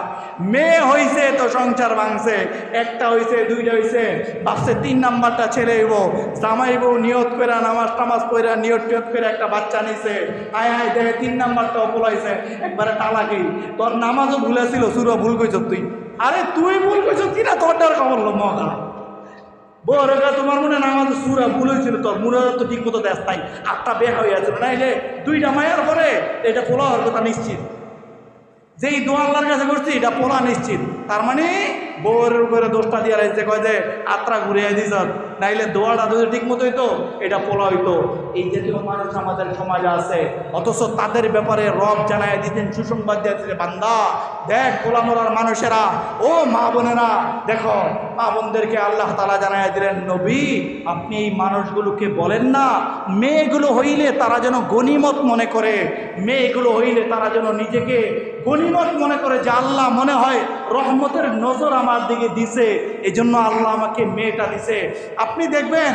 মেয়ে হইছে তো সংসার ভাঙছে, একটা হইছে, দুইটা হইছে, ভাবছে তিন নাম্বারটা ছেলে হইব, জামাই বউ নিয়ত করে নামাজ টামাজ করে নিয়ত টিয়ত করে একটা বাচ্চা নিছে, আয় আয় দেখে তিন নাম্বারটাও পোলাইছে, একবারে তালাকি। তোর নামাজও ভুলেছিল, সুরও ভুল কইছ তুই। আরে তুই ভুল কইছ কিনা, তোর ডার খবর লো মগা বড়কা, তোমার মনে নামাজ সুরা ভুল হয়েছিল, তোর মনে তো ঠিক মতো দেশ তাই আটটা বের হয়ে আছে, নাইলে দুইটা মায়ের পরে এটা পোলা হওয়ার কথা নিশ্চিত। যেই দোয়া আল্লাহর কাছে করছি এটা পোলা নিশ্চিত, তার মানে বউয়ের উপরে দোষটা দিয়ে রাখছে, কয় যে আত্রা ঘুরিয়ে দিস, নাইলে দোয়াটা যদি ঠিক মতো হইতো এটা পোলা হইতো। এই জাতীয় মানুষ আমাদের সমাজে আছে, অথচ তাদের ব্যাপারে রব জানায় দিতেন, সুসংবাদ দিয়েছে, বান্দা দেখ, পোলা মরার মানুষেরা, ও মা বোনেরা দেখো, মা বোনদেরকে আল্লাহ তাআলা জানায় দিলেন, নবী আপনি এই মানুষগুলোকে বলেন না, মেয়েগুলো হইলে তারা যেন গনিমত মনে করে, মেয়েগুলো হইলে তারা যেন নিজেকে গনিমত মনে করে, যে আল্লাহ মনে হয় রহমতের নজর আমার দিকে দিছে, এই জন্য আল্লাহ আমাকে মেয়েটা দিছে। আপনি দেখবেন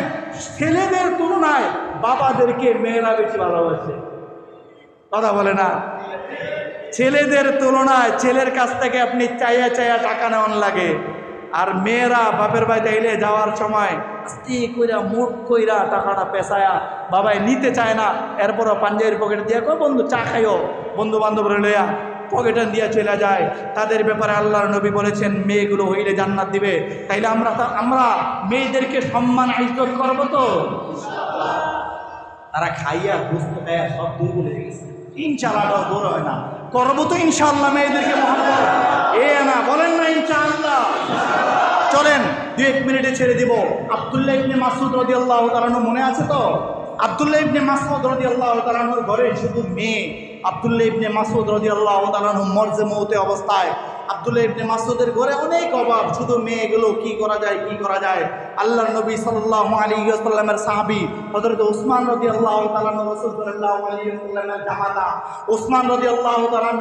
ছেলেদের তুলনায় বাবাদেরকে মেয়েরা বেশি ভালোবাসে, কথা বলে না? ছেলেদের তুলনায় ছেলের কাছ থেকে আপনি চাইয়া চাইয়া টাকা নেওয়ান লাগে, আর মেয়েরা বাপের বাড়িতে এলে যাওয়ার সময় আস্তে কইরা মুখ কইরা টাকাটা পেঁচায়া বাবাই নিতে চায় না, এরপরও পাঞ্জাবির পকেটে দিয়ে কয় বন্ধু চা খাইও, বন্ধু বান্ধব লইয়া পকেটে দিয়ে চলে যায়। তাদের ব্যাপারে আল্লাহর নবী বলেছেন মেয়েগুলো হইলে জান্নাত দিবে। তাইলে আমরা মেয়েদেরকে সম্মান ইজ্জত করব তো? তারা খাইয়া বুঝতে খাইয়া সব দুর্বল হয়ে গেছে, ইনশাআল্লাহ বড় হয় না, করবো তো ইনশাআল্লাহ মেয়েদেরকে মহব্বত, এ না বলেন না ইনশাআল্লাহ। চলেন 2-1 মিনিটে ছেড়ে দিব। আব্দুল্লাহ ইবনে মাসউদ রাদিয়াল্লাহু তাআলা মনে আছে তো? আব্দুল্লাহ ইবনে মাসউদ রাদিয়াল্লাহু তাআলার ঘরে শুধু মেয়ে। আব্দুল্লাহ ইবনে মাসউদ রাদিয়াল্লাহু তাআলা মরজে মৌতে অবস্থায়, আব্দুল্লাহ ইবনে মাসউদের ঘরে অনেক অভাব, শুধু মেয়েগুলো কি করা যায় কি করা যায়। আল্লাহর নবী সাল্লাল্লাহু আলাইহি ওয়াসাল্লামের সাহাবী হযরত ওসমান রাদিয়াল্লাহু তাআলা রাসূল সাল্লাল্লাহু আলাইহি ওয়াসাল্লামের জামাতা ওসমান রাদিয়াল্লাহু তাআলা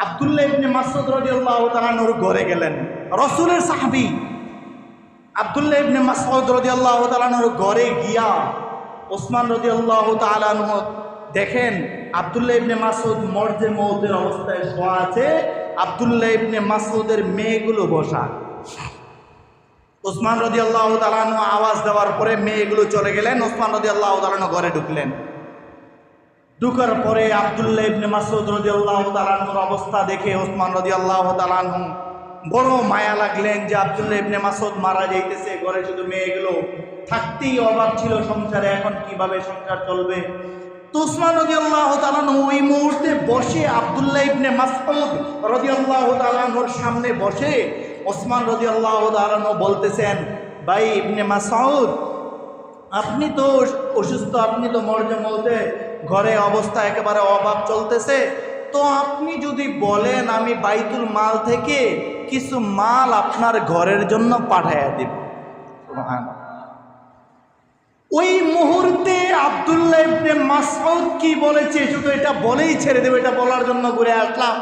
আব্দুল্লাহ ইবনে মাসউদ রাদিয়াল্লাহু তাআলার ঘরে গেলেন। রাসূলের সাহাবী আব্দুল্লাহ ইবনে মাসউদ রাদিয়াল্লাহু তাআলার ঘরে গিয়া ওসমান রাদিয়াল্লাহু তাআলা দেখেন আব্দুল্লাহ ইবনে মাসউদ মরজে মৌতের অবস্থায় শোয়া আছে, আব্দুল্লাহ ইবনে মাসউদের মেয়েগুলো বসা। ওসমান রাদিয়াল্লাহু তাআলা আওয়াজ দেওয়ার পরে মেয়েগুলো চলে গেলেন, ওসমান রাদিয়াল্লাহু তাআলা ঘরে ঢুকলেন। ঢুকার পরে আব্দুল্লাহ ইবনে মাসউদ রাদিয়াল্লাহু তাআলার অবস্থা দেখে ওসমান রাদিয়াল্লাহু তাআলা বড় মায়া লাগলেন, যে আব্দুল্লাহ ইবনে মাসউদ মারা যাইতেছে, ঘরে শুধু মেয়েগুলো, থাকতেই অভাব ছিল সংসারে, এখন কিভাবে সংসার চলবে। তো ওসমান রাদিয়াল্লাহু তাআলা ওই মুহূর্তে বসে আব্দুল্লাহ ইবনে মাসউদ রাদিয়াল্লাহু তাআলার সামনে বসে ওসমান রাদিয়াল্লাহু তাআলা বলতেছেন, ভাই ইবনে মাসউদ, আপনি তো অসুস্থ, আপনি তো মরজে মৌতে, ঘরে অবস্থা একেবারে অভাব চলতেছে, তো আপনি যদি বলেন আমি বাইতুল মাল থেকে কিছু মাল আপনার ঘরের জন্য পাঠাইয়া দিব। সুবহানাল্লাহ। ওই মুহূর্তে আব্দুল্লাহ ইবনে মাসউদ কি বলেছে শুধু এটা বলেই ছেড়ে দেবে, এটা বলার জন্য ঘুরে আসলাম।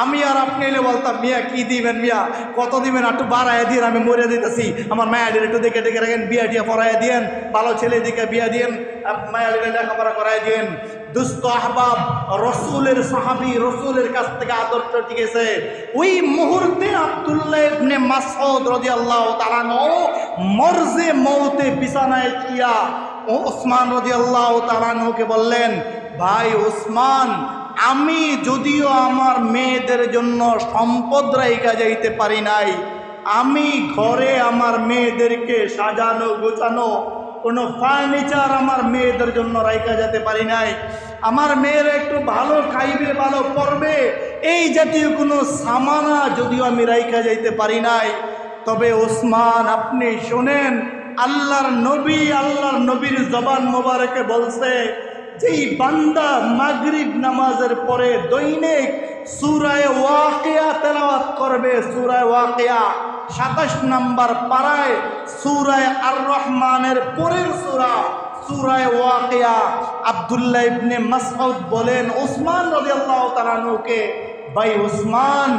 আমি আর আপনি এলে বলতাম মিয়া কি দিবেন মিয়া, কত দিবেন, একটু বাড়াইয়া দিন, আমি মরে দিতেছি, আমার মায়াদের একটু দেখে দেখে রাখেন, বিয়া টিয়া পড়াইয়া দিয়েন, ভালো ছেলে দিকে বিয়া দিয়েন, মায়াদের লেখাপড়া করাই দিয়েন। দুস্থ আহবাব, রসুলের সাহাবী, রসুলের কাছ থেকে আদর্শ শিখেছে। ওই মুহূর্তে আব্দুল্লাহ ইবনে মাসউদ রাদিয়াল্লাহু তাআলা মরজে মৌতে বিছানায় শুয়া ওসমান রাদিয়াল্লাহু তাআলা কে বললেন, ভাই ওসমান, আমি যদিও আমার মেয়েদের জন্য সম্পদ রাইখা যাইতে পারি নাই, আমি ঘরে আমার মেয়েদেরকে সাজানো গোছানো কোনো ফার্নিচার আমার মেয়েদের জন্য রাইখা যেতে পারি নাই, আমার মেয়েরা একটু ভালো খাইবে, ভালো পড়বে, এই জাতীয় কোনো সামানা যদিও আমি রাইখা যাইতে পারি নাই। তবে ওসমান, আপনি শোনেন, আল্লাহর নবীর জবান মোবারকে বলছে, যেই বান্দা মাগরিব নামাজের পরে দৈনিক সূরা ওয়াকিয়া তেলাওয়াত করবে, সূরা ওয়াকিয়া 27 নম্বর পারায় সূরা আর রহমানের পরের সূরা ওয়াকিয়া। আব্দুল্লাহ ইবনে মাসউদ বলেন ওসমান রাদিয়াল্লাহু তাআলা কে, ভাই ওসমান,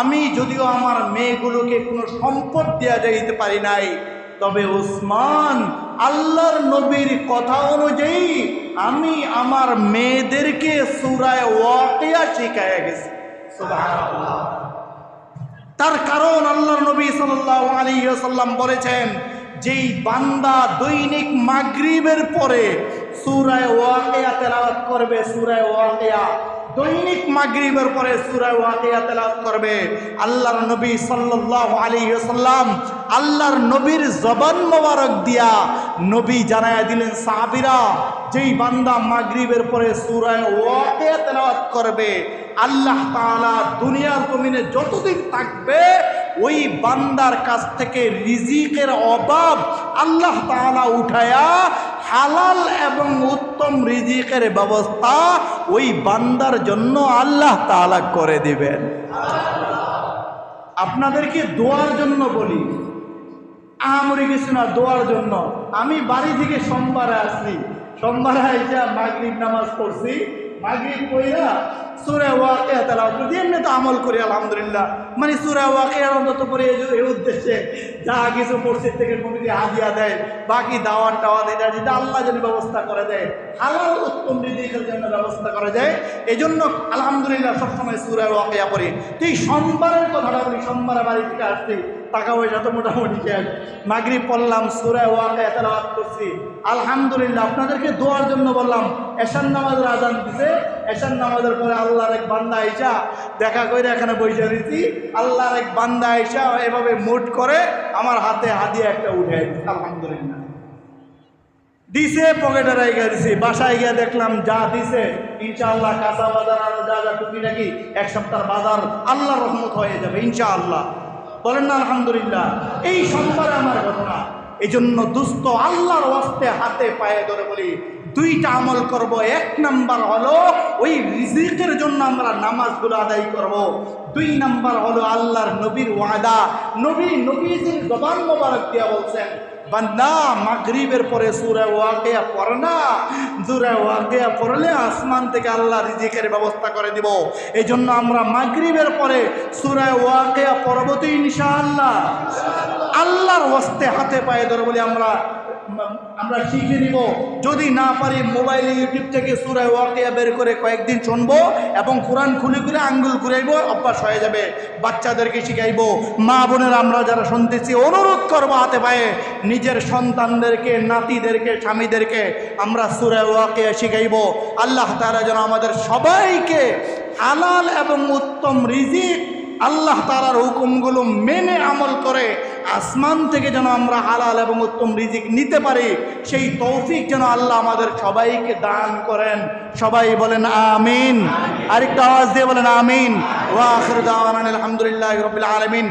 আমি যদিও আমার মেয়েগুলোকে কোনো সম্পদ দেয়া যাইতে পারি নাই, তবে ওসমান, আল্লাহর নবীর কথা অনুযায়ী আমি আমার মেয়েদেরকে সূরা ওয়াকিয়া শিখায়া গেছি। সুবহানাল্লাহ। তার কারণ আল্লাহর নবী সাল্লাল্লাহু আলাইহি ওয়াসাল্লাম বলেছেন, যেই বান্দা দৈনিক মাগরিবের পরে সূরা ওয়াকিয়া তেলাওয়াত করবে, সূরা ওয়াকিয়া দৈনিক মাগরিবের পরে সূরা ওয়াকিয়া তেলাওয়াত করবে, আল্লাহর নবী সাল্লাল্লাহু আলাইহি ওয়াসাল্লাম আল্লাহর নবীর জবান মোবারক দিয়া নবী জানায়া দিলেন, সাহাবীরা, যেই বান্দা মাগরিবের পরে সূরা ওয়াকিয়া তেলাওয়াত করবে, আল্লাহ তাআলা দুনিয়ার জমিনে যতদিন থাকবে ওই বান্দার কাছ থেকে রিজিকের অভাব আল্লাহ তাআলা উঠায়া হালাল এবং উত্তম রিজিকের ব্যবস্থা ওই বান্দার জন্য আল্লাহ তাআলা করে দিবেন। আপনাদেরকে দোয়ার জন্য বলি, আহামরি কিছু না, দোয়ার জন্য। আমি বাড়ি থেকে সোমবারে আসছি, সোমবারে এসে মাগরিব নামাজ পড়ছি, মাগরিব পড়া সূরা ওয়াকিয়া তেলাওয়াত করি, এমনি তো আমল করি আলহামদুলিল্লাহ, মানে সূরা ওয়াকিয়ার অন্তত পড়ে এই উদ্দেশ্যে যা কিছু মসজিদ থেকে কমিটি হাদিয়া দেয়, বাকি দাওয়াত টাওয়াত এটা যেটা আল্লাহ যেন ব্যবস্থা করে দেয়, হালাল উত্তম রিজিকের জন্য ব্যবস্থা করে দেয়, এই জন্য আলহামদুলিল্লাহ সবসময় সূরা ওয়াকিয়া পড়ি। তো এই সোমবারের কথাটা বলি, সোমবারে বাড়ি থেকে আসছি, টাকা পয়সা তো মোটামুটি শেষ, মাগরিব পড়লাম, সূরা ওয়াকিয়া তেলাওয়াত করছি আলহামদুলিল্লাহ। আপনাদেরকে দোয়ার জন্য বললাম, এশার নামাজের আযান দিছে, এশার নামাজের পরে আল্লাহর এক বান্দা আইসা দেখা করে এখানে বসে রয়েছি, আল্লাহর এক বান্দা আইসা এভাবে মুট করে আমার হাতে হাদিয়া একটা উঠে দিচ্ছে আলহামদুলিল্লাহ, দিছে, পকেটে রেখে দিছি, বাসায় গিয়ে দেখলাম যা দিছে ইনশাআল্লাহ কাঁচা বাজার আর যা যা টুকিটাকি এক সপ্তাহ বাজার আল্লাহর রহমত হয়ে যাবে ইনশাআল্লাহ। বলেন না আলহামদুলিল্লাহ। এই সোমবারে আমার ঘটনা। এই জন্য দুস্থ আল্লাহর ওয়াস্তে হাতে পায়ে ধরে বলি, দুইটা আমল করব। এক নাম্বার হলো ওই রিজিকের জন্য আমরা নামাজগুলো আদায় করব। দুই নাম্বার হলো আল্লাহর নবীর ওয়াদা, নবীজির জবান মোবারক দিয়া বলছেন, বান্দা মাগরিবের পরে সূরা ওয়াকিয়া পড় না, সূরা ওয়াকিয়া পড়লে আসমান থেকে আল্লাহ রিজিকের ব্যবস্থা করে দিব। এই জন্য আমরা মাগরিবের পরে সূরা ওয়াকিয়া পড়ব তো ইনশাআল্লাহ। আল্লাহর ওয়াস্তে হাতে পায়ে ধরে বলি আমরা শিখে নিব। যদি না পারি মোবাইলে ইউটিউব থেকে সূরা ওয়াকিয়া বের করে কয়েকদিন শুনবো এবং কোরআন খুলে খুলে আঙ্গুল ঘুরাইবো, অভ্যাস হয়ে যাবে। বাচ্চাদেরকে শিখাইবো। মা বোনের আমরা যারা শুনতেছি অনুরোধ করবো হাতে পায়ে নিজের সন্তানদেরকে, নাতিদেরকে, স্বামীদেরকে আমরা সূরা ওয়াকিয়া শিখাইবো। আল্লাহ তাআলা যেন আমাদের সবাইকে হালাল এবং উত্তম রিজিক, আল্লাহ তাআলার হুকুমগুলো মেনে আমল করে আসমান থেকে যেন আমরা হালাল এবং উত্তম রিজিক নিতে পারি, সেই তৌফিক যেন আল্লাহ আমাদের সবাইকে দান করেন। সবাই বলেন আমিন। আরেকটা আওয়াজ দিয়ে বলেন আমিন। ওয়া আখিরু দাওয়ানা আলহামদুলিল্লাহি রাব্বিল আলামিন।